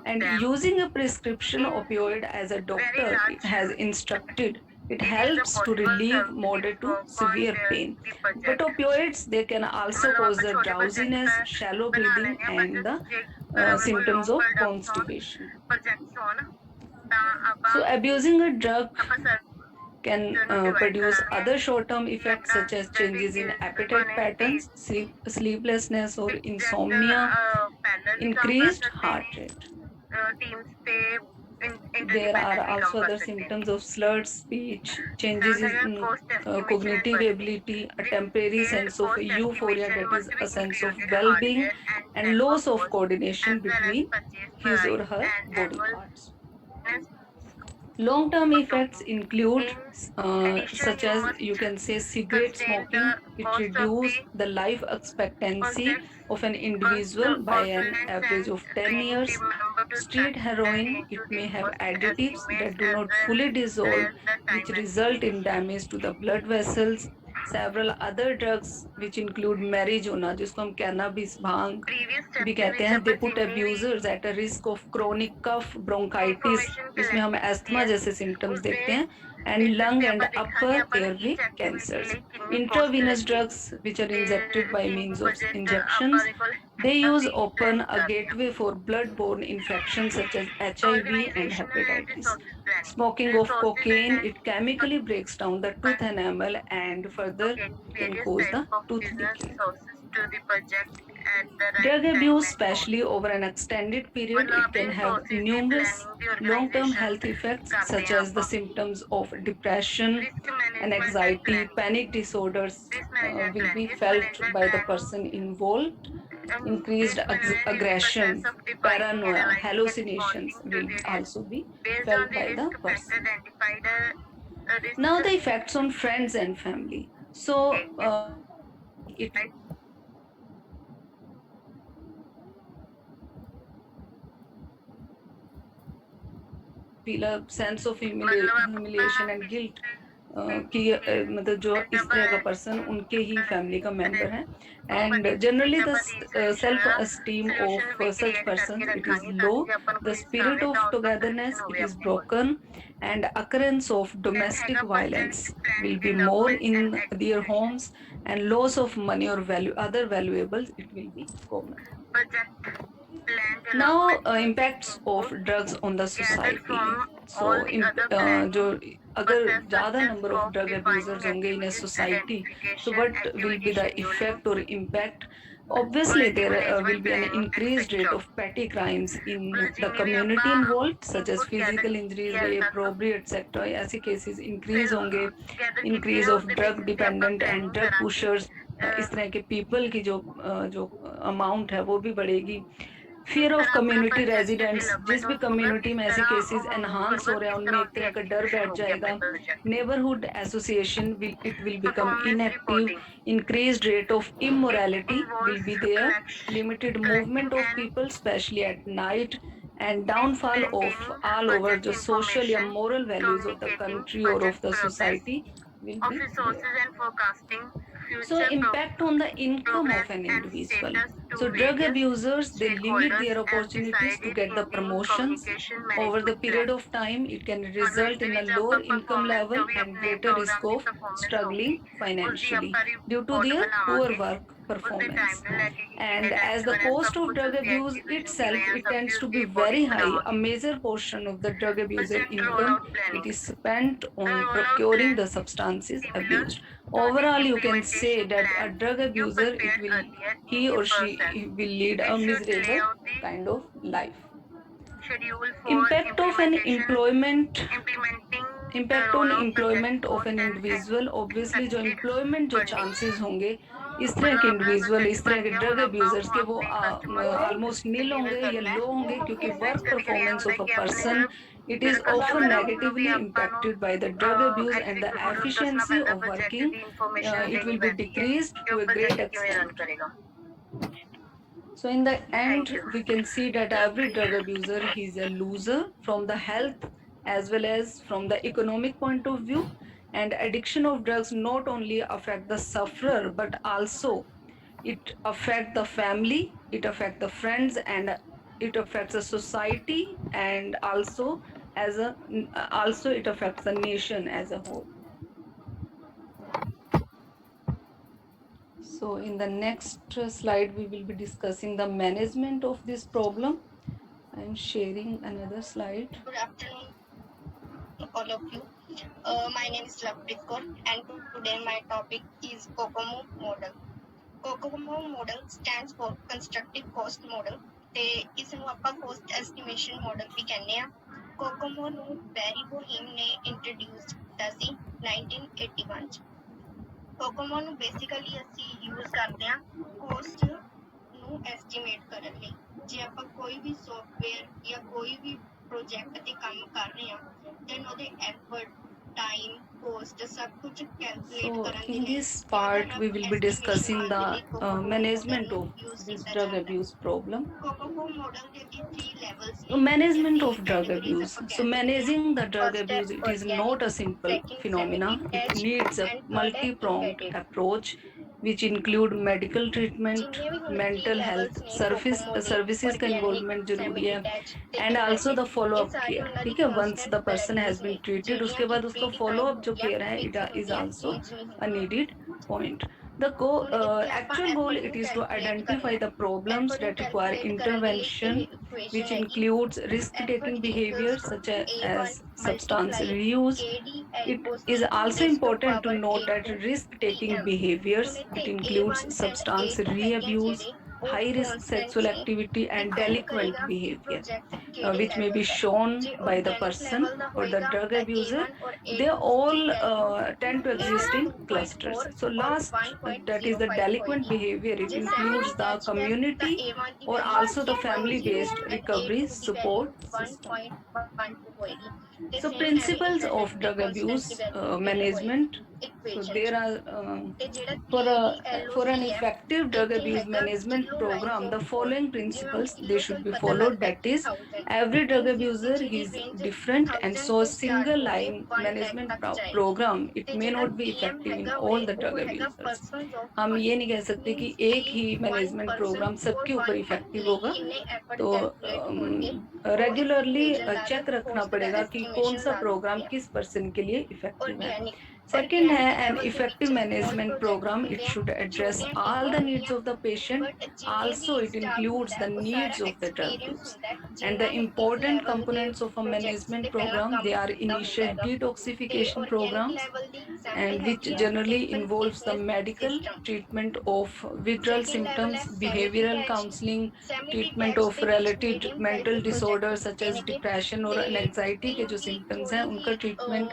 And using a prescription opioid as a doctor has instructed, it helps to relieve moderate to severe pain. But opioids, they can also cause the drowsiness, shallow breathing, and the symptoms of constipation. So abusing a drug can produce other short-term effects such as changes in appetite patterns, sleeplessness or insomnia, increased heart rate. There are also other symptoms of slurred speech, changes in cognitive ability, a temporary sense of euphoria, that is a sense of well-being, and loss of coordination between his or her body parts. Long-term effects include such as, you can say, cigarette smoking. It reduces the life expectancy of an individual by an average of 10 years. Street heroin, it may have additives that do not fully dissolve, which result in damage to the blood vessels. Several other drugs which include marijuana, जिसको हम cannabis भांग भी कहते हैं, they put abusers at a risk of chronic cough, bronchitis, जिसमें हम asthma जैसे symptoms देखते हैं, and lung and upper airway cancers. Intravenous drugs which are injected by means of injections, They use open a gateway for blood-borne infections such as HIV and hepatitis. Smoking of cocaine, it chemically breaks down the tooth enamel and further can various cause the type of tooth business decay. resources to the project at the right Drug time abuse, and cost. especially over an extended period, it can have Resources भी numerous planning the long-term organization health effects करते such हैं as the आप symptoms of depression risk and management and anxiety, planning panic disorders risk management will be planning risk felt management by the planning person involved. Increased risk management is the aggression, process of defining, paranoia, analyzing and hallucinations responding to will the risk also be based on felt the by the risk factor person. identified risk Now the effects on friends and family. So it feel a sense of humiliation and guilt कि मतलब जो इस तरह का person उनके ही family का member है and generally the self esteem of such person it is low the spirit of togetherness it is broken and occurrence of domestic violence will be more in their homes and loss of money or other valuables it will be common. Now impacts of drugs on the society. So जो अगर ज़्यादा number of drug abusers होंगे in a society, so what will be the effect or impact? Obviously there will be an increased rate of petty crimes in the community involved such as physical injuries, rape, robbery etc. ऐसे cases increase होंगे, increase of drug dependent and drug pushers, इस तरह के people की जो amount है वो भी बढ़ेगी. फियर ऑफ कम्युनिटी रेजिडेंट्स, जिस भी कम्युनिटी में ऐसे केसेस एनहांस हो रहे हैं उनमें एक तरह का डर बैठ जाएगा. Neighbourhood association it will become inactive. Increased rate of immorality will be there. Limited movement of people specially at night and downfall of all over the social and moral values of the country or of the society will be there. So impact on the income of an individual. So drug abusers, they limit their opportunities to get the promotions. Over the period of time, it can result in a lower income level and greater risk of struggling financially due to their poor work performance. And as the cost of drug abuse itself, it tends to be very high. A major portion of the drug abuser income, it is spent on procuring the substances abused. Overall, you can say that a drug abuser, he or she will lead a miserable kind of life. Impact of an employment. Impact on employment of an individual. Obviously जो employment जो chances होंगे इस तरह के individual, इस तरह के drug abusers के वो ऑलमोस्ट नील होंगे या लो होंगे क्योंकि work performance of a person it is often negatively impacted by the drug abuse and the efficiency of working it will be decreased to a great extent. So in the end we can see that every drug abuser is a loser from the health as well as from the economic point of view. And addiction of drugs not only affect the sufferer but also it affects the family, it affects the friends, and it affects the society, and also it affects the nation as a whole. So in the next slide we will be discussing the management of this problem. I am sharing another slide. Good afternoon to all of you. My name is Lavpreet Kaur and today my topic is COCOMO model. COCOMO model stands for Constructive Cost Model ਤੇ ਇਸ ਨੂੰ ਆਪਾਂ cost estimation model ਵੀ ਕਹਿੰਦੇ ਆ. ਕੋਕੋਮੋ ਨੂੰ ਬੈਰੀ ਬੋਹੀਮ ਨੇ introduce ਕੀਤਾ ਸੀ 1981 ਚ. ਕੋਕੋਮੋ ਨੂੰ ਬੇਸਿਕਲੀ ਅਸੀਂ ਯੂਜ਼ ਕਰਦੇ ਆ ਕੋਸਟ ਨੂੰ ਐਸਟੀਮੇਟ ਕਰਨ ਲਈ. ਜੇ ਆਪਾਂ ਕੋਈ ਵੀ ਸੌਫਟਵੇਅਰ ਜਾਂ ਕੋਈ ਵੀ प्रोजेक्ट ते काम कर रहे हैं then ਉਹਦੇ effort time cost सब कुछ calculate Karan in this part we will be discussing the management of this drug abuse problem. COCOMO model ਦੇ 3 levels management of drug abuse. So managing the drug abuse, it is not a simple phenomena. It needs a multi-pronged approach which include medical treatment, mental health services का involvement जरूरी है and also the follow up care. ठीक है, once the person has been treated उसके बाद उसका follow up जो care है it is also a needed point. The actual goal it is to identify the problems that require intervention, which includes risk-taking behaviors such as substance reuse. It is also important to note that risk-taking behaviors it includes substance reabuse, high-risk sexual activity, and delinquent behavior, which may be shown by the person or the drug abuser. They all tend to exist in clusters. So last, that is the delinquent behavior. It includes the community or also the family-based recovery support system. So principles of drug abuse management. So there are for an effective drug abuse management program, the following principles they should be followed. That is, every drug abuser is different, and so a single line management program it may not be effective in all the drug abusers. हम ये नहीं कह सकते कि एक ही management programme सबके ऊपर effective होगा, तो रेगुलरली चेक रखना पड़ेगा कि कौन सा प्रोग्राम किस पर्सन के लिए इफेक्टिव है. Second है an effective management program. It should address all the needs of the patient. Also, it includes the needs of the drug use. And the important components of a management program, they are initial detoxification programs, and which generally involves the medical treatment of withdrawal symptoms, behavioral counseling, treatment of related mental disorders such as depression or anxiety के जो symptoms हैं उनका treatment,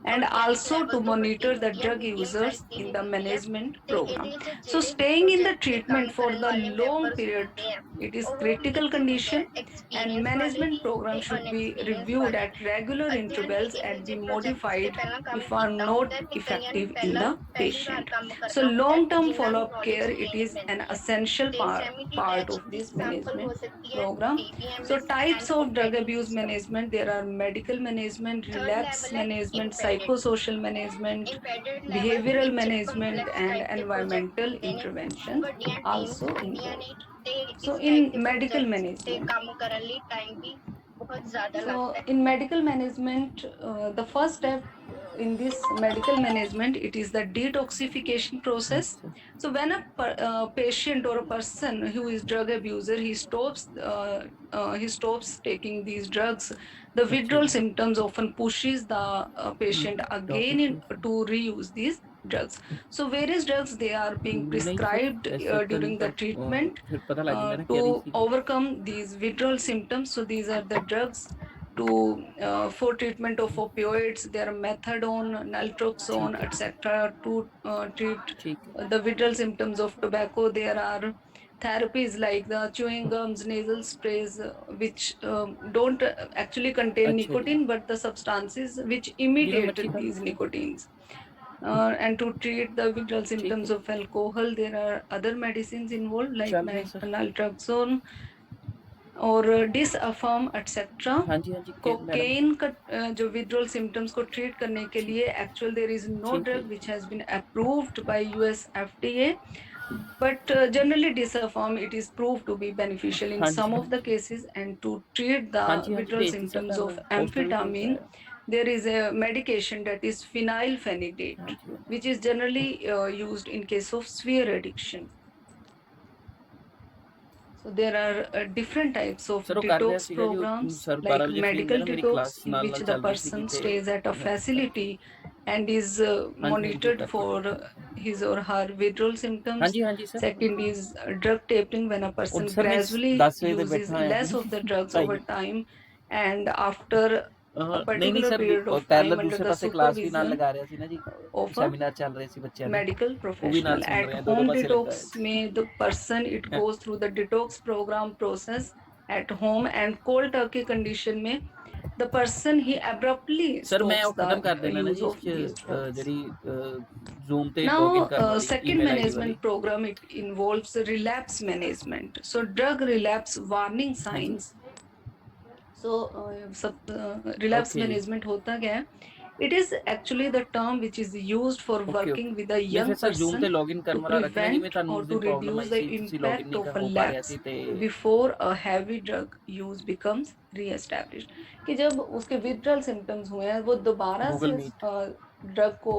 and also to monitor the drug users in the management program. So staying in the treatment for the long period, it is critical condition, and management program should be reviewed at regular intervals and be modified if are not effective in the patient. So long-term follow-up care, it is an essential part of this management program. So types of drug abuse management, there are medical management, relapse management, psychosocial management, behavioral management, and environmental intervention also involved. So in medical management, so in medical management, the first step in this medical management, it is the detoxification process. So when a patient or a person who is drug abuser, he stops taking these drugs, the withdrawal symptoms often pushes the patient again to reuse these drugs. So various drugs they are being prescribed during the treatment to overcome these withdrawal symptoms. So these are the drugs for treatment of opioids. There are methadone, naltrexone, etc. to treat the withdrawal symptoms of tobacco. There are therapies like the chewing gums, nasal sprays, which don't actually contain nicotine, but the substances which imitate these nicotines. And to treat the withdrawal symptoms of alcohol, there are other medicines involved like naltrexone और डिसअफर्म etcetera. Cocaine का जो withdrawal symptoms को treat करने के लिए actual there is no drug which has been approved by US FDA, but generally disaffirm it is proved to be beneficial in some of the cases. And to treat the withdrawal symptoms of amphetamine, there is a medication that is phenylphenidate, which is generally used in case of severe addiction. So there are different types of detox programs, like medical detox, in which the person stays at a facility and is monitored for his or her withdrawal symptoms. Second is drug tapering, when a person gradually uses less of the drugs over time, and after ਨਹੀਂ sir parallel ਦੂਸਰੇ ਪਾਸੇ class ਵੀ ਨਾਲ ਲਗਾ ਰਿਹਾ ਸੀ ਨਾ ਜੀ, seminar ਚੱਲ ਰਹੇ ਸੀ ਬੱਚਿਆਂ ਦੇ, medical professional. At home detox में the person it goes through the detox program process at home, and cold turkey condition में the person he abruptly sir ਮੈਂ ਉਹ stops ਖਤਮ ਕਰ the ਦੇਣਾ ਨਾ use ਜੀ of these drugs. ਜਿਹੜੀ ਜ਼ੂਮ ਤੇ Now, ਲੌਗਇਨ ਕਰਨ ਵਾਲੀ second management program, it involves relapse management. So drug relapse warning signs. So relapse management होता क्या है? It is actually the term which is used for working with a young person to prevent or to reduce the impact of a lapse before a heavy drug use becomes re-established. कि जब उसके withdrawal symptoms हुए हैं, वो दोबारा से drug को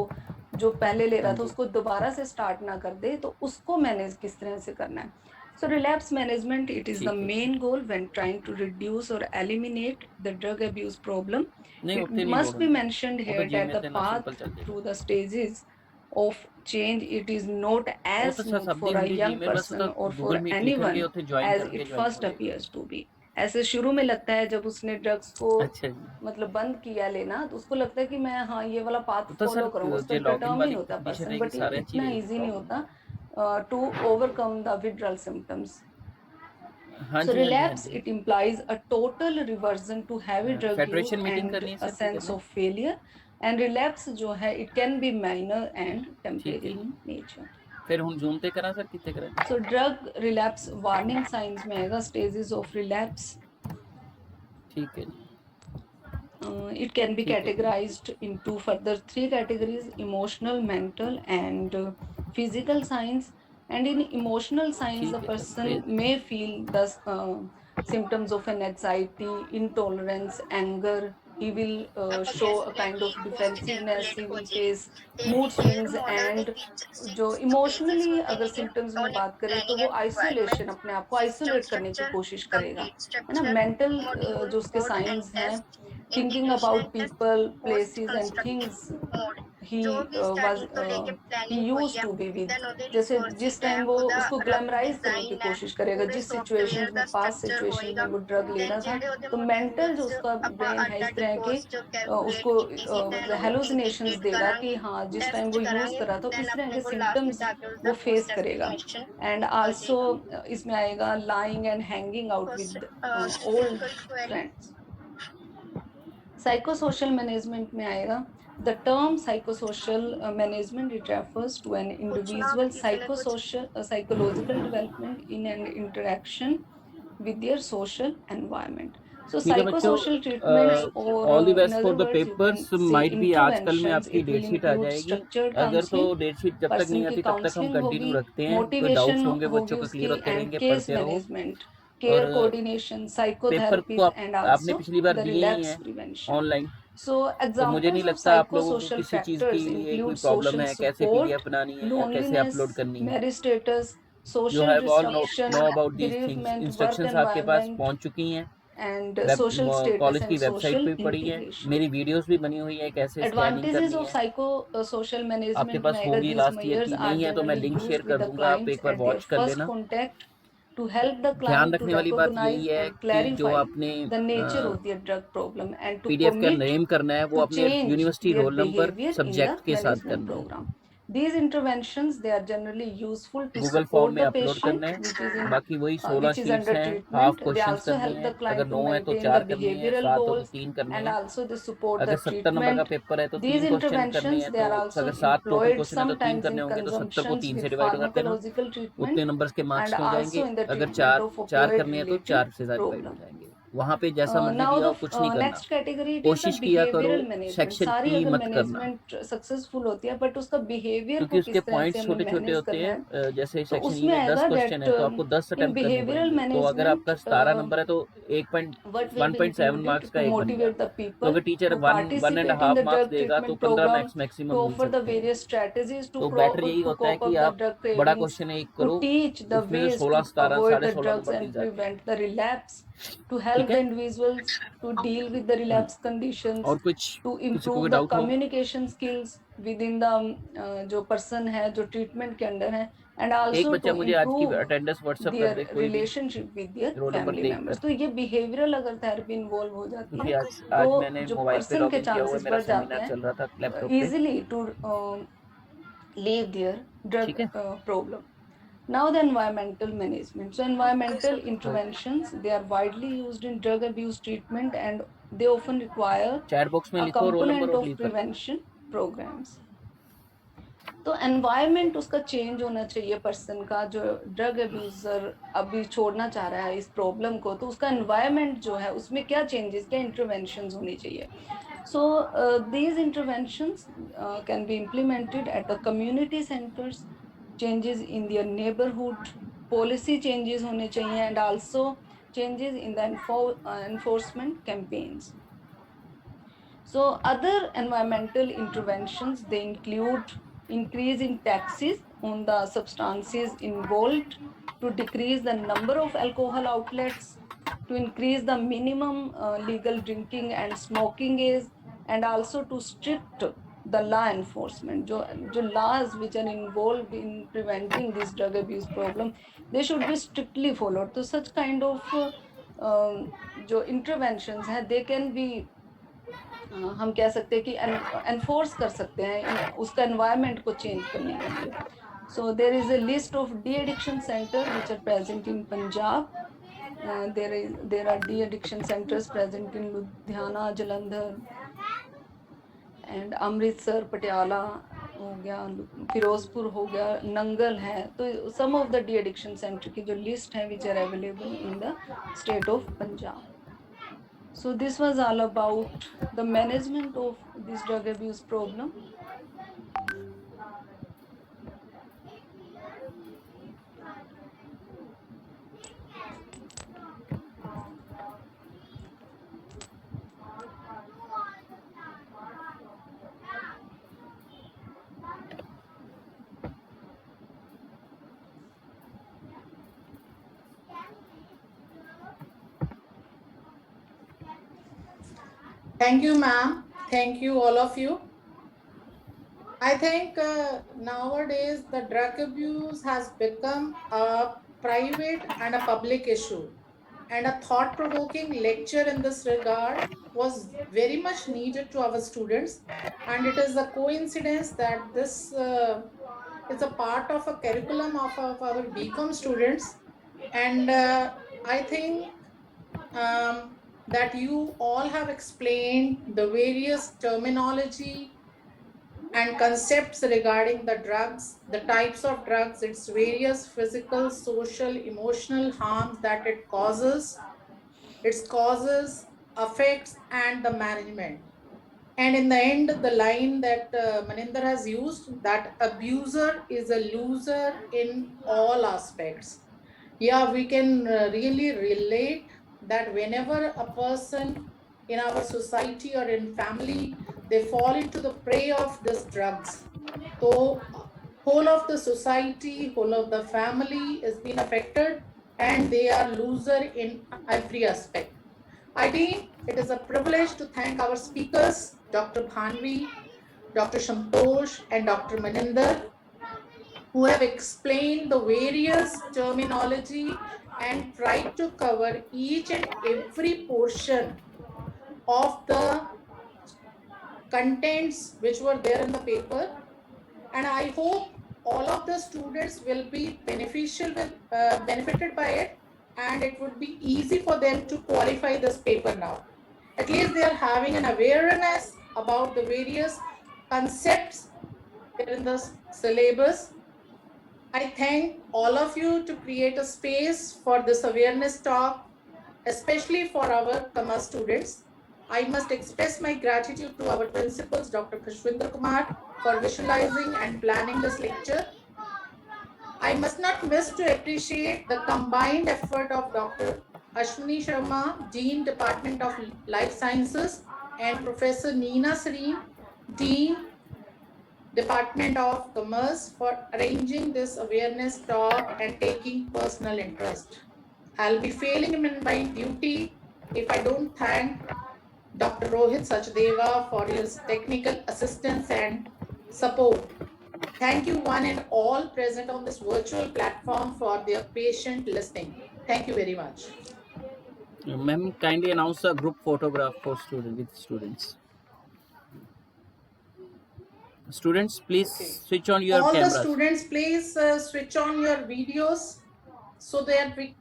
जो पहले ले रहा हाँ था जी। उसको दोबारा से स्टार्ट ना कर दे, तो उसको मैनेज किस तरह से करना है. So relapse management, it is the ठीक है। main goal when trying to reduce or eliminate the drug abuse problem. नहीं It ਉੱਥੇ नहीं must ਲੋੜ be ਹੁੰਦੀ, mentioned ਉਹ ਤਾਂ here ਜਿਮ that the ਤੇ ਨਾਲ ਸਿੰਪਲ path ਚੱਲ ਜਾਏਗਾ। through the stages of change, it is not ਉਹ as ਤਾਂ smooth ਸਭ for ਦੀ a ਹੁੰਦੀ young ਜਿਮ, ਬਸ ਉਹ person ਤਾਂ or for Google Meet anyone ਲਿਖਣਗੇ ਉੱਥੇ ਜੁਆਇਨ as ਕਰਨਗੇ, it ਜੁਆਇਨ first हो जाएगा। appears to be. ऐसे शुरू में लगता है जब उसने ड्रग्स को अच्छा जी। मतलब बंद किया लेना, तो उसको लगता है कि मैं हाँ ये वाला पाथ तो फॉलो सर करूंगा, उस जे पर लॉगिन डिटर्मिन वाली होता है कंडीशन पर्सन, रहेगी बट ये सारे अच्छी इतना रहेगी ईजी नहीं प्रॉब्लम। होता to overcome the withdrawal symptoms. हाँ So जी, हाँ जी, हाँ relapse, जी। it implies a total reversion to heavy drug use federation meeting and करनी है a सर, sense करना of failure. And relapse जो है, it can be minor and ठीक है temporary जी। in nature. फिर हम जूम ते करा सर, कितने करा? So drug relapse warning signs में आएगा stages of relapse. ठीक है जी। It can be ठीक है जी। categorized into further 3 categories: emotional, mental, and physical signs. And in emotional signs, the ठीक है सर, person भेज may feel the symptoms of an anxiety, intolerance, anger. He will अब show a कैसे kind कि of post defensiveness. Calculate He हो will जाए face ते mood detail swings, model they and विच जो 6 पेजेस इमोशनली होंदे अगर ने सिम्टम्स में ऑन बात करें तो प्लानिंग वो एंड आइसोलेशन, रिक्वायरमेंट्स, अपने आप को सिस्टम आइसोलेट करने की स्ट्रक्चर, कोशिश करेगा, कंप्लीट है ना. स्ट्रक्चर, मेंटल मॉड्यूल, जो उसके कोड एंड साइंस हैं, test, thinking about integration, people, post places and things constructive mode. he जो भी was स्टार्टिंग तो लेके he प्लानिंग हुई used है, to be with. देन ओदे जैसे जिस रिसोर्सेज है, टाइम वो ओदा उसको रफ ग्लैमराइज करने की डिजाइन है, कोशिश करेगा, पूरे जिस सॉफ्टवेयर सिचुएशंस में, का पास्ट स्ट्रक्चर सिचुएशंस में होएगा. वो ड्रग ले देन रहा था, जेडे ओदे तो मॉड्यूल मेंटल जो विच उसका ਆਪਾਂ ब्रेन है, इस अड्डा तरह के कोस्ट कैलकुलेट उसको ਕੀਤੀ ਸੀ देन ਉਹਨੂੰ हेलुसिनेशंस इंटीग्रेट देगा कि करांगे, हाँ जिस टाइम टेस्ट वो यूज करांगे, कर रहा था, देन इस तरह अपने के को लास्ट में सिम्टम्स जाके वो उसदा फेस पोस्ट करेगा. एस्टिमेशन एंड हो आल्सो जाएगा. इसमें आएगा lying and hanging out first with old typical query. Friends. Psychosocial management में आएगा. The term psychosocial management, it refers to an पूछना अगर individual किसी ने कुछ psychological development in an interaction with their social environment. So ठीक है बच्चों, psychosocial treatments, thank you. or all the in best other for the words you papers. can say might भी आजकल में interventions, आपकी it डेट will शीट आ include जाएगी, structured अगर तो counseling, डेट शीट जब तक नहीं person की आती तब तक हम counseling कंटिन्यू होगी, रखते हैं। कोई डाउट्स motivation होंगे बच्चों होगी का उसकी, क्लियर होते and रहेंगे, case पढ़ते रहो। management, और care coordination, पेपर को psychotherapies, and आपने also पिछली बार the दिए ही relapse हैं prevention. ऑनलाइन, So तो मुझे नहीं examples of लगता आप लोगों को psychosocial किसी चीज़ के factors लिए कोई include प्रॉब्लम social है, कैसे support, पीडीएफ बनानी है या कैसे loneliness, अपलोड करनी है। marriage status, you social have all disruption, know about these things. bereavement, work instructions आपके पास environment, पहुंच चुकी हैं, and web social status college की and वेबसाइट social पे पड़ी है, integration. मेरी वीडियोस भी बनी हुई है कैसे स्कैनिंग Advantages करनी of है, psychosocial आपके management पास में आएगा. होंगी। These लास्ट ईयर measures की are नहीं है तो मैं generally लिंक शेयर used कर with the दूंगा, आप clients एक बार at their वॉच कर first लेना। contact to help the ध्यान client to रखने वाली बात recognize यही है and कि जो clarify आपने the nature of their drug problem and to PDF का commit नेम करना है वो to अपने change university their roll number behavior in the subject के साथ management करना है। program. These interventions, they are generally useful to Google form support में the अपलोड करना patient which is है, in बाकी वही 16 which is शीट्स under हैं, half treatment. They questions also करने help हैं, the अगर client to 9 है तो maintain 4 the करनी है, behavioral 7 हो तो goals, 3 करने and हैं, also they support अगर the 70 नंबर का treatment. पेपर है तो These 3 क्वेश्चन करने interventions, हैं, they तो are also अगर 7 टोटल employed क्वेश्चन है तो 3 sometimes करने in होंगे, तो 70 को consumptions 3 से with डिवाइड कर देना, pharmacological उतने treatment, नंबर्स के मार्क्स and हो also जाएंगे। in the अगर treatment of 4 opioid करने हैं तो related 4 से डिवाइड हो problem. जाएंगे। वहाँ पे जैसा मर्जी Now दिया the हो, कुछ नहीं करना, next category, it is the कोशिश किया करो behavioral management. सेक्शन सारी ई अगर मत करना, management successful होती है, but उसका behavior क्योंकि को उसके किस तरह से पॉइंट्स हमें छोटे छोटे manage होते करना हैं। है, जैसे तो सेक्शन ई उसमें में 10 आएगा क्वेश्चन that है तो आपको 10 in अटेम्प्ट करने behavioral पड़ेंगे। तो अगर आपका management, 17 नंबर है तो what will be 1.7 included marks का to एक बन गया। motivate the तो people अगर teacher to 1.5 participate in the marks drug देगा तो treatment 15 program, marks maximum to mill offer the सकते हैं। various strategies तो बेटर यही to होता है cope कि up the आप drug बड़ा cravings, क्वेश्चन एक to करो, teach the उसमें ways 16 to 17 avoid the 16.5 drugs number mill and जाते हैं। prevent the relapse, to ठीक help है। the individuals to deal with the relapse conditions, और कुछ to किसी को improve कोई the डाउट हो? communication skills within the जो person है जो treatment के अंदर है, and एक also बच्चा to मुझे आज की improve अटेंडेंस व्हाट्सएप कर their दे, कोई भी relationship with their roll number family देख members. कर, तो ये behavioral अगर therapy involve हो जाती क्योंकि है, आज तो मैंने जो मोबाइल पे person के लॉगिन किया हुआ है, chances मेरा बढ़ जाते सेमिनार हैं चल रहा था लैपटॉप पे। easily to leave their drug ठीक है। problem. Now the environmental management. So environmental interventions, they are widely used in drug abuse treatment and they often require chat box में a लिखो रोल नंबर component और of leave कर। prevention programs. तो environment उसका change होना चाहिए person का, जो ड्रग अब्यूजर अभी छोड़ना चाह रहा है इस प्रॉब्लम को, तो उसका एनवायरनमेंट जो है उसमें क्या चेंजेस, क्या इंटरवेंशंस होनी चाहिए. So these interventions can be implemented at the community centers, changes in their neighborhood, policy changes होने चाहिए, and also changes in the enforcement campaigns. So other environmental interventions, they include increase in taxes on the substances involved to decrease the number of alcohol outlets, to increase the minimum legal drinking and smoking age, and also to strict the law enforcement. जो laws which are involved in preventing this drug abuse problem, they should be strictly followed. So such kind of जो interventions हैं, they can be हम कह सकते हैं कि enforce कर सकते हैं उसका एनवायरनमेंट को चेंज करने के लिए. So there is a list of de-addiction centers which are present in Punjab. There are de-addiction centers present in Ludhiana, Jalandhar, and Amritsar, Patiala हो गया, फिरोजपुर हो गया, नंगल है. तो some of the de-addiction center की जो list है which are available in the state of Punjab. So this was all about the management of this drug abuse problem. Thank you, ma'am. Thank you, all of you. I think nowadays the drug abuse has become a private and a public issue, and a thought-provoking lecture in this regard was very much needed to our students, and it is a coincidence that this is a part of a curriculum of our BCom students, and I think that you all have explained the various terminology and concepts regarding the drugs, the types of drugs, its various physical, social, emotional harms that it causes, its causes, effects, and the management. And in the end, the line that Maninder has used, that abuser is a loser in all aspects. Yeah, we can really relate that whenever a person in our society or in family, they fall into the prey of these drugs. So whole of the society, whole of the family is being affected, and they are loser in every aspect. I think it is a privilege to thank our speakers, Dr. Bhanvi, Dr. Shantosh, and Dr. Maninder, who have explained the various terminology and tried to cover each and every portion of the contents which were there in the paper. And I hope all of the students will be benefited by it, and it would be easy for them to qualify this paper now. At least they are having an awareness about the various concepts in the syllabus. I thank all of you to create a space for this awareness talk, especially for our commerce students. I must express my gratitude to our principals, Dr. Khushwinder Kumar, for visualizing and planning this lecture. I must not miss to appreciate the combined effort of Dr. Ashwini Sharma, Dean, Department of Life Sciences, and Professor Neena Sareen, Dean, Department of Commerce, for arranging this awareness talk and taking personal interest. I'll be failing in my duty if I don't thank Dr. Rohit Sachdeva for his technical assistance and support. Thank you one and all present on this virtual platform for their patient listening. Thank you very much. Ma'am, kindly announce a group photograph for students. Students, please switch on your cameras. All the students, please switch on your videos so that we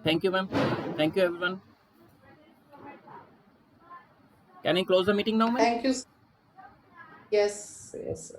Thank you, ma'am. Thank you, everyone. Can I close the meeting now, ma'am? Thank you. Yes, yes.